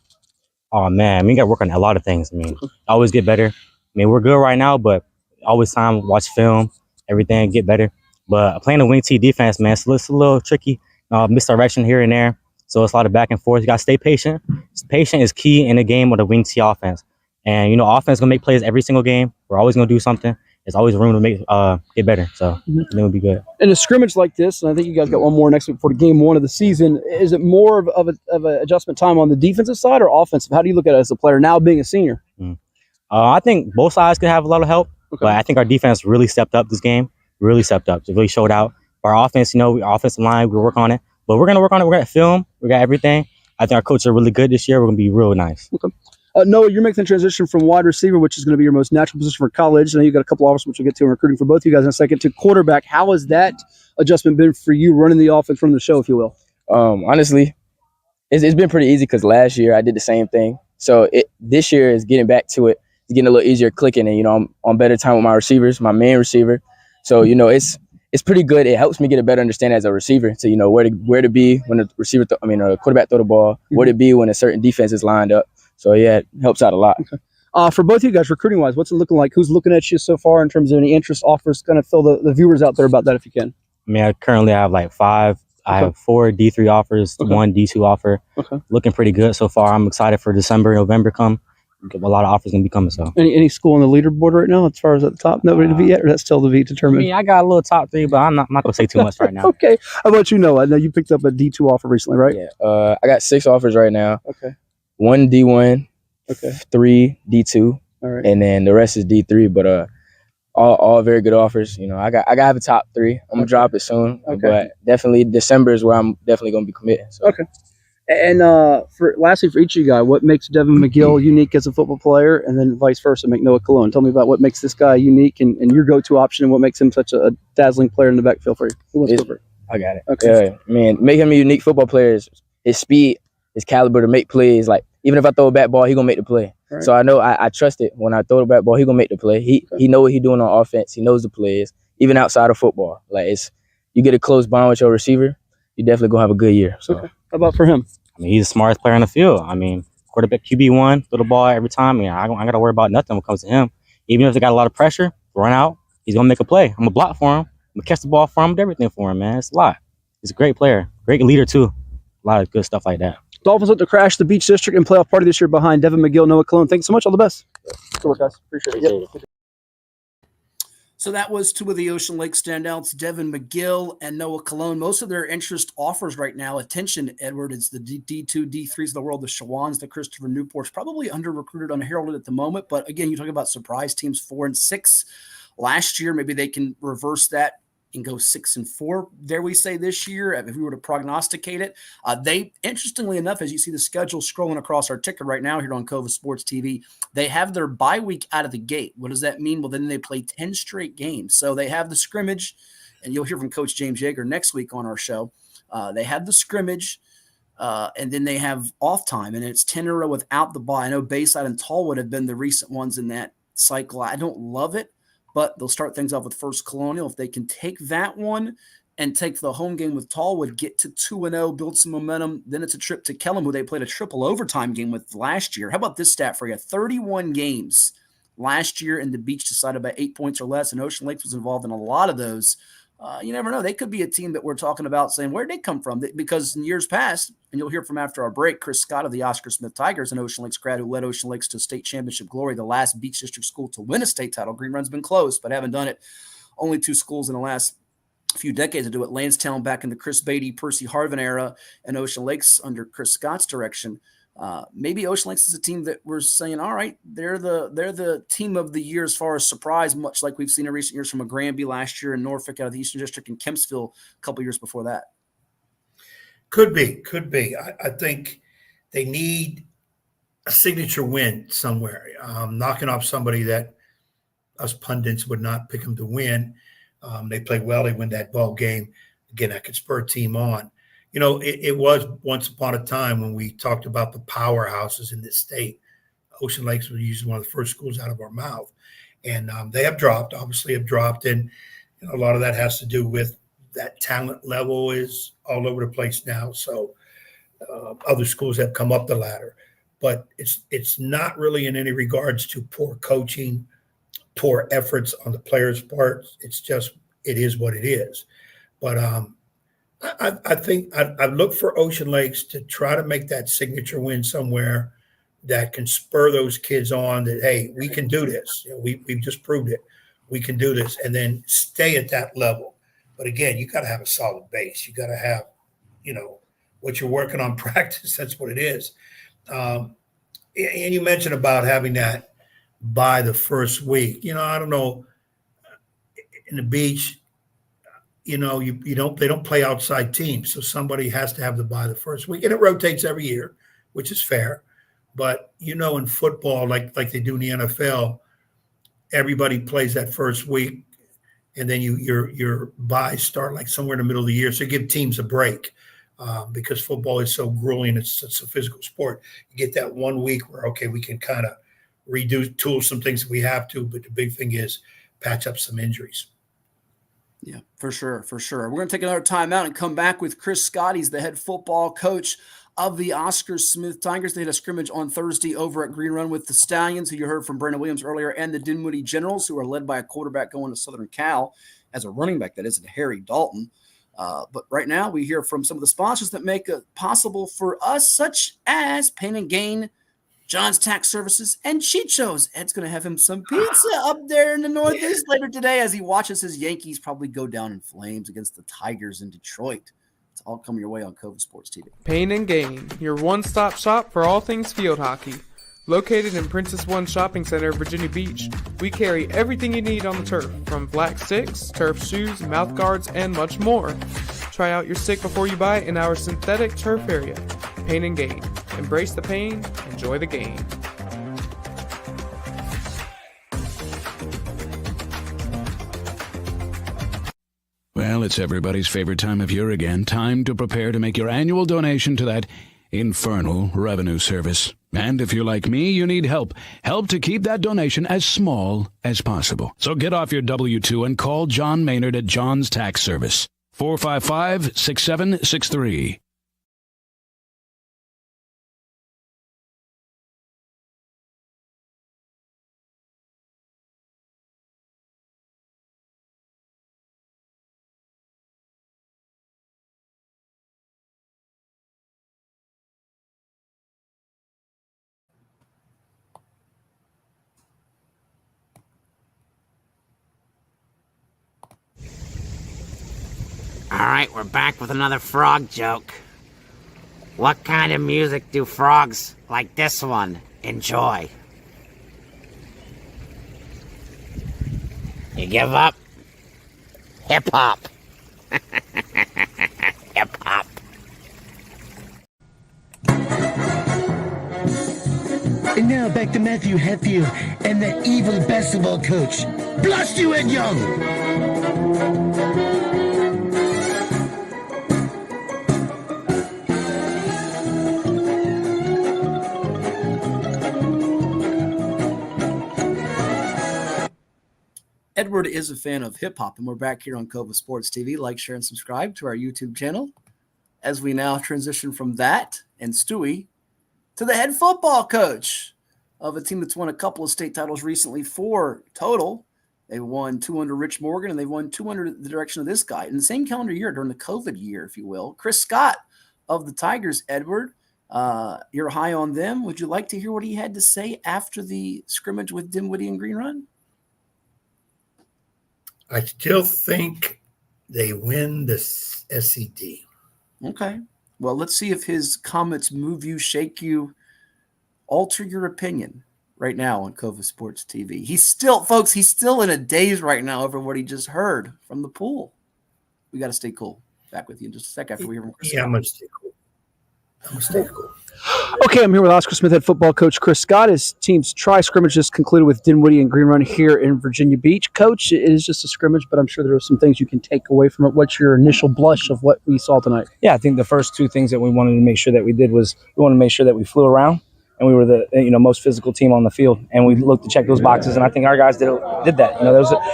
Oh, man, we got to work on a lot of things. I mean, always get better. I mean, we're good right now, but always time, watch film, everything, get better. But playing a wing T defense, man, so it's a little tricky. Misdirection here and there. So it's a lot of back and forth. You got to stay patient. Patient is key in a game with a wing T offense. And, you know, offense is going to make plays every single game. We're always going to do something. There's always room to make get better. So then it'll be good. In a scrimmage like this, and I think you guys got one more next week for the game one of the season, is it more of a adjustment time on the defensive side or offensive? How do you look at it as a player now being a senior? I think both sides could have a lot of help. Okay. But I think our defense really stepped up this game. Really stepped up. It really showed out. Our offense, you know, our offensive line, we work on it. But we're going to work on it. We're going to film. We got everything. I think our coaches are really good this year. We're going to be real nice. Okay. Noah, you're making the transition from wide receiver, which is going to be your most natural position for college. I know you got a couple offers, which we'll get to in recruiting for both of you guys in a second, to quarterback. How has that adjustment been for you running the offense from the show, if you will? Honestly, it's been pretty easy because last year I did the same thing. So this year is getting back to it. It's getting a little easier clicking, and, you know, I'm on better time with my receivers, my main receiver. So, you know, it's pretty good. It helps me get a better understanding as a receiver to, you know, where to be when the receiver, a quarterback throw the ball, where to be when a certain defense is lined up. So, yeah, it helps out a lot. Okay. For both of you guys, recruiting-wise, what's it looking like? Who's looking at you so far in terms of any interest, offers? Kind of fill the viewers out there about that if you can. I mean, I currently have like 5. Okay. I have 4 D3 offers, 1 D2 offer. Okay. Looking pretty good so far. I'm excited for December, November come. A lot of offers going to be coming. So, any school on the leaderboard right now as far as at the top? Nobody to be yet, or that's still to be determined? I mean, I got a little top 3, but I'm not going to say too much right now. Okay. How about you, Noah? I know you picked up a D2 offer recently, right? Yeah. I got 6 offers right now. Okay. 1 D1. Okay. 3 D2. All right. And then the rest is D3. But all very good offers. You know, I got to have a top 3. I'm gonna drop it soon. Okay. But definitely December is where I'm definitely gonna be committing. So. Okay. And lastly, for each of you guys, what makes Devin McGill unique as a football player, and then vice versa, make Noah Cologne? Tell me about what makes this guy unique and your go-to option, and what makes him such a dazzling player in the backfield for you. Who wants to go first? I got it. Okay. Make him a unique football player is his speed, his caliber to make plays. Like, even if I throw a back ball, he gonna make the play. Right. So I know I trust it. When I throw the back ball, he gonna make the play. He know what he doing on offense. He knows the plays, even outside of football. Like, you get a close bond with your receiver, you definitely gonna have a good year. So, how about for him? I mean, he's the smartest player on the field. I mean, quarterback QB1, throw the ball every time. I mean, I got to worry about nothing when it comes to him. Even if they got a lot of pressure, run out, he's going to make a play. I'm going to block for him. I'm going to catch the ball for him, do everything for him, man. It's a lot. He's a great player, great leader, too. A lot of good stuff like that. Dolphins look to crash the Beach District and playoff party this year behind Devin McGill, Noah Cologne. Thanks so much. All the best. Good work, guys. Appreciate it. Yep. So that was two of the Ocean Lake standouts, Devin McGill and Noah Cologne. Most of their interest offers right now, attention, Edward, is the D2, D3s of the world, the Shawans, the Christopher Newports, probably under-recruited, unheralded at the moment. But again, you talk about surprise teams 4-6 last year. Maybe they can reverse that and go 6-4, dare we say, this year, if we were to prognosticate it. They, interestingly enough, as you see the schedule scrolling across our ticker right now here on Cova Sports TV, they have their bye week out of the gate. What does that mean? Well, then they play 10 straight games. So they have the scrimmage, and you'll hear from Coach James Yeager next week on our show. They have the scrimmage, and then they have off time, and it's 10 in a row without the bye. I know Bayside and Tallwood have been the recent ones in that cycle. I don't love it, but they'll start things off with First Colonial. If they can take that one and take the home game with Tallwood, get to 2-0, build some momentum, then it's a trip to Kellum, who they played a triple overtime game with last year. How about this stat for you? 31 games last year, and the Beach decided by 8 points or less, and Ocean Lakes was involved in a lot of those. You never know. They could be a team that we're talking about saying, where'd they come from? Because in years past, and you'll hear from after our break, Chris Scott of the Oscar Smith Tigers, an Ocean Lakes grad who led Ocean Lakes to state championship glory, the last Beach District school to win a state title. Green Run's been close, but haven't done it. Only 2 schools in the last few decades to do it. Landstown back in the Chris Beatty, Percy Harvin era, and Ocean Lakes under Chris Scott's direction. Maybe Ocean Lakes is a team that we're saying, all right, they're the team of the year as far as surprise, much like we've seen in recent years from a Granby last year and Norfolk out of the Eastern District and Kempsville a couple years before that. Could be. I think they need a signature win somewhere, knocking off somebody that us pundits would not pick them to win. They play well. They win that ball game. Again, that could spur a team on. You know, it was once upon a time when we talked about the powerhouses in this state. Ocean Lakes was usually one of the first schools out of our mouth. And they have dropped. And a lot of that has to do with that talent level is all over the place now. So other schools have come up the ladder. But it's not really in any regards to poor coaching, poor efforts on the players' part. It's just it is what it is. But I think I've looked for Ocean Lakes to try to make that signature win somewhere that can spur those kids on that, hey, we can do this. You know, we've just proved it. We can do this, and then stay at that level. But again, you got to have a solid base. You got to have, what you're working on practice. That's what it is. And you mentioned about having that by the first week. I don't know. In the Beach, they don't play outside teams, so somebody has to have the bye the first week, and it rotates every year, which is fair. But in football, like they do in the NFL, everybody plays that first week, and then your buys start like somewhere in the middle of the year, so you give teams a break because football is so grueling. It's a physical sport. You get that 1 week where we can kind of tool some things if we have to, but the big thing is patch up some injuries. Yeah, for sure. We're going to take another timeout and come back with Chris Scott. He's the head football coach of the Oscar Smith Tigers. They had a scrimmage on Thursday over at Green Run with the Stallions, who you heard from Brandon Williams earlier, and the Dinwiddie Generals, who are led by a quarterback going to Southern Cal as a running back, that is, Harry Dalton. But right now we hear from some of the sponsors that make it possible for us, such as Pain and Gain, John's Tax Services, and Chicho's. Ed's going to have him some pizza up there in the Northeast later today as he watches his Yankees probably go down in flames against the Tigers in Detroit. It's all coming your way on Cova Sports TV. Pain and Gain, your one-stop shop for all things field hockey. Located in Princess One Shopping Center, Virginia Beach, we carry everything you need on the turf, from black sticks, turf shoes, mouth guards, and much more. Try out your stick before you buy in our synthetic turf area. Pain and Gain. Embrace the pain, enjoy the game. Well, it's everybody's favorite time of year again. Time to prepare to make your annual donation to that infernal revenue service. And if you're like me, you need help. Help to keep that donation as small as possible. So get off your W-2 and call John Maynard at John's Tax Service. 455-6763. All right, we're back with another frog joke. What kind of music do frogs like this one enjoy? You give up? hip-hop. Hip-hop. And now back to Matthew Hatfield and that evil basketball coach. Blast you, Ed Young! Edward is a fan of hip-hop, and we're back here on Cova Sports TV. Like, share, and subscribe to our YouTube channel as we now transition from that and Stewie to the head football coach of a team that's won a couple of state titles recently, 4 total. They won 2 under Rich Morgan, and they won 2 under the direction of this guy in the same calendar year during the COVID year, if you will. Chris Scott of the Tigers, Edward. You're high on them. Would you like to hear what he had to say after the scrimmage with Dinwiddie and Green Run? I still think they win the SED. Okay. Well, let's see if his comments move you, shake you, alter your opinion right now on Cova Sports TV. He's still in a daze right now over what he just heard from the pool. We got to stay cool. Back with you in just a sec after we hear from Chris. Yeah, I'm going to stay cool. Okay, I'm here with Oscar Smith head football coach Chris Scott. His team's tri-scrimmage just concluded with Dinwiddie and Green Run here in Virginia Beach. Coach, it is just a scrimmage, but I'm sure there are some things you can take away from it. What's your initial blush of what we saw tonight? Yeah, I think the first 2 things that we wanted to make sure that we did was we wanted to make sure that we flew around and we were the most physical team on the field, and we looked to check those boxes, and I think our guys did that.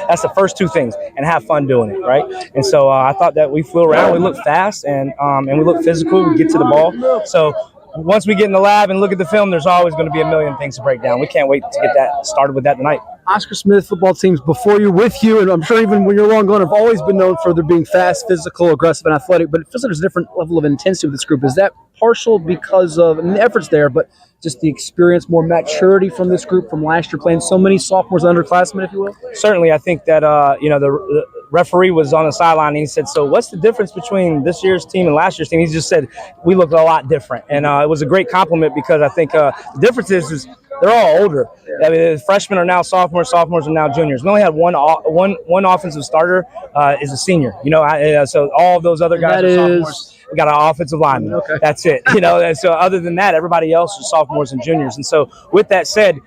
That's the first 2 things, and have fun doing it, right? And so I thought that we flew around, we looked fast, and we looked physical. We get to the ball. So once we get in the lab and look at the film, there's always going to be a million things to break down. We can't wait to get that started with that tonight. Oscar Smith football teams before you, with you, and I'm sure even when you're long gone, have always been known for their being fast, physical, aggressive, and athletic, but it feels like there's a different level of intensity with this group. Is that partial because of, the effort's there, but just the experience, more maturity from this group from last year, playing so many sophomores and underclassmen, if you will? Certainly, I think that the referee was on the sideline and he said, "So what's the difference between this year's team and last year's team?" He just said we looked a lot different, and it was a great compliment because I think the difference is they're all older. I mean, the freshmen are now sophomores are now juniors. We only had one offensive starter is a senior. So all of those other guys are sophomores. We got an offensive lineman. Okay. That's it. And so other than that, everybody else is sophomores and juniors. And so with that said,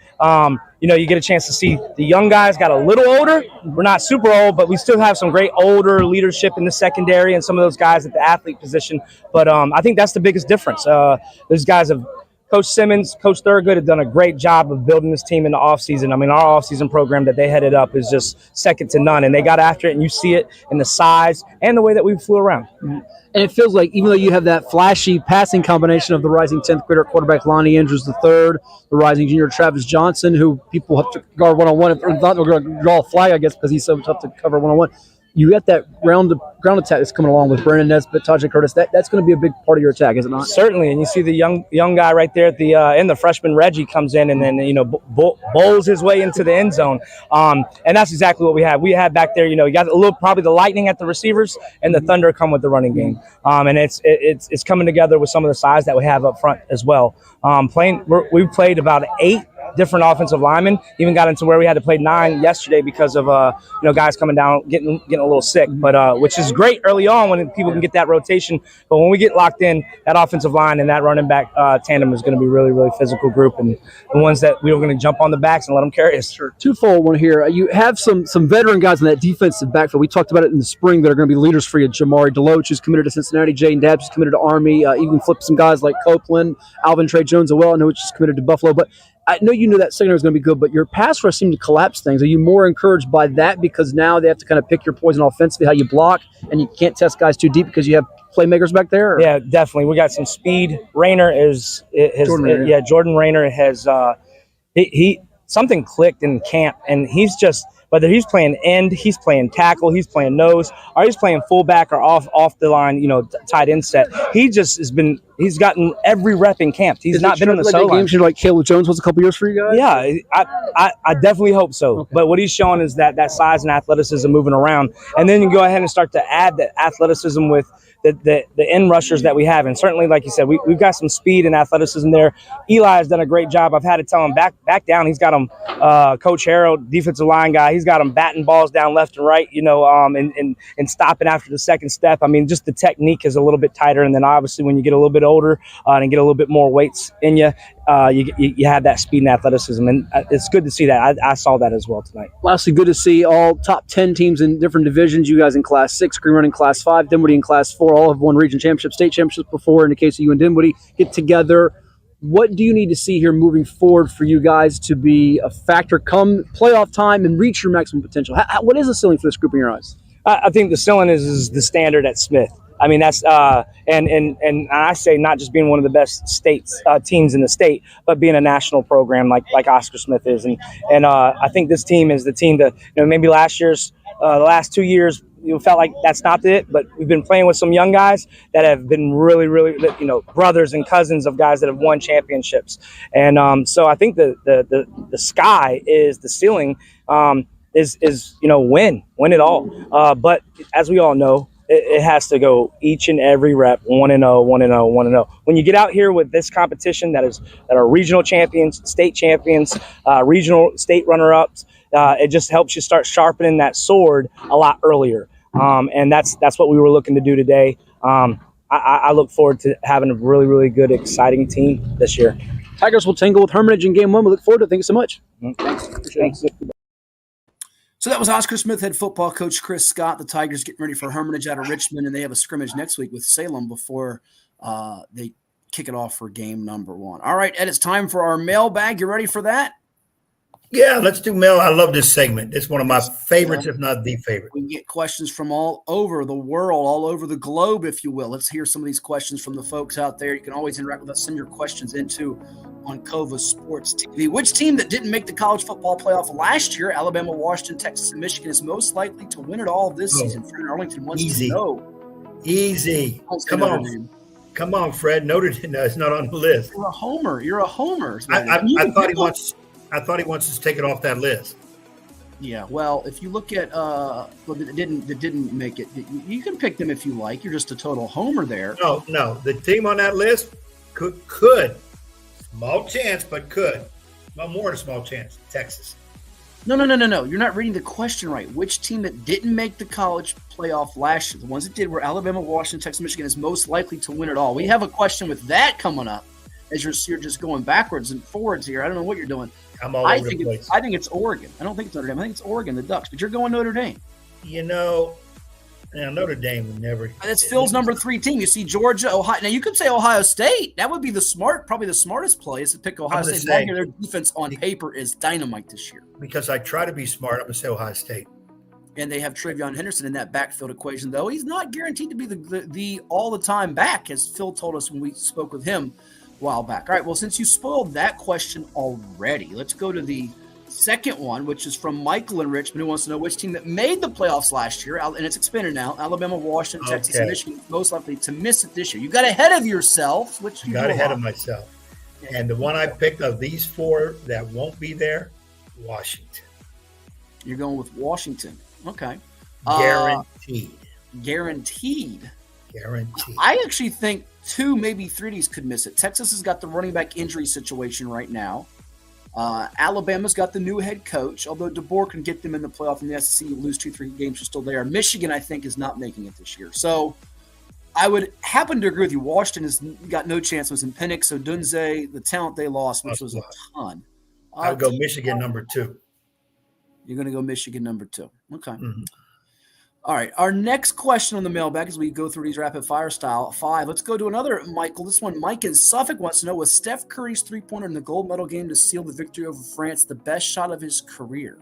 you get a chance to see the young guys got a little older. We're not super old, but we still have some great older leadership in the secondary and some of those guys at the athlete position. But I think that's the biggest difference. Those guys have Coach Simmons, Coach Thurgood have done a great job of building this team in the offseason. I mean, our offseason program that they headed up is just second to none, and they got after it, and you see it in the size and the way that we flew around. Mm-hmm. And it feels like even though you have that flashy passing combination of the rising 10th grader quarterback Lonnie Andrews III, the rising junior Travis Johnson, who people have to guard one-on-one, or not going to draw a flag, I guess, because he's so tough to cover one-on-one. You got that ground attack that's coming along with Brandon Nesbitt, Tajay Curtis. That's going to be a big part of your attack, is it not? Certainly, and you see the young guy right there at the end. The freshman Reggie comes in and then bowls his way into the end zone, and that's exactly what we had. We had back there. You got a little probably the lightning at the receivers and the thunder come with the running game, and it's coming together with some of the size that we have up front as well. We played about 8 different offensive linemen. Even got into where we had to play 9 yesterday because of guys coming down getting a little sick, but which is great early on when people can get that rotation. But when we get locked in, that offensive line and that running back tandem is going to be really, really physical group, and the ones that we were going to jump on the backs and let them carry us. Sure. Twofold one here. You have some veteran guys in that defensive backfield. We talked about it in the spring that are going to be leaders for you. Jamari Deloach, who's committed to Cincinnati. Jaden Dabbs, who's committed to Army. Even flip some guys like Copeland, Alvin Trey Jones, I know, which is committed to Buffalo. But I know you knew that secondary was going to be good, but your pass rush seemed to collapse things. Are you more encouraged by that because now they have to kind of pick your poison offensively, how you block, and you can't test guys too deep because you have playmakers back there? Or? Yeah, definitely. We got some speed. Jordan Rayner has he something clicked in camp, and he's just whether he's playing end, he's playing tackle, he's playing nose, or he's playing fullback or off the line, tight end set. He's gotten every rep in camp. He's not been on the sideline. Games like Caleb Jones was a couple years for you guys? Yeah, I definitely hope so. Okay. But what he's showing is that size and athleticism moving around. And then you go ahead and start to add that athleticism with the end rushers that we have. And certainly, like you said, we've got some speed and athleticism there. Eli has done a great job. I've had to tell him back down. He's got him, Coach Harold, defensive line guy. He's got him batting balls down left and right, and stopping after the second step. I mean, just the technique is a little bit tighter. And then obviously when you get a little bit older and get a little bit more weights in you, you have that speed and athleticism. And it's good to see that. I saw that as well tonight. Lastly, good to see all top 10 teams in different divisions. You guys in Class 6, Green Run in Class 5, Dinwiddie in Class 4, all have won region championships, state championships before. In the case of you and Dinwiddie, get together. What do you need to see here moving forward for you guys to be a factor come playoff time and reach your maximum potential? What is the ceiling for this group in your eyes? I think the ceiling is the standard at Smith. I mean, that's and I say not just being one of the best teams in the state, but being a national program like Oscar Smith is. And I think this team is the team that, maybe the last 2 years, felt like that's not it, but we've been playing with some young guys that have been really, really, brothers and cousins of guys that have won championships. And so I think the sky is the ceiling, is win it all. But as we all know, it has to go each and every rep 1-0, 1-0, 1-0. When you get out here with this competition that are regional champions, state champions, regional state runner-ups, it just helps you start sharpening that sword a lot earlier. And that's what we were looking to do today. I look forward to having a really, really good, exciting team this year. Tigers will tangle with Hermitage in Game 1. We look forward to it. Thank you so much. Thanks. So that was Oscar Smith head football coach Chris Scott. The Tigers getting ready for Hermitage out of Richmond, and they have a scrimmage next week with Salem before they kick it off for game number 1. All right, Ed, it's time for our mailbag. You ready for that? Yeah, let's do mail. I love this segment. It's one of my favorites, if not the favorite. We get questions from all over the world, all over the globe, if you will. Let's hear some of these questions from the folks out there. You can always interact with us. Send your questions into on Cova Sports TV. Which team that didn't make the college football playoff last year, Alabama, Washington, Texas, and Michigan, is most likely to win it all this season? Fred Arlington wants to know. Easy. Come on. Come on, Fred. Notre Dame is not on the list. You're a homer. You're a homer. I thought he wants to take it off that list. Yeah, well, if you look at that didn't make it, you can pick them if you like. You're just a total homer there. No, the team on that list could small chance, but could. Well, more than a small chance. Texas. No. You're not reading the question right. Which team that didn't make the college playoff last year, the ones that did, were Alabama, Washington, Texas, Michigan, is most likely to win it all. We have a question with that coming up as you're just going backwards and forwards here. I don't know what you're doing. I'm all over the place. I think it's Oregon. I don't think it's Notre Dame. I think it's Oregon, the Ducks. But you're going Notre Dame. Notre Dame would never. That's Phil's number 3 team. You see Georgia, Ohio. Now you could say Ohio State. That would be probably the smartest play is to pick Ohio State. Their defense on paper is dynamite this year. Because I try to be smart, I'm going to say Ohio State. And they have Travion Henderson in that backfield equation, though he's not guaranteed to be the all the time back, as Phil told us when we spoke with him a while back. All right, well, since you spoiled that question already, let's go to the second one, which is from Michael in Richmond, who wants to know which team that made the playoffs last year, and it's expanded now, Alabama, Washington, Texas, and Michigan, most likely to miss it this year. You got ahead of yourself, which you got ahead of myself. And the one I picked of these 4 that won't be there, Washington. You're going with Washington. Okay. Guaranteed. I actually think 2, maybe 3 of these could miss it. Texas has got the running back injury situation right now. Alabama's got the new head coach, although DeBoer can get them in the playoff in the SEC. You lose 2-3 games, you're still there. Michigan, I think, is not making it this year. So I would happen to agree with you. Washington has got no chance. It was in Penix, Odunze, the talent they lost, which was a ton. I would go Michigan number 2. You're going to go Michigan number 2. Okay. Mm-hmm. All right. Our next question on the mailbag as we go through these rapid fire style 5. Let's go to another Michael. This one, Mike in Suffolk wants to know, was Steph Curry's 3-pointer in the gold medal game to seal the victory over France the best shot of his career?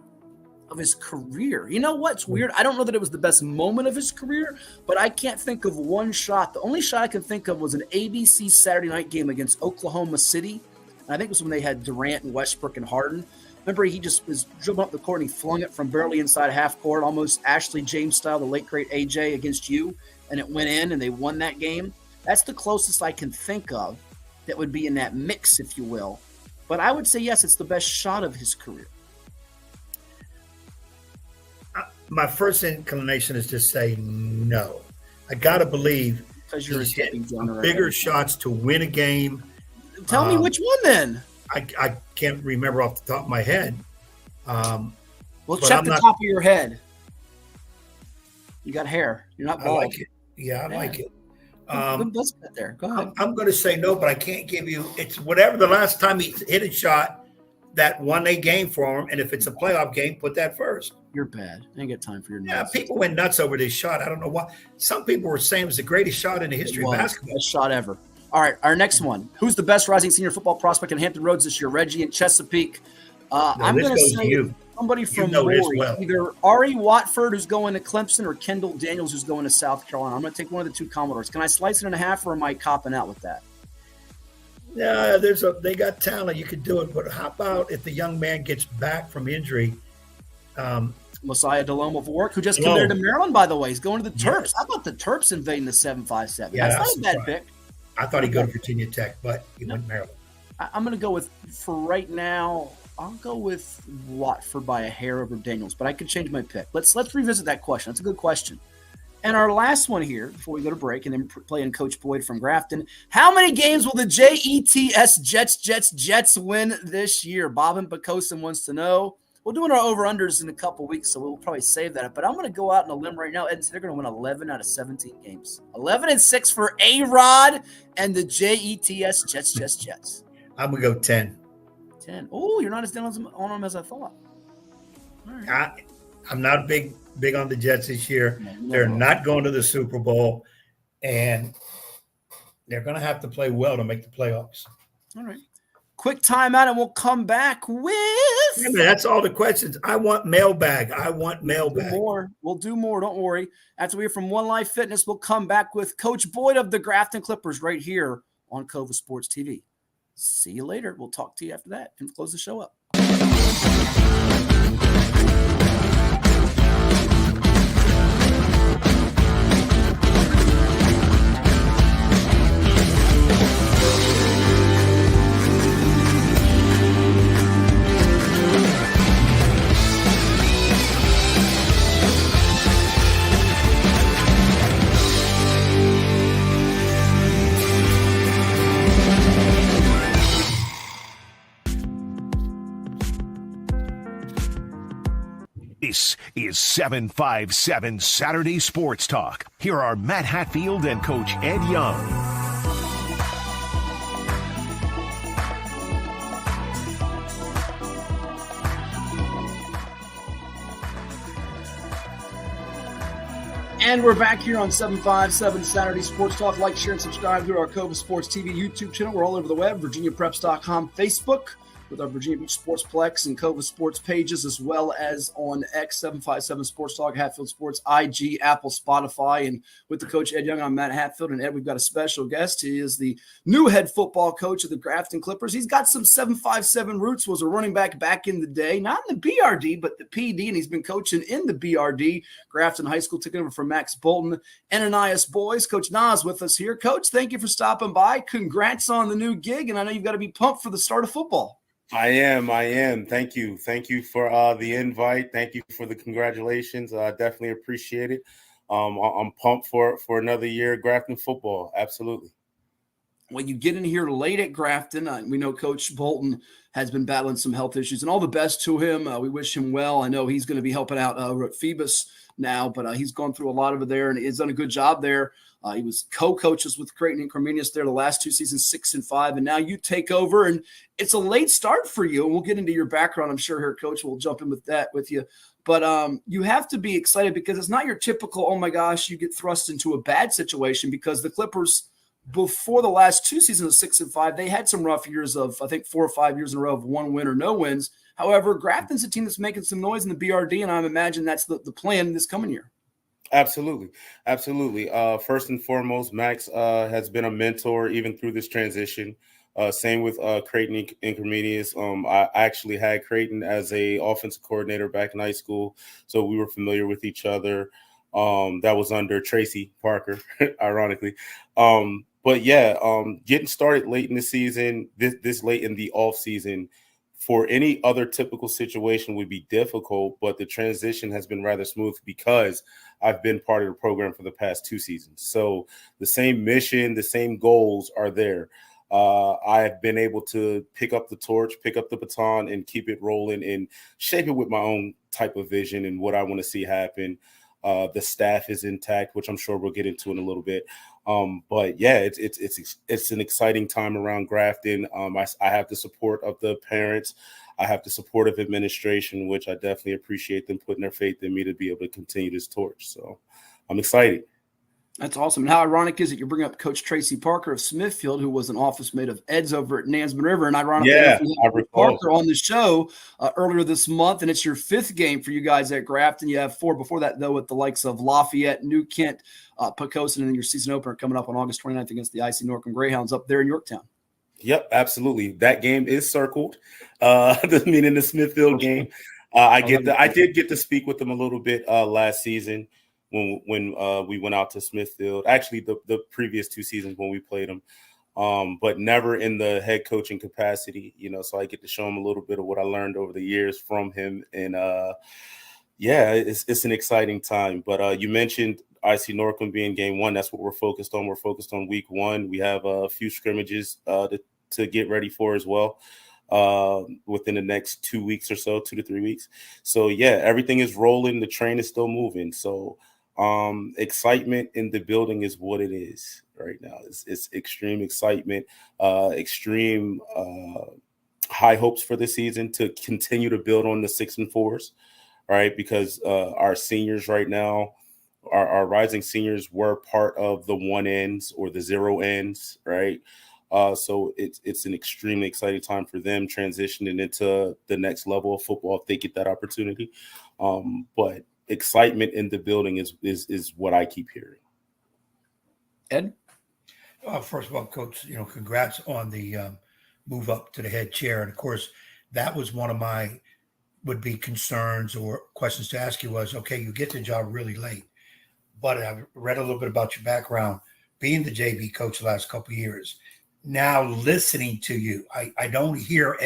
You know what's weird? I don't know that it was the best moment of his career, but I can't think of one shot. The only shot I can think of was an ABC Saturday night game against Oklahoma City. And I think it was when they had Durant and Westbrook and Harden. Remember, he just was dribbling up the court and he flung it from barely inside half court, almost Ashley James style, the late, great AJ against you, and it went in and they won that game. That's the closest I can think of that would be in that mix, if you will. But I would say, yes, it's the best shot of his career. My first inclination is to say no. I got to believe Because you're a stepping stone. Bigger shots to win a game. Tell me which one then. I can't remember off the top of my head. Well, check the top of your head. You got hair. You're not bald. I like it. Yeah, I like it. Good buzz cut there. Go ahead. I'm going to say no, but I can't give you. It's whatever the last time he hit a shot that won a game for him, and if it's a playoff game, put that first. You're bad. I ain't got time for your nuts. Yeah, people went nuts over this shot. I don't know why. Some people were saying it was the greatest shot in the history of basketball. Best shot ever. All right, our next one. Who's the best rising senior football prospect in Hampton Roads this year? Regent, Chesapeake. I'm going to say somebody from Maury, either Ari Watford, who's going to Clemson, or Kendall Daniels, who's going to South Carolina. I'm going to take one of the two Commodores. Can I slice it in half, or am I copping out with that? Yeah, they got talent. You could do it, but how about if the young man gets back from injury? Messiah Delome of Warwick, who just committed to Maryland, by the way. He's going to the Terps. How about the Terps invading the 757? Yeah, that's not a bad pick. I thought he'd go to Virginia Tech, but he went to Maryland. I'm going to go with, for right now, I'll go with Watford by a hair over Daniels, but I could change my pick. Let's revisit that question. That's a good question. And our last one here, before we go to break, and then playing Coach Boyd from Grafton. How many games will the JETS Jets win this year? Bob and Poquoson wants to know. We're doing our over-unders in a couple weeks, so we'll probably save that. But I'm going to go out on a limb right now, and they're going to win 11 out of 17 games. 11-6 for A-Rod and the JETS Jets. I'm going to go 10. 10. Oh, you're not as down on them as I thought. All right. I'm not big on the Jets this year. They're not going to the Super Bowl, and they're going to have to play well to make the playoffs. All right. Quick timeout, and we'll come back with. Yeah, man, that's all the questions. I want mailbag. We'll do more. Don't worry. After we hear from One Life Fitness, we'll come back with Coach Boyd of the Grafton Clippers right here on Cova Sports TV. See you later. We'll talk to you after that and close the show up. This is 757 Saturday Sports Talk. Here are Matt Hatfield and Coach Ed Young. And we're back here on 757 Saturday Sports Talk. Like, share, and subscribe to our Cova Sports TV YouTube channel. We're all over the web, VirginiaPreps.com, Facebook, with our Virginia Beach Sportsplex and Cova Sports pages, as well as on X, 757 Sports Talk, Hatfield Sports, IG, Apple, Spotify. And with the Coach Ed Young, I'm Matt Hatfield. And Ed, we've got a special guest. He is the new head football coach of the Grafton Clippers. He's got some 757 roots, was a running back in the day, not in the BRD, but the PD, and he's been coaching in the BRD. Grafton High School, taking over from Max Bolton. Ananias Boys, Coach Nas with us here. Coach, thank you for stopping by. Congrats on the new gig, and I know you've got to be pumped for the start of football. I am. Thank you for the invite. Thank you for the congratulations. I definitely appreciate it. I'm pumped for another year of Grafton football. Absolutely. When you get in here late at Grafton, we know Coach Bolton has been battling some health issues, and all the best to him. We wish him well. I know he's going to be helping out at Phoebus now, but he's gone through a lot of it there, and he's done a good job there. He was co-coaches with Creighton and Cornelius there the last two seasons, 6-5, and now you take over, and it's a late start for you. And we'll get into your background, I'm sure. Here, Coach, we'll jump in with that with you. But you have to be excited because it's not your typical, oh my gosh, you get thrust into a bad situation, because the Clippers, before the last two seasons of 6-5, they had some rough years of, I think, 4 or 5 years in a row of one win or no wins. However, Grafton's a team that's making some noise in the BRD, and I imagine that's the plan this coming year. Absolutely. First and foremost, Max has been a mentor even through this transition. Same with Creighton and Cornelius. I actually had Creighton as a offensive coordinator back in high school, so we were familiar with each other. That was under Tracy Parker, ironically. But yeah, getting started late in the season, this late in the off season, for any other typical situation would be difficult, but the transition has been rather smooth because I've been part of the program for the past 2 seasons. So the same mission, the same goals are there. I have been able to pick up the torch, pick up the baton, and keep it rolling and shape it with my own type of vision and what I want to see happen. The staff is intact, which I'm sure we'll get into in a little bit. But yeah, it's an exciting time around Grafton. I have the support of the parents. I have the support of administration, which I definitely appreciate them putting their faith in me to be able to continue this torch. So I'm excited. That's awesome. And how ironic is it you bring up Coach Tracy Parker of Smithfield, who was an office mate of Ed's over at Nansemond River. And ironically, we had Parker on the show earlier this month, and it's your 5th game for you guys at Grafton. You have 4 before that, though, with the likes of Lafayette, New Kent, Poquoson, and then your season opener coming up on August 29th against the IC Norcom Greyhounds up there in Yorktown. Yep, absolutely. That game is circled, meaning the Smithfield game. I did get to speak with them a little bit last season when we went out to Smithfield. Actually, the previous 2 seasons when we played them, but never in the head coaching capacity. So I get to show him a little bit of what I learned over the years from him, and it's an exciting time. But you mentioned IC Norcom being game 1. That's what we're focused on. We're focused on week 1. We have a few scrimmages to get ready for as well within the next 2 weeks or so, 2 to 3 weeks. So yeah, everything is rolling. The train is still moving. So excitement in the building is what it is right now. It's extreme excitement, extreme high hopes for the season to continue to build on the 6 and 4s, right? Because our seniors right now, our rising seniors were part of the 1 ends or the 0 ends, right? So it's an extremely exciting time for them transitioning into the next level of football if they get that opportunity. But excitement in the building is what I keep hearing. Ed? First of all, Coach, congrats on the move up to the head chair. And of course, that was one of my would-be concerns or questions to ask you was, okay, you get the job really late, but I've read a little bit about your background, being the JV coach the last couple of years. Now listening to you, I don't hear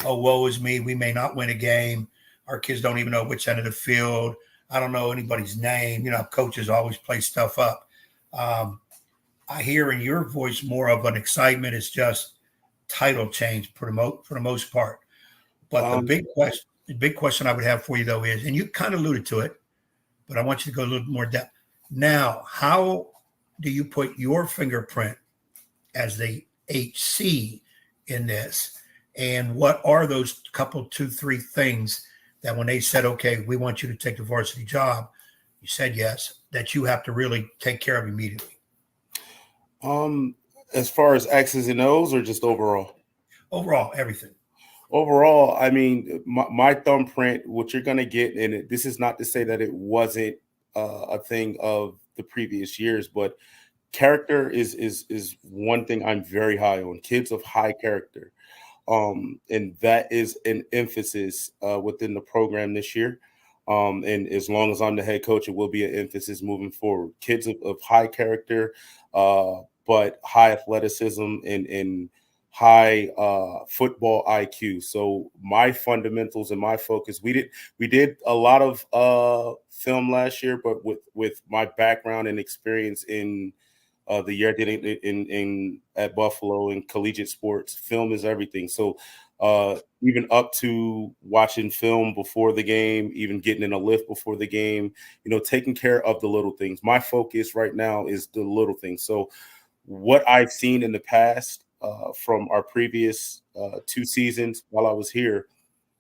woe is me, we may not win a game. Our kids don't even know which end of the field. I don't know anybody's name. Coaches always play stuff up. I hear in your voice more of an excitement. It's just title change for the most part. But the big question I would have for you, though, is, and you kind of alluded to it, but I want you to go a little more depth. Now, how do you put your fingerprint as the HC in this? And what are those couple, 2, 3 things that when they said, okay, we want you to take the varsity job, you said yes, that you have to really take care of immediately? As far as X's and O's or just overall? Overall, everything. Overall, I mean, my thumbprint, what you're going to get, and this is not to say that it wasn't a thing of the previous years, but character is one thing I'm very high on. Kids of high character. And that is an emphasis within the program this year. And as long as I'm the head coach, it will be an emphasis moving forward. Kids of high character, but high athleticism and high football IQ. So my fundamentals and my focus, we did a lot of film last year, but with my background and experience in the year I did in at Buffalo in collegiate sports, film is everything. So even up to watching film before the game, even getting in a lift before the game, taking care of the little things. My focus right now is the little things. So what I've seen in the past from our previous 2 seasons while I was here,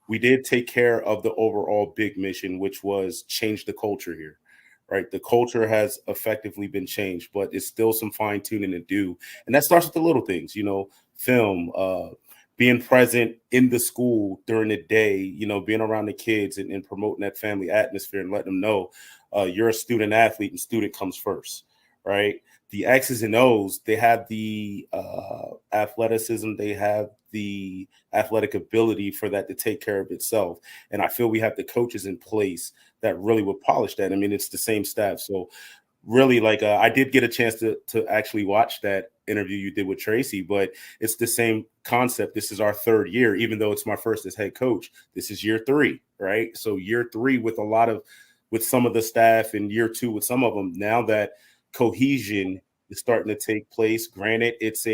we did take care of the overall big mission, which was change the culture here. Right, the culture has effectively been changed, but it's still some fine tuning to do, and that starts with the little things. Film, being present in the school during the day. Being around the kids and promoting that family atmosphere and letting them know you're a student athlete and student comes first. Right, the X's and O's, they have the athleticism, they have the athletic ability for that to take care of itself, and I feel we have the coaches in place that really would polish that. I mean, it's the same staff. So really, I did get a chance to actually watch that interview you did with Tracy, but it's the same concept. This is our third year, even though it's my first as head coach. This is year 3, right? So year 3 with some of the staff, and year 2 with some of them. Now that cohesion is starting to take place, granted, it's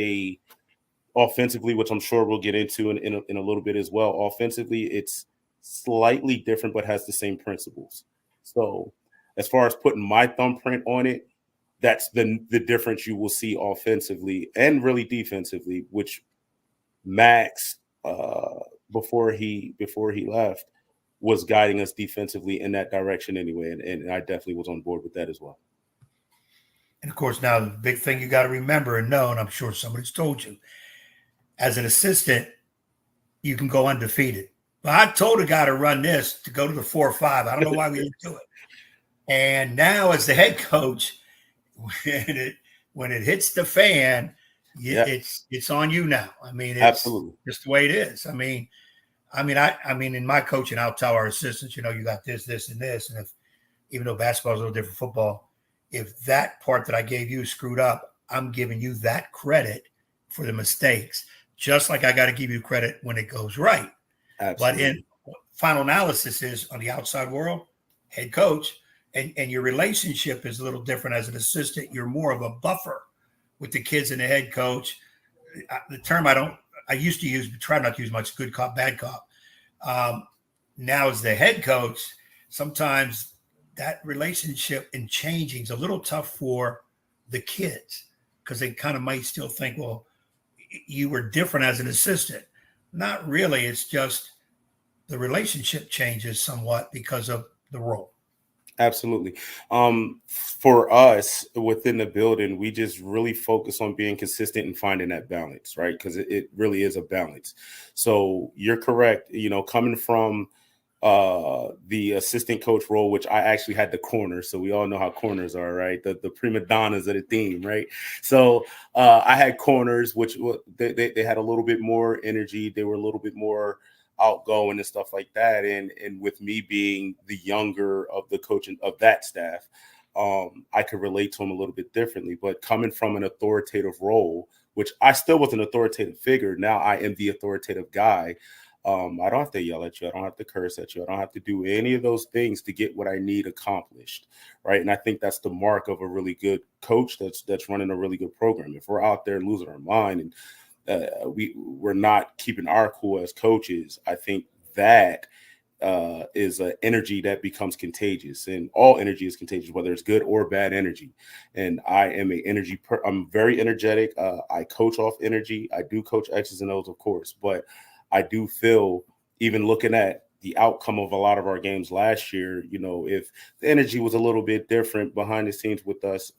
offensively, which I'm sure we'll get into in a little bit as well. Offensively, it's slightly different, but has the same principles. So as far as putting my thumbprint on it, that's the difference you will see offensively and really defensively, which Max, before he left, was guiding us defensively in that direction anyway. And I definitely was on board with that as well. And of course, now the big thing you got to remember and know, and I'm sure somebody's told you, as an assistant, you can go undefeated. But I told a guy to run this to go to the 4-5. I don't know why we didn't do it. And now, as the head coach, when it hits the fan, it's on you now. I mean, it's absolutely just the way it is. I mean, in my coaching, I'll tell our assistants, you got this, and this, and if even though basketball is a little different from football, if that part that I gave you screwed up, I'm giving you that credit for the mistakes. Just like I got to give you credit when it goes right. Absolutely. But in final analysis is on the outside world, head coach, and your relationship is a little different as an assistant. You're more of a buffer with the kids and the head coach. The term I used to use, but try not to use much, good cop, bad cop. Now as the head coach, sometimes that relationship in changing is a little tough for the kids because they kind of might still think, well, you were different as an assistant. Not really. It's just the relationship changes somewhat because of the role. Absolutely. For us within the building, we just really focus on being consistent and finding that balance, right? Because it really is a balance. So you're correct. Coming from the assistant coach role, which I actually had the corner. So we all know how corners are, right? The prima donnas of the team, right? So I had corners, which they had a little bit more energy. They were a little bit more outgoing and stuff like that. And with me being the younger of the coaching of that staff, I could relate to them a little bit differently. But coming from an authoritative role, which I still was an authoritative figure, now I am the authoritative guy. I don't have to yell at you. I don't have to curse at you. I don't have to do any of those things to get what I need accomplished, right? And I think that's the mark of a really good coach that's running a really good program. If we're out there losing our mind and we're not keeping our cool as coaches, I think that is an energy that becomes contagious, and all energy is contagious, whether it's good or bad energy. And I am I'm very energetic. I coach off energy. I do coach X's and O's, of course, but I do feel, even looking at the outcome of a lot of our games last year, if the energy was a little bit different behind the scenes with us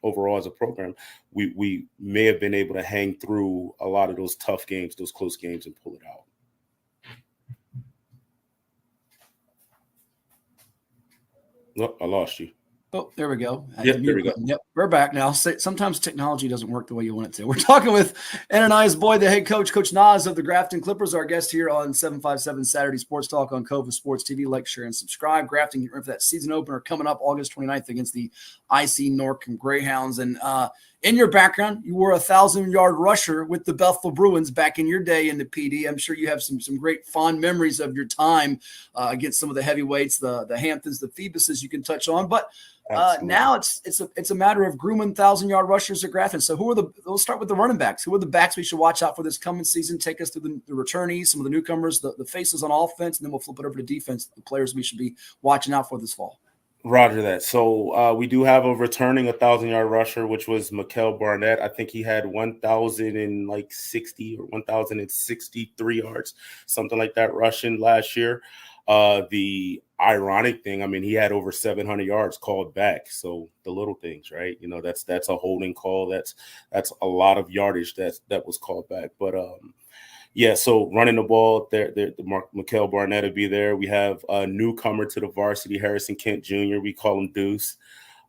overall as a program, we may have been able to hang through a lot of those tough games, those close games, and pull it out. Look, I lost you. Oh, there we go. Yep, there we go. Yep, we're back now. Sometimes technology doesn't work the way you want it to. We're talking with Ananias Boyd, the head coach, Coach Nas of the Grafton Clippers, our guest here on 757 Saturday Sports Talk on Cova Sports TV. Like, share, and subscribe. Grafton, get ready for that season opener coming up August 29th against the IC Norcom Greyhounds. And in your background, you were a 1,000-yard rusher with the Bethel Bruins back in your day in the PD. I'm sure you have some great fond memories of your time against some of the heavyweights, the Hamptons, the Phoebuses you can touch on. But now it's a matter of grooming 1,000-yard rushers at Grafton. So we'll start with the running backs. Who are the backs we should watch out for this coming season? Take us through the returnees, some of the newcomers, the faces on offense, and then we'll flip it over to defense, the players we should be watching out for this fall. Roger that. So we do have a returning 1,000-yard rusher, which was McGill Barnett. I think he had 1,060 or 1,063 yards, something like that, rushing last year. The ironic thing, I mean, he had over 700 yards called back. So the little things, right? That's a holding call. That's a lot of yardage that was called back. But yeah, so running the ball, McGill Barnett will be there. We have a newcomer to the varsity, Harrison Kent Jr. We call him Deuce.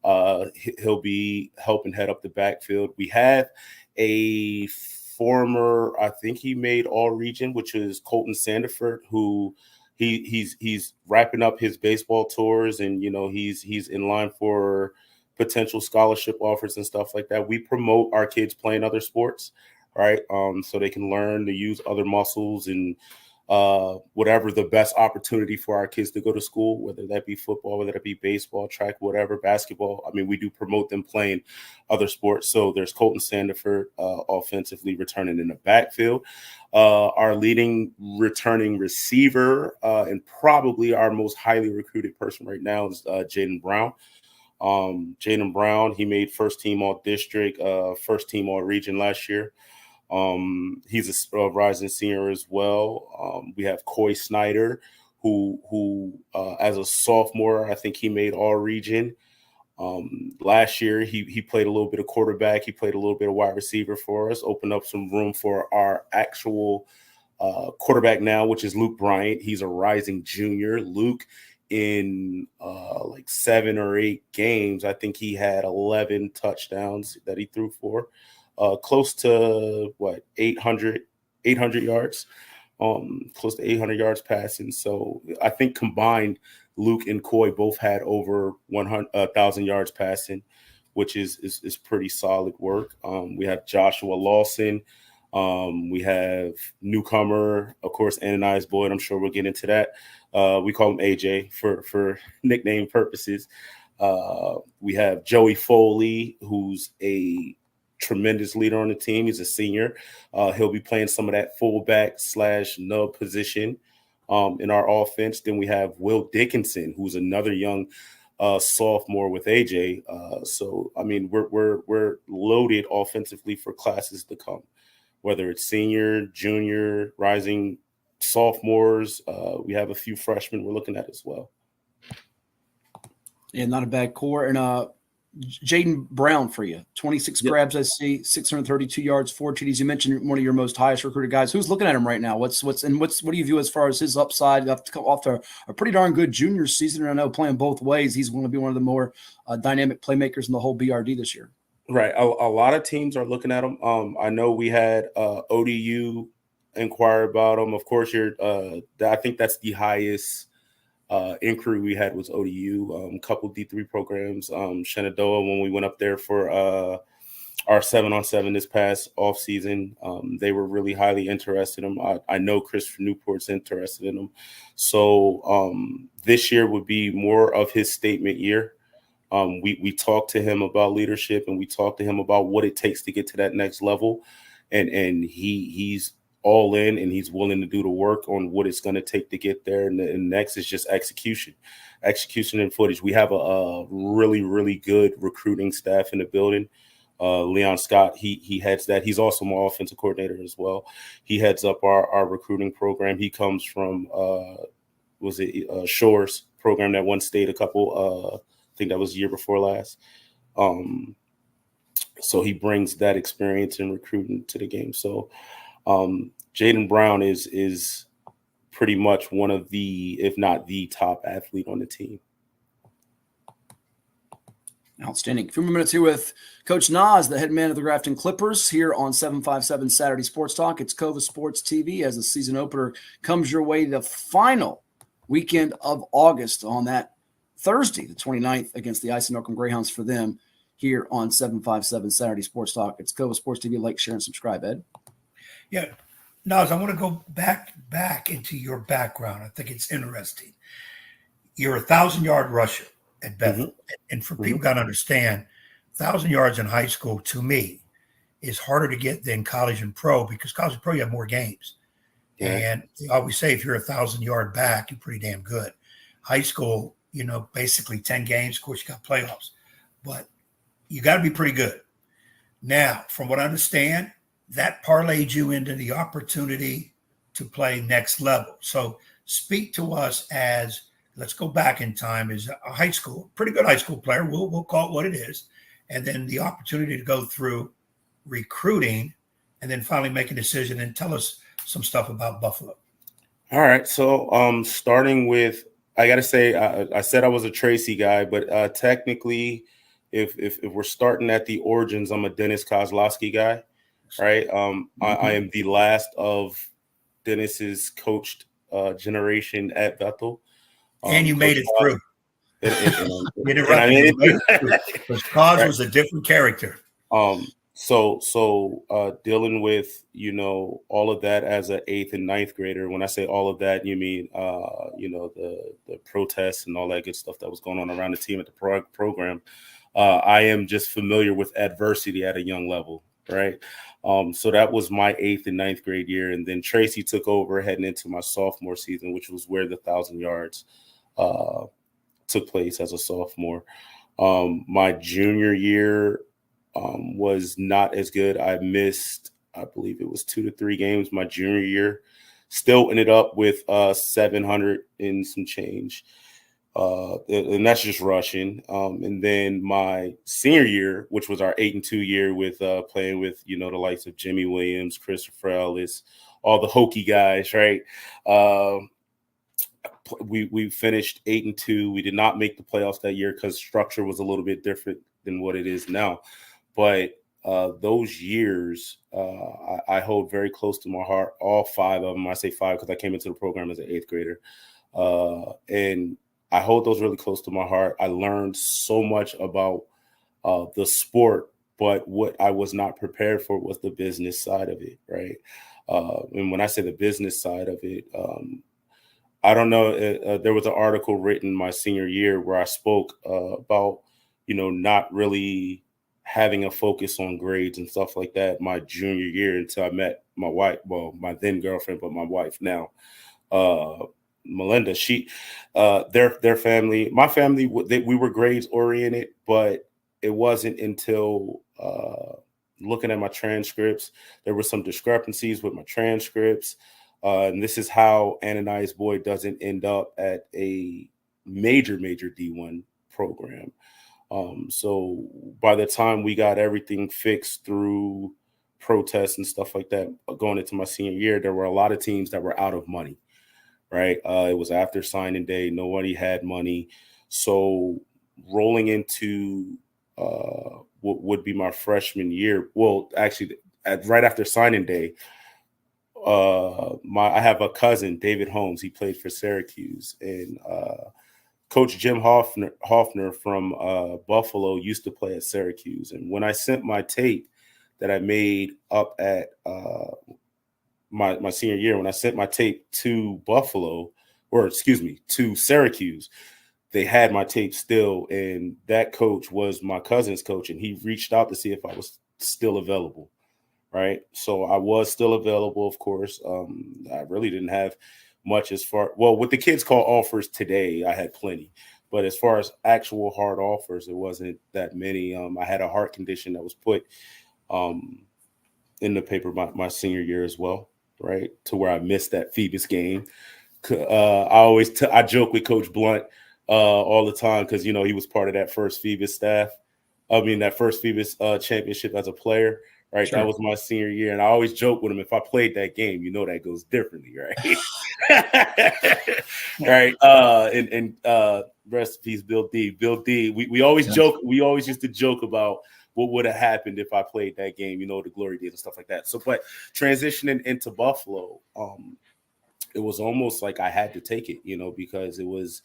He'll be helping head up the backfield. We have a former, I think he made All-Region, which is Colton Sandiford, who he's wrapping up his baseball tours, and he's in line for potential scholarship offers and stuff like that. We promote our kids playing other sports, right? So they can learn to use other muscles and whatever the best opportunity for our kids to go to school, whether that be football, whether that be baseball, track, whatever, basketball. I mean, we do promote them playing other sports. So there's Colton Sandiford offensively returning in the backfield. Our leading returning receiver and probably our most highly recruited person right now is Jaden Brown. Jaden Brown, he made first team all district, first team all region last year. He's a rising senior as well. We have Coy Snyder, who as a sophomore, I think he made all region. Last year, he played a little bit of quarterback. He played a little bit of wide receiver for us, opened up some room for our actual quarterback now, which is Luke Bryant. He's a rising junior. Luke, in like 7 or 8 games, I think he had 11 touchdowns that he threw for. Close to 800 yards, close to 800 yards passing. So I think combined, Luke and Coy both had over 1,000 yards passing, which is pretty solid work. We have Joshua Lawson. We have newcomer, of course, Ananias Boyd. I'm sure we'll get into that. We call him AJ for nickname purposes. We have Joey Foley, who's a tremendous leader on the team. He's a senior. He'll be playing some of that fullback / nub position in our offense. Then we have Will Dickinson, who's another young sophomore with AJ. So I mean, we're loaded offensively for classes to come, whether it's senior, junior, rising sophomores. We have a few freshmen we're looking at as well. Yeah, not a bad core. And Jaden Brown for you, 26 grabs, I see, 632 yards, 4 TDs. You mentioned one of your most highest recruited guys. Who's looking at him right now? What do you view as far as his upside off to a pretty darn good junior season? And I know playing both ways, he's going to be one of the more dynamic playmakers in the whole BRD this year. Right. A lot of teams are looking at him. I know we had ODU inquire about him. Of course, I think that's the highest inquiry we had was ODU. A couple D3 programs. Shenandoah, when we went up there for our 7-on-7 this past off season, they were really highly interested in him. I know Christopher Newport's interested in him. So this year would be more of his statement year. We talked to him about leadership, and we talked to him about what it takes to get to that next level. And he's all in, and he's willing to do the work on what it's going to take to get there. And next is just execution and footage. We have a really, really good recruiting staff in the building. Leon Scott, he heads that. He's also my offensive coordinator as well. He heads up our recruiting program. He comes from Shores program that won state I think that was the year before last. So he brings that experience in recruiting to the game. So Jaden Brown is pretty much one of the, if not the top athlete on the team. Outstanding. A few more minutes here with Coach Nas, the head man of the Grafton Clippers, here on 757 Saturday Sports Talk. It's Cova Sports TV as the season opener comes your way the final weekend of August on that Thursday, the 29th, against the Icy Norcom Greyhounds for them here on 757 Saturday Sports Talk. It's Cova Sports TV. Like, share, and subscribe, Ed. Yeah. Nas, I want to go back into your background. I think it's interesting. You're a 1,000-yard rusher at Bethel. Mm-hmm. And for people got to understand, 1,000 yards in high school, to me, is harder to get than college and pro, because college and pro, you have more games. Yeah. And I always say if you're a 1,000-yard back, you're pretty damn good. High school, basically 10 games. Of course, you got playoffs. But you got to be pretty good. Now, from what I understand, that parlayed you into the opportunity to play next level. So speak to us as, let's go back in time, as a high school, pretty good high school player. We'll call it what it is. And then the opportunity to go through recruiting and then finally make a decision, and tell us some stuff about Buffalo. All right. So starting with, I got to say, I said I was a Tracy guy, but technically, if we're starting at the origins, I'm a Dennis Kozlowski guy. Right. I am the last of Dennis's coached generation at Bethel. And you made it through. Because Cause was a different character. So dealing with, all of that as an 8th and 9th grader. When I say all of that, you mean, the protests and all that good stuff that was going on around the team at the program. I am just familiar with adversity at a young level, right? So that was my 8th and 9th grade year. And then Tracy took over heading into my sophomore season, which was where the 1,000 yards took place as a sophomore. My junior year was not as good. I missed, I believe it was 2 to 3 games my junior year. Still ended up with 700 and some change. And that's just rushing. And then my senior year, which was our 8-2 year with playing with, the likes of Jimmy Williams, Christopher Ellis, all the hokey guys, right? We finished 8-2. We did not make the playoffs that year because structure was a little bit different than what it is now. But those years, I hold very close to my heart, all 5 of them. I say 5 because I came into the program as an 8th grader. And I hold those really close to my heart. I learned so much about the sport, but what I was not prepared for was the business side of it, right? And when I say the business side of it, I don't know. There was an article written my senior year where I spoke about, not really having a focus on grades and stuff like that my junior year until I met my wife, well, my then girlfriend, but my wife now, Melinda. She, their family, my family, we were grades oriented, but it wasn't until looking at my transcripts, there were some discrepancies with my transcripts. And this is how Ananias Boyd doesn't end up at a major D1 program. So by the time we got everything fixed through protests and stuff like that, going into my senior year, there were a lot of teams that were out of money, right? It was after signing day. Nobody had money. So rolling into what would be my freshman year, well, actually, right after signing day, I have a cousin, David Holmes. He played for Syracuse, and Coach Jim Hoffner from Buffalo used to play at Syracuse. And when I sent my tape that I made up at my senior year, when I sent my tape to to Syracuse, they had my tape still, and that coach was my cousin's coach, and he reached out to see if I was still available. Right. So I was still available, of course. I really didn't have much what the kids call offers today. I had plenty, but as far as actual hard offers, it wasn't that many. I had a heart condition that was put in the paper my senior year as well. Right. To where I missed that Phoebus game. I joke with Coach Blunt all the time because, he was part of that first Phoebus staff. That first Phoebus championship as a player. Right. Sure. That was my senior year. And I always joke with him, if I played that game, that goes differently. Right. Right. And rest in peace, Bill D. We always joke. We always used to joke about what would have happened if I played that game, the glory days and stuff like that. So, but transitioning into Buffalo, it was almost like I had to take it, because it was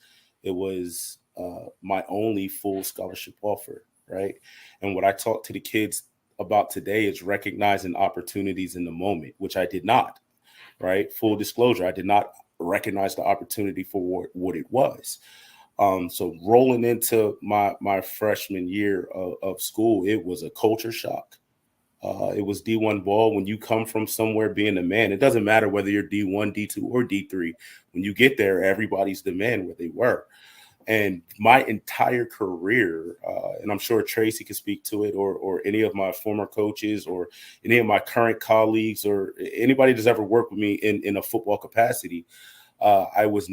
my only full scholarship offer. Right. And what I talk to the kids about today is recognizing opportunities in the moment, which I did not, right? Full disclosure, I did not recognize the opportunity for what it was. So rolling into my freshman year of school, it was a culture shock. It was D1 ball. When you come from somewhere being a man, it doesn't matter whether you're D1, D2, or D3. When you get there, everybody's the man where they were. And my entire career, and I'm sure Tracy can speak to it, or any of my former coaches, or any of my current colleagues, or anybody that's ever worked with me in a football capacity, I was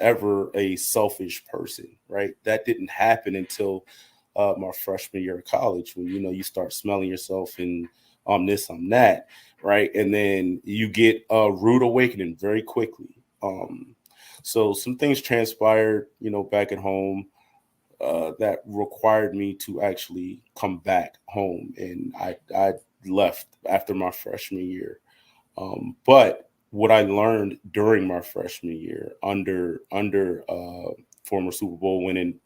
ever a selfish person, right? That didn't happen until my freshman year of college, when you start smelling yourself and I'm this, I'm that, right? And then you get a rude awakening very quickly. So some things transpired, back at home that required me to actually come back home. And I left after my freshman year. But what I learned during my freshman year under former Super Bowl winning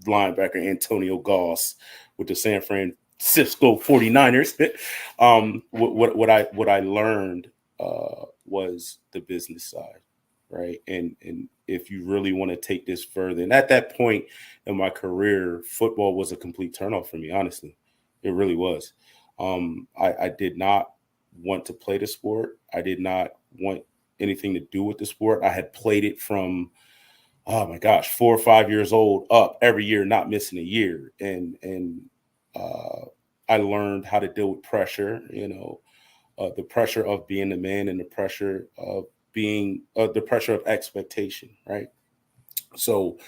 linebacker Antonio Goss with the San Francisco 49ers. What I learned was the business side, right? And if you really want to take this further, and at that point in my career, football was a complete turnoff for me, honestly. It really was. I did not want to play the sport. I did not want anything to do with the sport. I had played it from, oh my gosh, 4 or 5 years old up every year, not missing a year. And I learned how to deal with pressure, the pressure of being a man and the pressure of being the pressure of expectation, right? So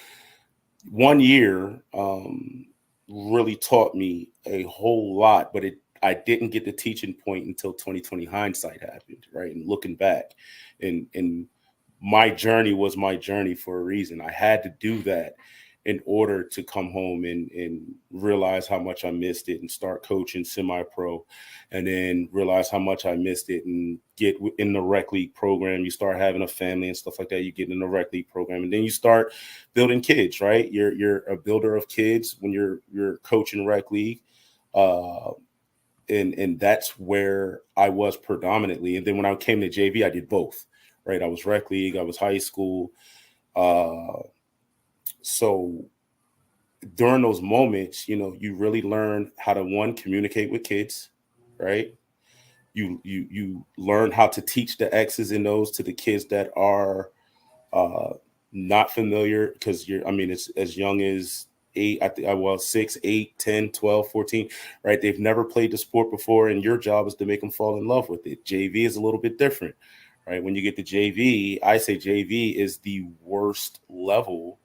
1 year really taught me a whole lot, but I didn't get the teaching point until 2020 hindsight happened, right? And looking back, and my journey was my journey for a reason. I had to do that in order to come home and realize how much I missed it and start coaching semi-pro, and then realize how much I missed it and get in the rec league program. You start having a family and stuff like that. You get in the rec league program, and then you start building kids, right? You're a builder of kids when you're coaching rec league. And that's where I was predominantly. And then when I came to JV, I did both, right? I was rec league, I was high school. So during those moments, you really learn how to, one, communicate with kids, right? You learn how to teach the X's and O's to the kids that are not familiar, because it's as young as 6, 8, 10, 12, 14, right? They've never played the sport before, and your job is to make them fall in love with it. JV is a little bit different, right? When you get to JV, I say JV is the worst level.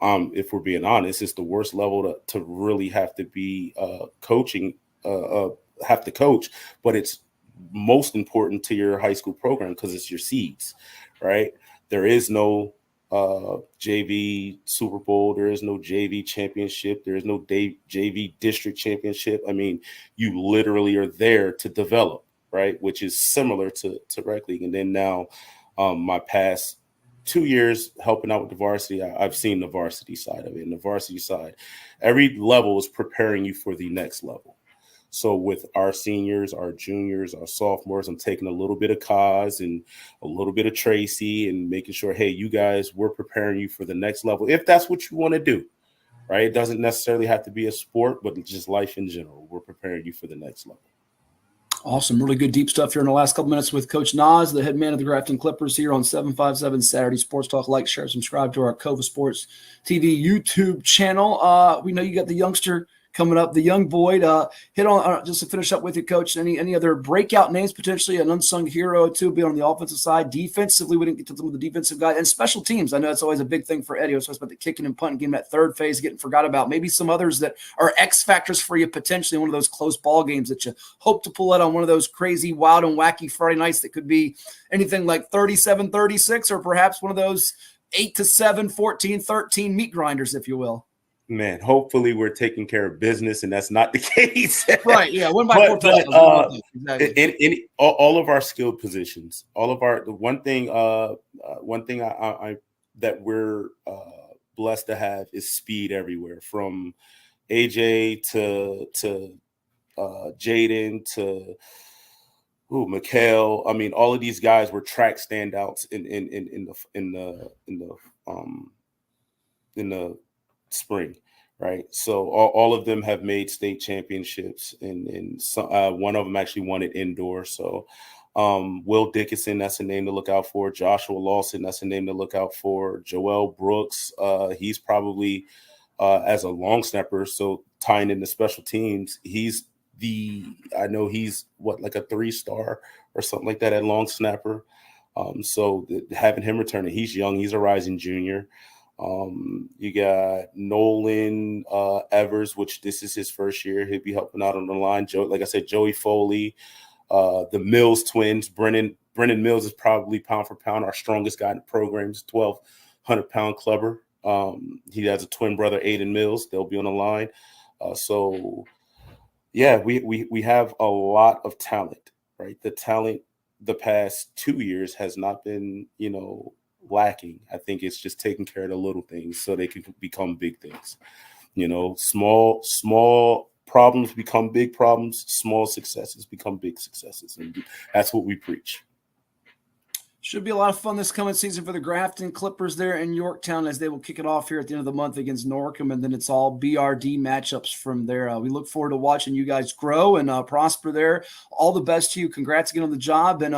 If we're being honest, it's the worst level to really have to be coaching, have to coach, but it's most important to your high school program because it's your seeds, right? There is no JV Super Bowl. There is no JV championship. There is no JV district championship. I mean, you literally are there to develop, right? Which is similar to rec league. And then now my past 2 years helping out with the varsity, I've seen the varsity side of it. And the varsity side, every level is preparing you for the next level. So with our seniors, our juniors, our sophomores, I'm taking a little bit of Kaz and a little bit of Tracy and making sure, hey, you guys, we're preparing you for the next level. If that's what you want to do, right? It doesn't necessarily have to be a sport, but just life in general. We're preparing you for the next level. Awesome. Really good deep stuff here in the last couple minutes with Coach Nas, the head man of the Grafton Clippers, here on 757 Saturday Sports Talk. Like, share, subscribe to our Cova Sports TV YouTube channel. We know you got the youngster coming up, the young Boyd. Hit on just to finish up with you, Coach. Any other breakout names, potentially an unsung hero too, be on the offensive side. Defensively, we didn't get to some of the defensive guys, and special teams. I know it's always a big thing for Eddie. So it's about the kicking and punting, getting that third phase, getting forgot about. Maybe some others that are X factors for you potentially in one of those close ball games that you hope to pull out on one of those crazy, wild, and wacky Friday nights that could be anything like 37-36, or perhaps one of those 8-7, 14-13 meat grinders, if you will. Man, hopefully we're taking care of business, and that's not the case. Right? Yeah, one by four. In all of our skilled positions, one thing I that we're blessed to have is speed everywhere, from AJ to Jaden to McGill. I mean, all of these guys were track standouts in the spring, right? So all of them have made state championships, and one of them actually won it indoor. So Will Dickinson, that's a name to look out for. Joshua Lawson, that's a name to look out for. Joel Brooks, he's probably as a long snapper, so tying in the special teams, I know he's like a 3-star or something like that at long snapper. So having him returning, he's young, he's a rising junior. You got Nolan Evers, which this is his first year. He'll be helping out on the line. Like I said, Joey Foley, the Mills twins. Brennan Mills is probably pound for pound our strongest guy in the program. He's a 1,200-pound clubber. He has a twin brother, Aiden Mills. They'll be on the line. So yeah, we have a lot of talent, right? The talent the past 2 years has not been, lacking. I think it's just taking care of the little things so they can become big things. Small problems become big problems. Small successes become big successes. And that's what we preach. Should be a lot of fun this coming season for the Grafton Clippers there in Yorktown, as they will kick it off here at the end of the month against Norcom, and then it's all BRD matchups from there. We look forward to watching you guys grow and prosper there. All the best to you. Congrats again on the job. And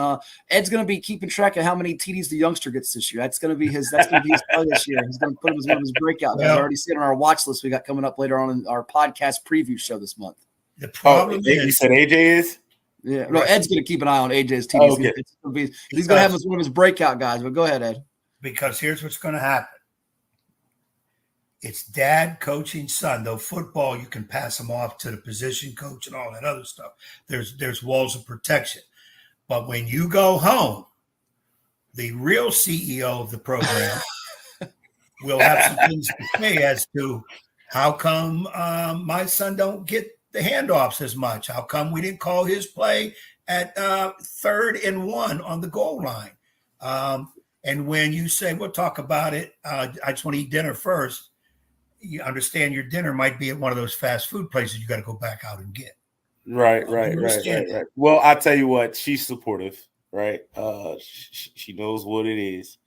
Ed's going to be keeping track of how many TDs the youngster gets this year. That's going to be his play this year. He's going to put him as one of his breakout guys. I already see it on our watch list we got coming up later on in our podcast preview show this month. The problem is, you said AJ is? Yeah, no, Ed's going to keep an eye on AJ's TDs. Okay. He's going to have him as one of his breakout guys. But go ahead, Ed. Because here's what's going to happen. It's dad coaching son. Though football, you can pass them off to the position coach and all that other stuff. There's walls of protection. But when you go home, the real CEO of the program will have some things to say as to how come my son don't get the handoffs as much. How come we didn't call his play at 3rd and 1 on the goal line? And when you say, we'll talk about it, I just want to eat dinner first, you understand your dinner might be at one of those fast food places you got to go back out and get. Right. Well, I tell you what, she's supportive, right? She knows what it is.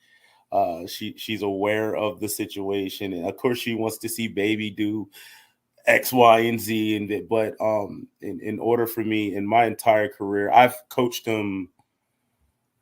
She's aware of the situation. And of course she wants to see baby do X, Y, and Z, but in order for me, in my entire career, I've coached him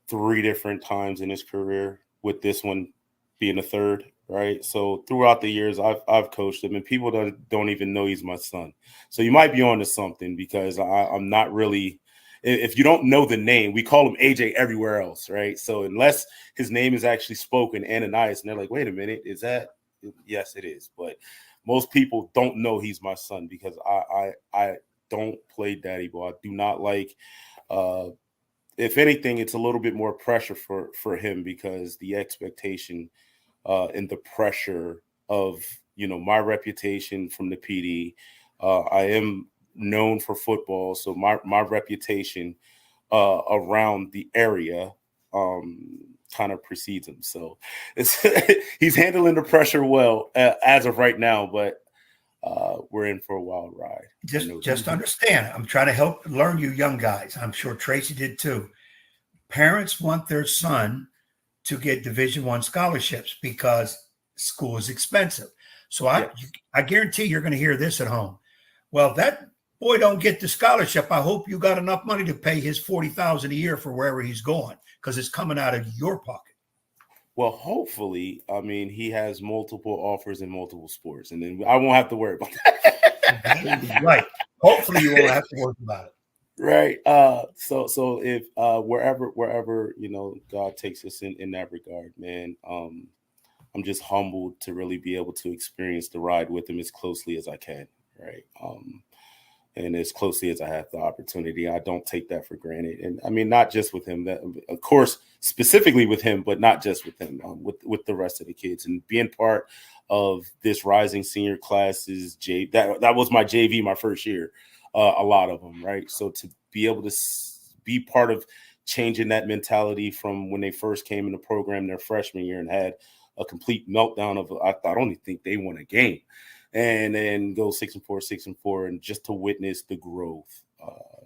3 different times in his career, with this one being the 3rd, right? So throughout the years, I've coached him, and people don't even know he's my son. So you might be on to something, because I'm not really. If you don't know the name, we call him AJ everywhere else, right? So unless his name is actually spoken, Ananias, and they're like, wait a minute, is that? Yes, it is, but most people don't know he's my son, because I don't play daddy ball. I do not like, if anything, it's a little bit more pressure for him, because the expectation and the pressure of, my reputation from the PD. I am known for football, so my reputation around the area kind of precedes him. So he's handling the pressure well as of right now, but we're in for a wild ride. Just understand, I'm trying to help learn you young guys. I'm sure Tracy did too. Parents want their son to get Division I scholarships because school is expensive. So I guarantee you're going to hear this at home. Well, that boy don't get the scholarship. I hope you got enough money to pay his $40,000 a year for wherever he's going, because it's coming out of your pocket. Well, hopefully, he has multiple offers in multiple sports, and then I won't have to worry about that. Right. Hopefully, you won't have to worry about it. Right. So if wherever God takes us in that regard, man, I'm just humbled to really be able to experience the ride with him as closely as I can. Right. And as closely as I have the opportunity, I don't take that for granted. And not just with him, that of course, specifically with him, but not just with him, with the rest of the kids, and being part of this rising senior classes. That was my JV, my first year, a lot of them. Right. So to be able to be part of changing that mentality from when they first came in the program their freshman year and had a complete meltdown of, I don't even think they won a game. And then go 6-4, and just to witness the growth,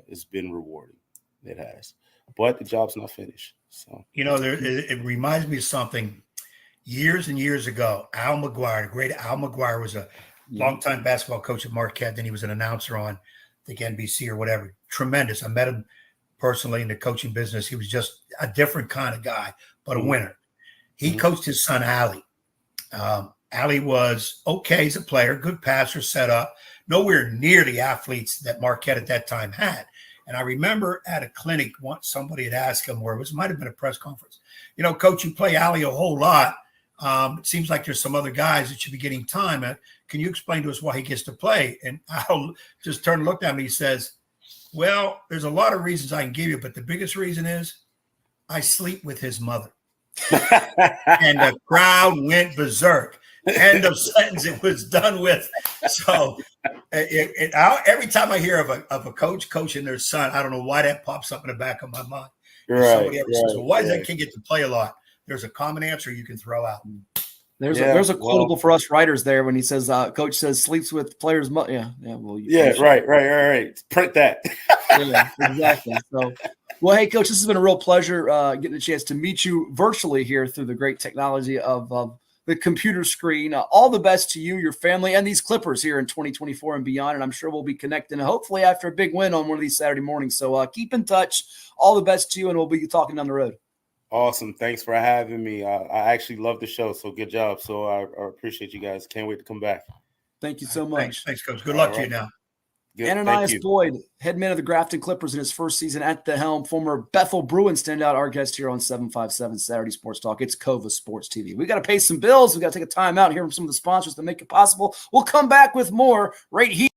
it's been rewarding. It has, but the job's not finished. So it reminds me of something. Years and years ago, Al McGuire, the great Al McGuire, was a longtime basketball coach at Marquette. Then he was an announcer on, I think, NBC or whatever. Tremendous. I met him personally in the coaching business. He was just a different kind of guy, but a winner. He coached his son, Allie. Allie was okay as a player, good passer, set up, nowhere near the athletes that Marquette at that time had. And I remember at a clinic, once somebody had asked him, or it might have been a press conference, Coach, you play Allie a whole lot. It seems like there's some other guys that should be getting time. Can you explain to us why he gets to play? And Al just turned and looked at me. He says, well, there's a lot of reasons I can give you, but the biggest reason is I sleep with his mother. And the crowd went berserk. End of sentence. It was done with. So every time I hear of a coach coaching their son, I don't know why that pops up in the back of my mind. Somebody ever says, well, why does that kid get to play a lot? there's a common answer you can throw out. There's a quotable for us writers there when he says, "Coach says sleeps with players." Right. Print that. Yeah, exactly. So, well, hey, Coach, this has been a real pleasure getting a chance to meet you virtually here through the great technology of the computer screen. All the best to you, your family, and these Clippers here in 2024 and beyond. And I'm sure we'll be connecting hopefully after a big win on one of these Saturday mornings. So keep in touch. All the best to you, and we'll be talking down the road. Awesome. Thanks for having me. I actually love the show, so good job. So I appreciate you guys. Can't wait to come back. Thank you so much. Thanks, Coach. Good luck to you now. Good. Ananias Boyd, head man of the Grafton Clippers in his first season at the helm, former Bethel Bruin standout, our guest here on 757 Saturday Sports Talk. It's Cova Sports TV. We got to pay some bills. We got to take a time out and hear from some of the sponsors to make it possible. We'll come back with more right here.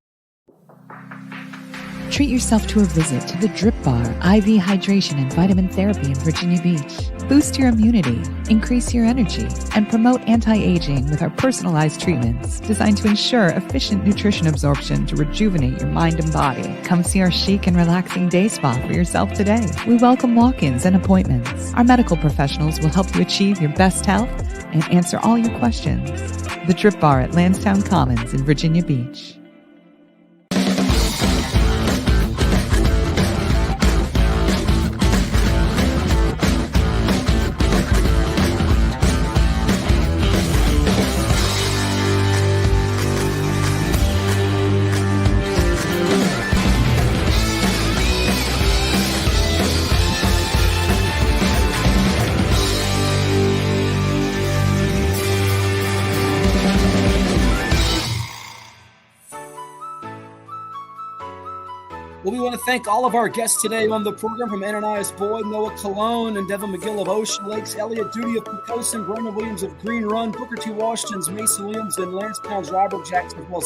Treat yourself to a visit to the Drip Bar, IV hydration and vitamin therapy in Virginia Beach. Boost your immunity, increase your energy, and promote anti-aging with our personalized treatments designed to ensure efficient nutrition absorption to rejuvenate your mind and body. Come see our chic and relaxing day spa for yourself today. We welcome walk-ins and appointments. Our medical professionals will help you achieve your best health and answer all your questions. The Drip Bar at Landstown Commons in Virginia Beach. Well, we want to thank all of our guests today on the program, from Ananias Boyd, Noah Cologne, and Devin McGill of Ocean Lakes, Elliott Duty of Poquoson, Brandon Williams of Green Run, Booker T. Washington's Mason Williams, and Landstown's Robert Jackson, as well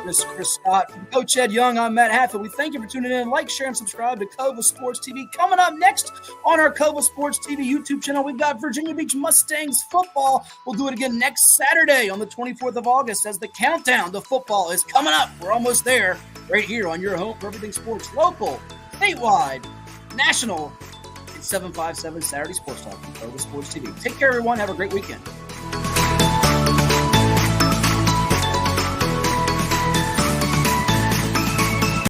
as Chris Scott. From Coach Ed Young, I'm Matt Hatfield. We thank you for tuning in. Like, share, and subscribe to Cova Sports TV. Coming up next on our Cova Sports TV YouTube channel, we've got Virginia Beach Mustangs football. We'll do it again next Saturday on the 24th of August as the countdown to football is coming up. We're almost there. Right here on your home for everything sports, local, statewide, national. It's 757 Saturday Sports Talk on Cova Sports TV. Take care, everyone. Have a great weekend.